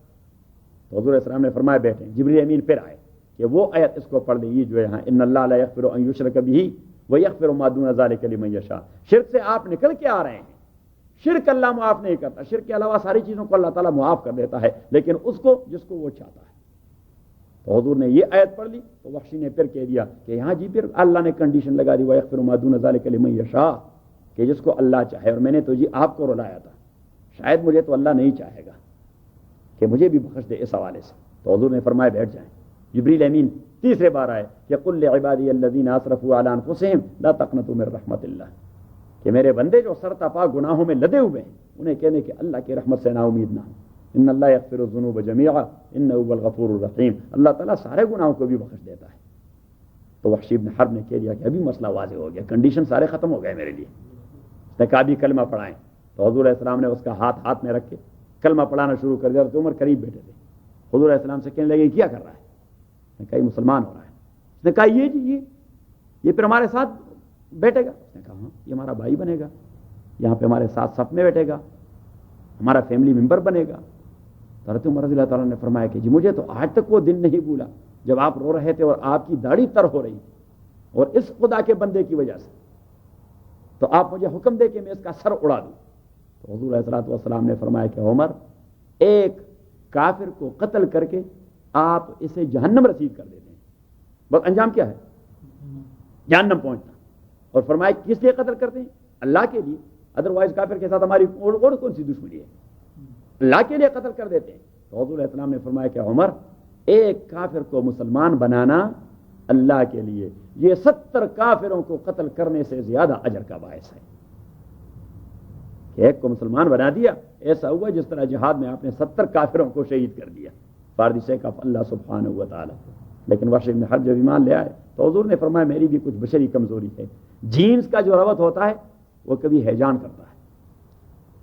تو حضور علیہ السلام نے فرمایا بیٹھیں. جبریل امین پھر آئے کہ وہ آیت اس کو پڑھ لیں، یہ جو ہے ہاں ان اللہ لا یغفر ان یشرک بہ ویغفر ما دون ذلک لمن یشاء. شرک سے آپ نکل کے آ رہے ہیں، شرک اللہ معاف نہیں کرتا، شرک کے علاوہ ساری چیزوں کو اللہ تعالیٰ معاف کر دیتا ہے، لیکن اس کو جس کو وہ چاہتا ہے. تو حضور نے یہ آیت پڑھ لی تو وحشی نے پھر کہہ دیا کہ یہاں جی پھر اللہ نے کنڈیشن لگا دی وَيَغْفِرُ مَا دُونَ ذَلِكَ لِمَن يَشَاءُ، کہ جس کو اللہ چاہے. اور میں نے تو جی آپ کو رلایا تھا، شاید مجھے تو اللہ نہیں چاہے گا کہ مجھے بھی بخش دے اس حوالے سے. تو حضور نے فرمایا بیٹھ جائیں. جبریل امین تیسرے بار آئے کہ قُل لِعِبَادِيَ الَّذِينَ أَسْرَفُوا عَلَىٰ أَنفُسِهِمْ لَا تَقْنَطُوا مِن رَحْمَةِ اللَّهِ، کہ میرے بندے جو سرتاپا گناہوں میں لدے ہوئے ہیں انہیں کہنے کہ اللہ کی رحمت سے نا امید نہ ہو. ان اللہ یغفر الذنوب جميعا انه هو الغفور الرحیم. اللہ تعالیٰ سارے گناہوں کو بھی بخش دیتا ہے. تو وحشی بن حرب نے کہہ دیا کہ ابھی مسئلہ واضح ہو گیا، کنڈیشن سارے ختم ہو گئے میرے لیے. اس نے کہا بھی کلمہ پڑھائیں. تو حضور علیہ السلام نے اس کا ہاتھ میں رکھ کے کلمہ پڑھانا شروع کر دیا. تو عمر قریب بیٹھے تھے. حضور علیہ السلام سے کہنے لگے کیا کر رہا ہے؟ نے کہا یہ مسلمان ہو رہا ہے. اس نے کہا یہ پھر ہمارے ساتھ بیٹھے گا؟ اس نے کہا ہاں یہ ہمارا بھائی بنے گا، یہاں پہ ہمارے ساتھ صف میں بیٹھے گا، ہمارا فیملی ممبر بنے گا۔ حضرت عمر رضی اللہ تعالیٰ نے فرمایا کہ جی مجھے تو آج تک وہ دن نہیں بھولا جب آپ رو رہے تھے اور آپ کی داڑھی تر ہو رہی تھی، اور اس خدا کے بندے کی وجہ سے، تو آپ مجھے حکم دے کہ میں اس کا سر اڑا دوں۔ تو حضور علیہ الصلوۃ والسلام نے فرمایا کہ عمر، ایک کافر کو قتل کر کے آپ اسے جہنم رسید کر دیتے ہیں، بس انجام کیا ہے؟ جہنم پہنچنا۔ اور فرمایا کس لیے قتل کرتے ہیں؟ اللہ کے لیے، ادروائز کافر کے ساتھ ہماری اور کون سی دشمنی ہے؟ اللہ کے لیے قتل کر دیتے ہیں۔ تو حضور علیہ السلام نے فرمایا کہ عمر، ایک کافر کو مسلمان بنانا اللہ کے لیے یہ 70 کافروں کو قتل کرنے سے زیادہ اجر کا باعث ہے۔ کہ ایک کو مسلمان بنا دیا، ایسا ہوا جس طرح جہاد میں آپ نے 70 کافروں کو شہید کر دیا for the sake of Allah سبحانہ و تعالی۔ لیکن وحش بن حرب جب ایمان لے آئے تو حضور نے فرمایا میری بھی کچھ بشری کمزوری ہے، جینز کا جو روت ہوتا ہے وہ کبھی ہیجان کرتا ہے،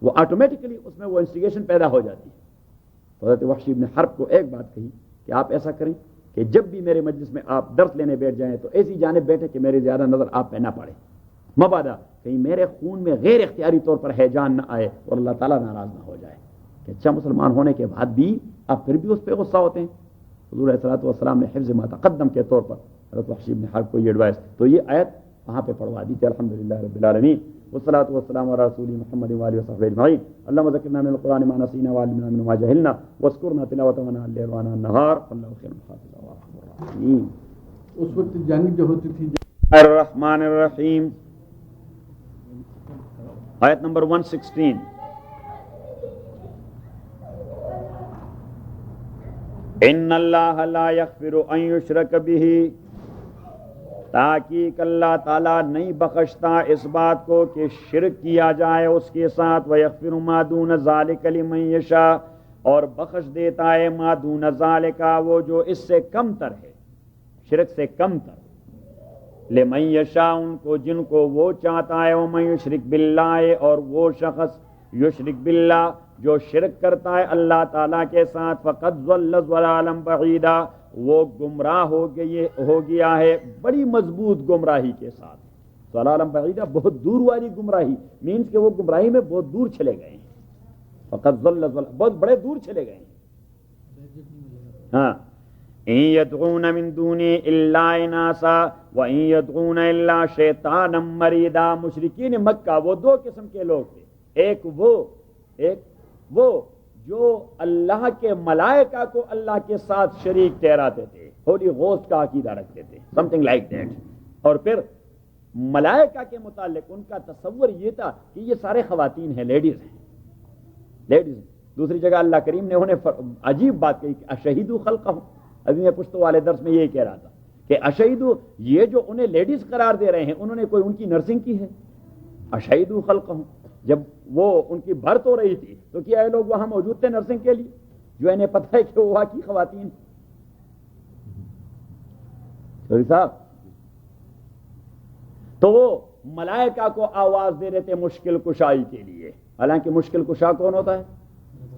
وہ آٹومیٹکلی اس میں وہ انسٹیگیشن پیدا ہو جاتی ہے۔ تو حضرت وحش بن حرب کو ایک بات کہی کہ آپ ایسا کریں کہ جب بھی میرے مجلس میں آپ درس لینے بیٹھ جائیں تو ایسی جانب بیٹھے کہ میری زیادہ نظر آپ پہ نہ پڑے، مبادا کہیں میرے خون میں غیر اختیاری طور پر ہیجان نہ آئے اور اللہ تعالیٰ ناراض نہ ہو جائے کہ اچھا مسلمان ہونے کے بعد بھی آپ پھر بھی اس پہ غصہ ہوتے ہیں۔ حضور علیہ الصلوۃ والسلام نے حفظ ما تقدم کے طور پر حضرت وحش بن حرب کو یہ ایڈوائس، تو یہ آیت وہاں پہ پڑھوا دی تھی۔ الحمدللہ رب العالمین والصلاۃ والسلام علی رسول محمد وآلہ وصحبہ اجمعین۔ اللهم ذکرنا من القرآن ما نسینا وعلمنا منه ما جهلنا واذکرنا تلاوته آناء الليل وآناء النهار والله خیر حافظا وارحم الراحمین۔ اس وقت جنگ جو ہوتی تھی الرحمن الرحیم، آیت نمبر 116۔ ان اللہ لا یغفر ان یشرک بہ، تحقیق اللہ تعالیٰ نہیں بخشتا اس بات کو کہ شرک کیا جائے اس کے ساتھ، ویغفر ما دون ذالک لمن یشاء، اور بخش دیتا ہے ما دون ذالک وہ جو اس سے کم تر ہے، شرک سے کم تر، لمن یشاء ان کو جن کو وہ چاہتا ہے، ومن یشرک باللہ اور وہ شخص یشرک باللہ جو شرک کرتا ہے اللہ تعالیٰ کے ساتھ، فقد ضل ضلالا بعیدا وہ گمراہ ہو گیا ہے بڑی مضبوط گمراہی کے ساتھ۔ ضلالا بعیدا بہت دور والی گمراہی، مینس کہ وہ گمراہی میں بہت دور چلے گئے ہیں، فقد ضل بہت بڑے دور چلے گئے ہیں۔ ہاں، ان یدعون من دونی الا اناسا وان یدعون الا شیطانا مریدا۔ مشرکین مکہ وہ دو قسم کے لوگ تھے، ایک وہ جو اللہ کے ملائکہ کو اللہ کے ساتھ شریک ٹھہراتے تھے، ہولی غوث کا عقیدہ رکھتے تھے، سمتھنگ لائک دیٹ، اور پھر ملائکہ کے متعلق ان کا تصور یہ تھا کہ یہ سارے خواتین ہیں، لیڈیز ہیں۔ دوسری جگہ اللہ کریم نے انہیں عجیب بات کہی کہ اشہدوا خلقہم، ابھی میں پشتو والے درس میں یہی کہہ رہا تھا کہ اشہدوا، یہ جو انہیں لیڈیز قرار دے رہے ہیں انہوں نے کوئی ان کی نرسنگ کی ہے؟ اشہدوا خلقہم، جب وہ ان کی برت ہو رہی تھی تو کیا یہ لوگ وہاں موجود تھے نرسنگ کے لیے، جو انہیں پتہ ہے کہ وہ وہاں کی خواتین؟ صاحب تو وہ ملائکہ کو آواز دے رہے تھے مشکل کشائی کے لیے، حالانکہ مشکل کشا کون ہوتا ہے؟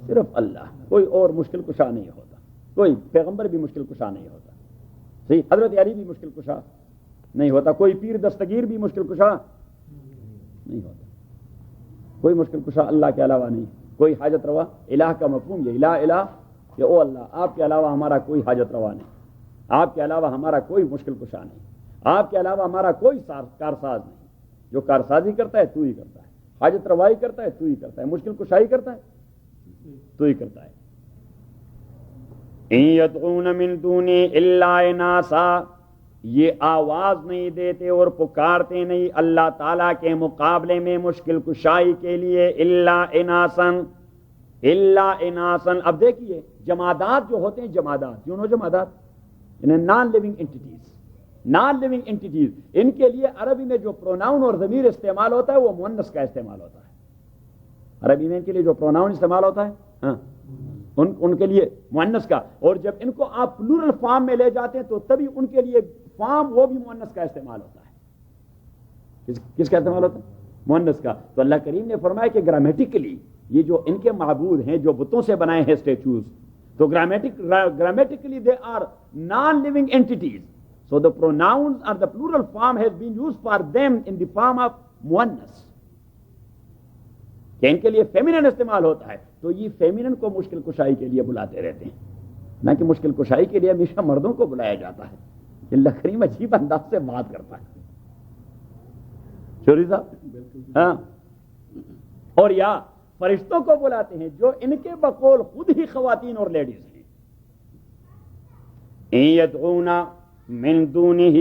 صرف اللہ، کوئی اور مشکل کشا نہیں ہوتا، کوئی پیغمبر بھی مشکل کشا نہیں ہوتا، صحیح، حضرت علی بھی مشکل کشا نہیں ہوتا، کوئی پیر دستگیر بھی مشکل کشا نہیں ہوتا، کوئی مشکل کشا اللہ کے علاوہ نہیں، کوئی حاجت روا، الہ کا مفہوم یہ الہ کہ او اللہ آپ کے علاوہ ہمارا کوئی حاجت روا نہیں، آپ کے علاوہ ہمارا کوئی مشکل کشا نہیں، آپ کے علاوہ ہمارا کوئی کارساز نہیں، جو کارسازی کرتا ہے تو ہی کرتا ہے، حاجت روائی کرتا ہے تو ہی کرتا ہے، مشکل کشائی کرتا ہے تو ہی کرتا ہے۔ ان یدعون من دونی الا اناسا، یہ آواز نہیں دیتے اور پکارتے نہیں اللہ تعالیٰ کے مقابلے میں مشکل کشائی کے لیے الا اناسن، الا اناسن۔ اب دیکھیے جمادات جو ہوتے ہیں، جمادات یعنی نان لیونگ انٹیٹیز، ان کے لیے عربی میں جو پروناؤن اور ضمیر استعمال ہوتا ہے وہ مؤنث کا استعمال ہوتا ہے، عربی میں ان کے لیے جو پروناؤن استعمال ہوتا ہے ہاں ان کے لیے مؤنث کا، اور جب ان کو آپ پلورل فارم میں لے جاتے ہیں تو تبھی ان کے لیے فارم وہ بھی مؤنث کا استعمال ہوتا ہے۔ کس کا استعمال ہوتا ہے؟ مؤنث کا۔ تو اللہ کریم نے فرمایا کہ گرامیٹیکلی یہ جو ان کے معبود ہیں جو بتوں سے بنائے ہیں اسٹیچوز، تو grammatically they are non living entities, So the pronouns or the plural form has been used for them in the form of muannas. کہ ان کے لیے فیمینن استعمال ہوتا ہے تو یہ فیمینن کو مشکل کشائی کے لیے بلاتے رہتے ہیں، نہ کہ مشکل کشائی کے لیے ہمیشہ مردوں کو بلایا جاتا ہے. کہ اللہ کریم عجیب انداز سے بات کرتا ہے. شوری صاحب ہاں. اور یا فرشتوں کو بلاتے ہیں جو ان کے بقول خود ہی خواتین اور لیڈیز ہیں. ان یدعون من دونہ،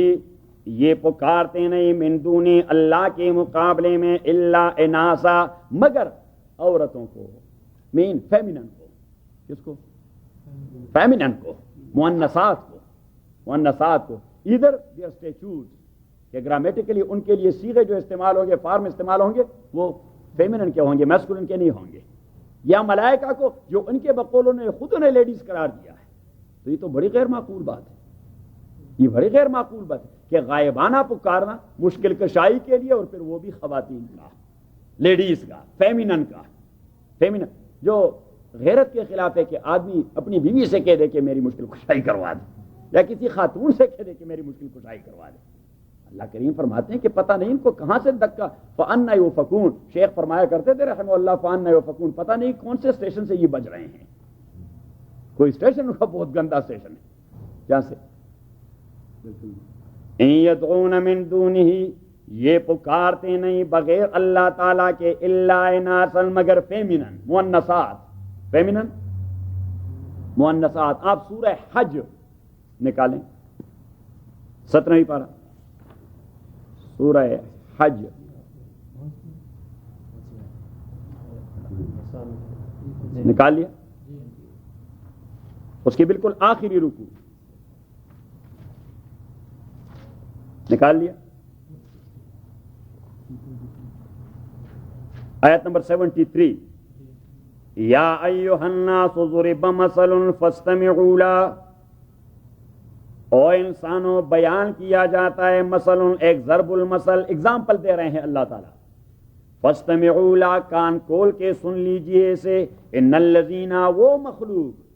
یہ پکارتے نہیں من دونی اللہ کے مقابلے میں الا اناسا، مگر عورتوں کو، مین فیمینن کو. کس کو؟ فیمینن کو، مؤنثات کو. مؤنثات کو ادھر دے اسٹیچوز کہ گرامیٹیکلی ان کے لیے صیغے جو استعمال ہوں گے، فارم استعمال ہوں گے، وہ فیمینن کے ہوں گے، میسکولن کے نہیں ہوں گے. یا ملائکہ کو جو ان کے بقول انہیں خود انہیں لیڈیز قرار دیا ہے. تو یہ تو بڑی غیر معقول بات ہے. یہ بڑی غیر معقول بات ہے کہ غائبانہ پکارنا مشکل کشائی کے لیے، اور پھر وہ بھی خواتین کا، لیڈیز کا، فیمینن کا. فیمینن جو غیرت کے خلاف ہے کہ آدمی اپنی بیوی سے کہہ دے کہ میری مشکل کشائی کروا دے، یا کسی خاتون سے کہہ دے کہ میری مشکل کشائی کروا دے. اللہ کریم فرماتے ہیں کہ پتہ نہیں ان کو کہاں سے دھکا. فَأَنَّ يُؤْفَكُونَ، شیخ فرمایا کرتے تھے رحمہ اللہ فَأَنَّ يُؤْفَكُونَ، پتہ نہیں کون سے اسٹیشن سے یہ بج رہے ہیں. کوئی اسٹیشن ان کا بہت گندا اسٹیشن ہے جہاں سے. ان یدعون من دونہ، یہ پکارتے نہیں بغیر اللہ تعالیٰ کے الا اناسا، مگر فیمینن، مؤنثات. فیمینن مؤنثات. آپ سورہ حج نکالیں، 17ویں پارہ، سورہ حج. نکال لیا؟ اس کی بالکل آخری رکوع نکال لیا؟ آیت نمبر 73. یا ایھا الناس ضرب مثل فاستمعوا له، او انسانوں بیان کیا جاتا ہے مثل، ایک ضرب المثل، اگزامپل دے رہے ہیں اللہ تعالیٰ. فاستمعوا له، کان کھول کے سن لیجئے اسے. ان الذین، وہ مخلوق،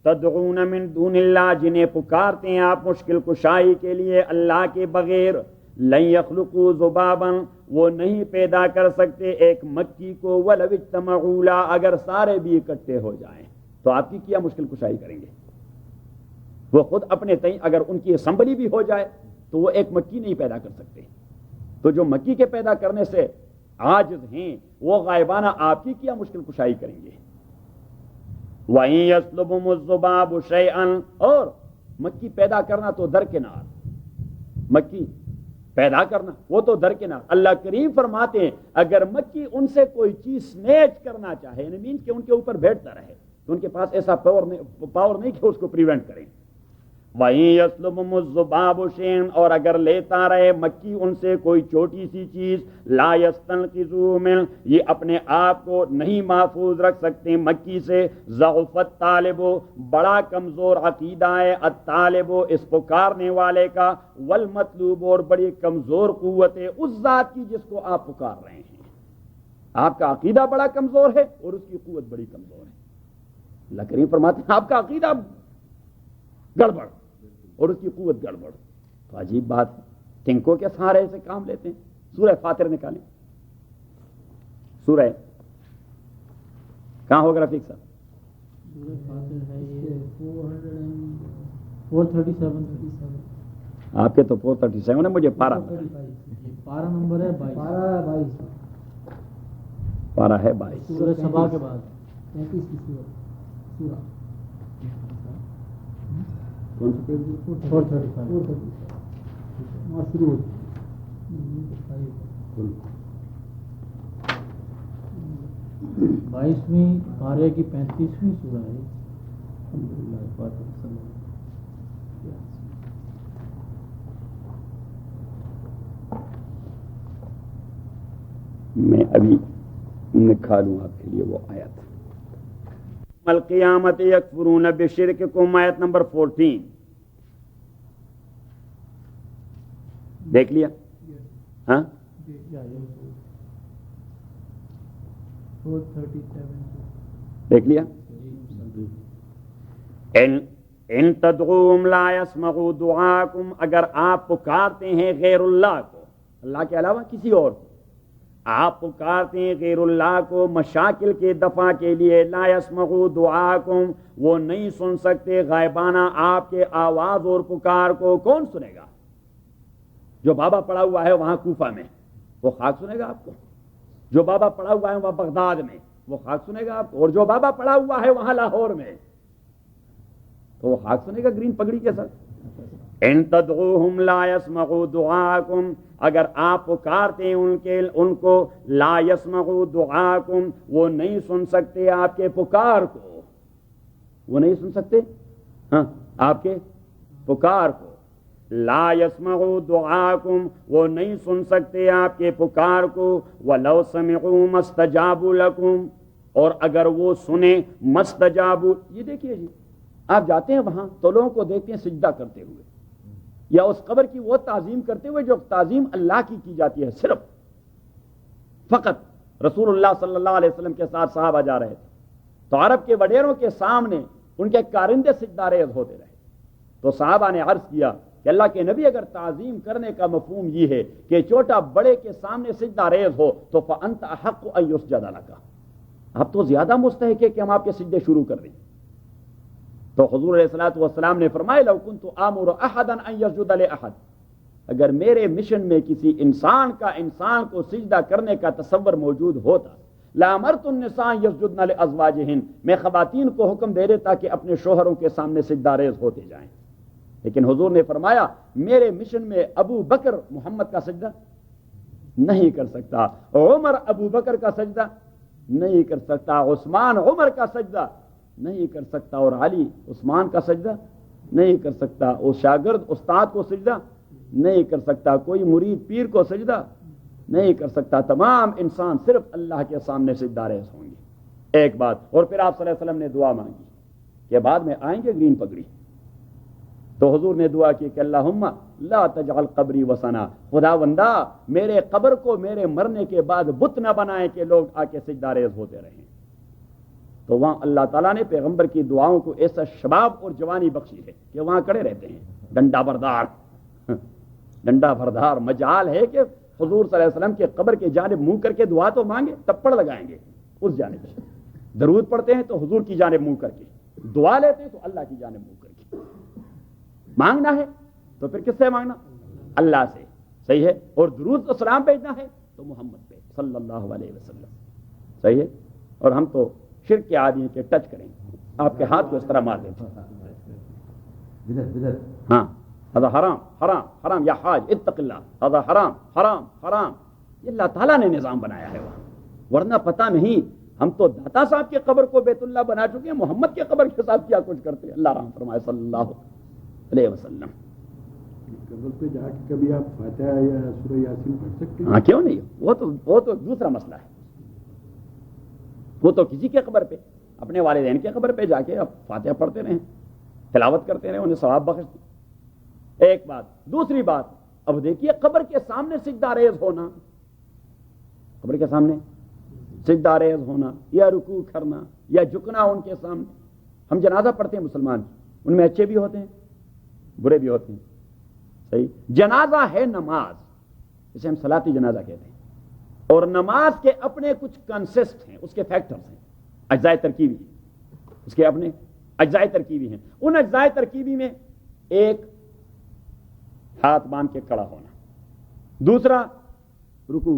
تدعون من دون اللہ، جنہیں پکارتے ہیں آپ مشکل کشائی کے لیے اللہ کے بغیر، لن یخلقوا ذبابا، وہ نہیں پیدا کر سکتے ایک مکھی کو، ولو اجتمعوا له، اگر سارے بھی اکٹھے ہو جائیں تو آپ کی کیا مشکل کشائی کریں گے؟ وہ خود اپنے تئیں اگر ان کی اسمبلی بھی ہو جائے تو وہ ایک مکھی نہیں پیدا کر سکتے. تو جو مکھی کے پیدا کرنے سے عاجز ہیں وہ غائبانہ آپ کی کیا مشکل کشائی کریں گے؟ وَإِن يَسْلُبْهُمُ الذُّبَابُ شَيْئًا، اور مکھی پیدا کرنا تو درکنار، مکھی پیدا کرنا وہ تو درکنار. اللہ کریم فرماتے ہیں اگر مکھی ان سے کوئی چیز سنیچ کرنا چاہے، یعنی مین کہ ان کے اوپر بیٹھتا رہے، تو ان کے پاس ایسا پاور نہیں کہ اس کو پریونٹ کریں. وَإِن يَسْلُبْهُمُ الذُّبَابُ شَيْئًا، اور اگر لیتا رہے مکھی ان سے کوئی چھوٹی سی چیز، لا يَسْتَنْقِذُوهُ مِنْهُ، یہ اپنے آپ کو نہیں محفوظ رکھ سکتے مکھی سے. ضعف الطالب، بڑا کمزور عقیدہ ہے الطالب، اس پکارنے والے کا، والمطلوب، اور بڑی کمزور قوت ہے اس ذات کی جس کو آپ پکار رہے ہیں. آپ کا عقیدہ بڑا کمزور ہے اور اس کی قوت بڑی کمزور ہے. اللہ کریم فرماتے ہیں آپ کا عقیدہ گڑبڑ اور اس کی قوت گڑبڑ. تو عجیب بات ہے، ٹنکوں کے سہارے سے کام لیتے ہیں. سورہ فاطر نکالیں، سورہ کہاں ہوگا رفیق صاحب؟ سورہ فاطر ہے یہ 437. آپ کے تو 437 ہے، مجھے پارہ پارہ نمبر ہے 22. پارہ ہے 22. سورہ سبا کے بعد 33 کی سورہ. کون سے پیج؟ 435. مسرور 22ویں پارے کی 35ویں سورہ ہے. میں ابھی نکالوں آپ کے لیے وہ آیت. القیامت یکفرون بشرککم، آیت نمبر 14. دیکھ لیا؟ ہاں 437. دیکھ لیا؟ ان تدعوهم لا يسمعوا دعاءكم، اگر آپ پکارتے ہیں غیر اللہ کو، اللہ کے علاوہ کسی اور کو، آپ پکارتے ہیں غیر اللہ کو مشاکل کے دفع کے لیے، لا يسمعوا دعاءكم، وہ نہیں سن سکتے غائبانہ آپ کے آواز اور پکار کو۔ کون سنے گا؟ جو بابا پڑا ہوا ہے وہاں کوفہ میں، وہ خاک سنے گا آپ کو؟ جو بابا پڑا ہوا ہے وہاں بغداد میں، وہ خاک سنے گا آپ کو؟ اور جو بابا پڑا ہوا ہے وہاں لاہور میں، تو وہ خاک سنے گا گرین پگڑی کے ساتھ۔ ان تدعوهم لا يسمعوا دعاءكم، اگر آپ پکارتے ہیں ان کو، لا يسمعوا دعاءكم، وہ نہیں سن سکتے آپ کے پکار کو، وہ نہیں سن سکتے ہاں آپ کے پکار کو۔ لا يسمعوا دعاءكم، وہ نہیں سن سکتے آپ کے پکار کو۔ وَلَوْ سَمِعُوا مَا اسْتَجَابُوا لَكُمْ، اور اگر وہ سنیں مستجابوا، یہ دیکھیے جی، آپ جاتے ہیں وہاں تو لوگوں کو دیکھتے ہیں سجدہ کرتے ہوئے، یا اس قبر کی وہ تعظیم کرتے ہوئے جو تعظیم اللہ کی جاتی ہے صرف فقط۔ رسول اللہ صلی اللہ علیہ وسلم کے ساتھ صحابہ جا رہے تھے تو عرب کے وڈیروں کے سامنے ان کے کارندے سجدہ ریز ہوتے رہے، تو صحابہ نے عرض کیا کہ اللہ کے نبی، اگر تعظیم کرنے کا مفہوم یہ ہے کہ چھوٹا بڑے کے سامنے سجدہ ریز ہو تو فأنت أحق أن يسجد لك، آپ تو زیادہ مستحق ہے کہ ہم آپ کے سجدے شروع کر دیں۔ تو حضور علیہ الصلوۃ والسلام نے فرمایا لو كنت آمر أحدا أن يسجد لأحد، اگر میرے مشن میں کسی انسان کو سجدہ کرنے کا تصور موجود ہوتا، لامرت النساء يسجدن لأزواجهن، میں خواتین کو حکم دے دیتا کہ اپنے شوہروں کے سامنے سجدہ ریز ہوتے جائیں، لیکن حضور نے فرمایا میرے مشن میں ابو بکر محمد کا سجدہ نہیں کر سکتا، عمر ابو بکر کا سجدہ نہیں کر سکتا، عثمان عمر کا سجدہ نہیں کر سکتا، اور علی عثمان کا سجدہ نہیں کر سکتا، اور شاگرد استاد کو سجدہ نہیں کر سکتا، کوئی مرید پیر کو سجدہ نہیں کر سکتا، تمام انسان صرف اللہ کے سامنے سجدہ ریز ہوں گے۔ ایک بات اور پھر آپ صلی اللہ علیہ وسلم نے دعا مانگی کہ بعد میں آئیں گے گرین پگڑی، تو حضور نے دعا کی کہ اللہم لا تجعل قبری وثنا، خداوندا میرے قبر کو میرے مرنے کے بعد بت نہ بنائے کہ لوگ آ کے سجدہ ریز ہوتے رہیں۔ تو وہاں اللہ تعالیٰ نے پیغمبر کی دعاؤں کو ایسا شباب اور جوانی بخشی ہے کہ وہاں کھڑے رہتے ہیں، ڈنڈا بردار مجال ہے کہ حضور صلی اللہ علیہ وسلم کے قبر کے جانب منہ کر کے دعا تو مانگے، تپڑ لگائیں گے اس جانب سے، درود پڑھتے ہیں تو حضور کی جانب منہ کر کے، دعا لیتے ہیں تو اللہ کی جانب منہ کر کے، مانگنا ہے تو پھر کس سے مانگنا؟ اللہ سے، صحیح ہے، اور درود و سلام بھیجنا ہے تو محمد پہ صلی اللہ علیہ وسلم، صحیح ہے۔ اور ہم تو شرک کے عادی ہیں کہ ٹچ کریں، آپ کے ہاتھ کو اس طرح مار دیتے ہیں، ہاں هذا حرام حرام حرام، یا حاج اتق اللہ، هذا حرام حرام حرام، یہ اللہ تعالیٰ نے نظام بنایا ہے وہاں، ورنہ پتہ نہیں، ہم تو داتا صاحب کے قبر کو بیت اللہ بنا چکے ہیں، محمد کے قبر کے ساتھ کیا کچھ کرتے ہیں، اللہ رحم فرمائے صلی اللہ علیہ وسلم۔ قبر پہ جا کے کبھی آپ فاتحہ یا سورہ یاسین پڑھ سکتے ہیں؟ ہاں کیوں نہیں، وہ تو دوسرا مسئلہ ہے، وہ تو کسی کے قبر پہ، اپنے والدین کے قبر پہ جا کے اب فاتحہ پڑھتے رہیں، تلاوت کرتے رہیں، انہیں ثواب بخش دیں، ایک بات۔ دوسری بات، اب دیکھیے قبر کے سامنے سجدہ ریز ہونا، قبر کے سامنے سجدہ ریز ہونا یا رکوع کرنا یا جھکنا ان کے سامنے، ہم جنازہ پڑھتے ہیں مسلمان، ان میں اچھے بھی ہوتے ہیں برے بھی ہوتے ہیں، صحیح۔ جنازہ ہے نماز، اسے ہم صلاۃ جنازہ کہتے ہیں، اور نماز کے اپنے کچھ کنسسٹ ہیں، اس کے فیکٹرز ہیں، اجزاء ترکیبی، اس کے اپنے اجزاء ترکیبی ہیں، ان اجزاء ترکیبی میں ایک ہاتھ باندھ کے کھڑا ہونا، دوسرا رکوع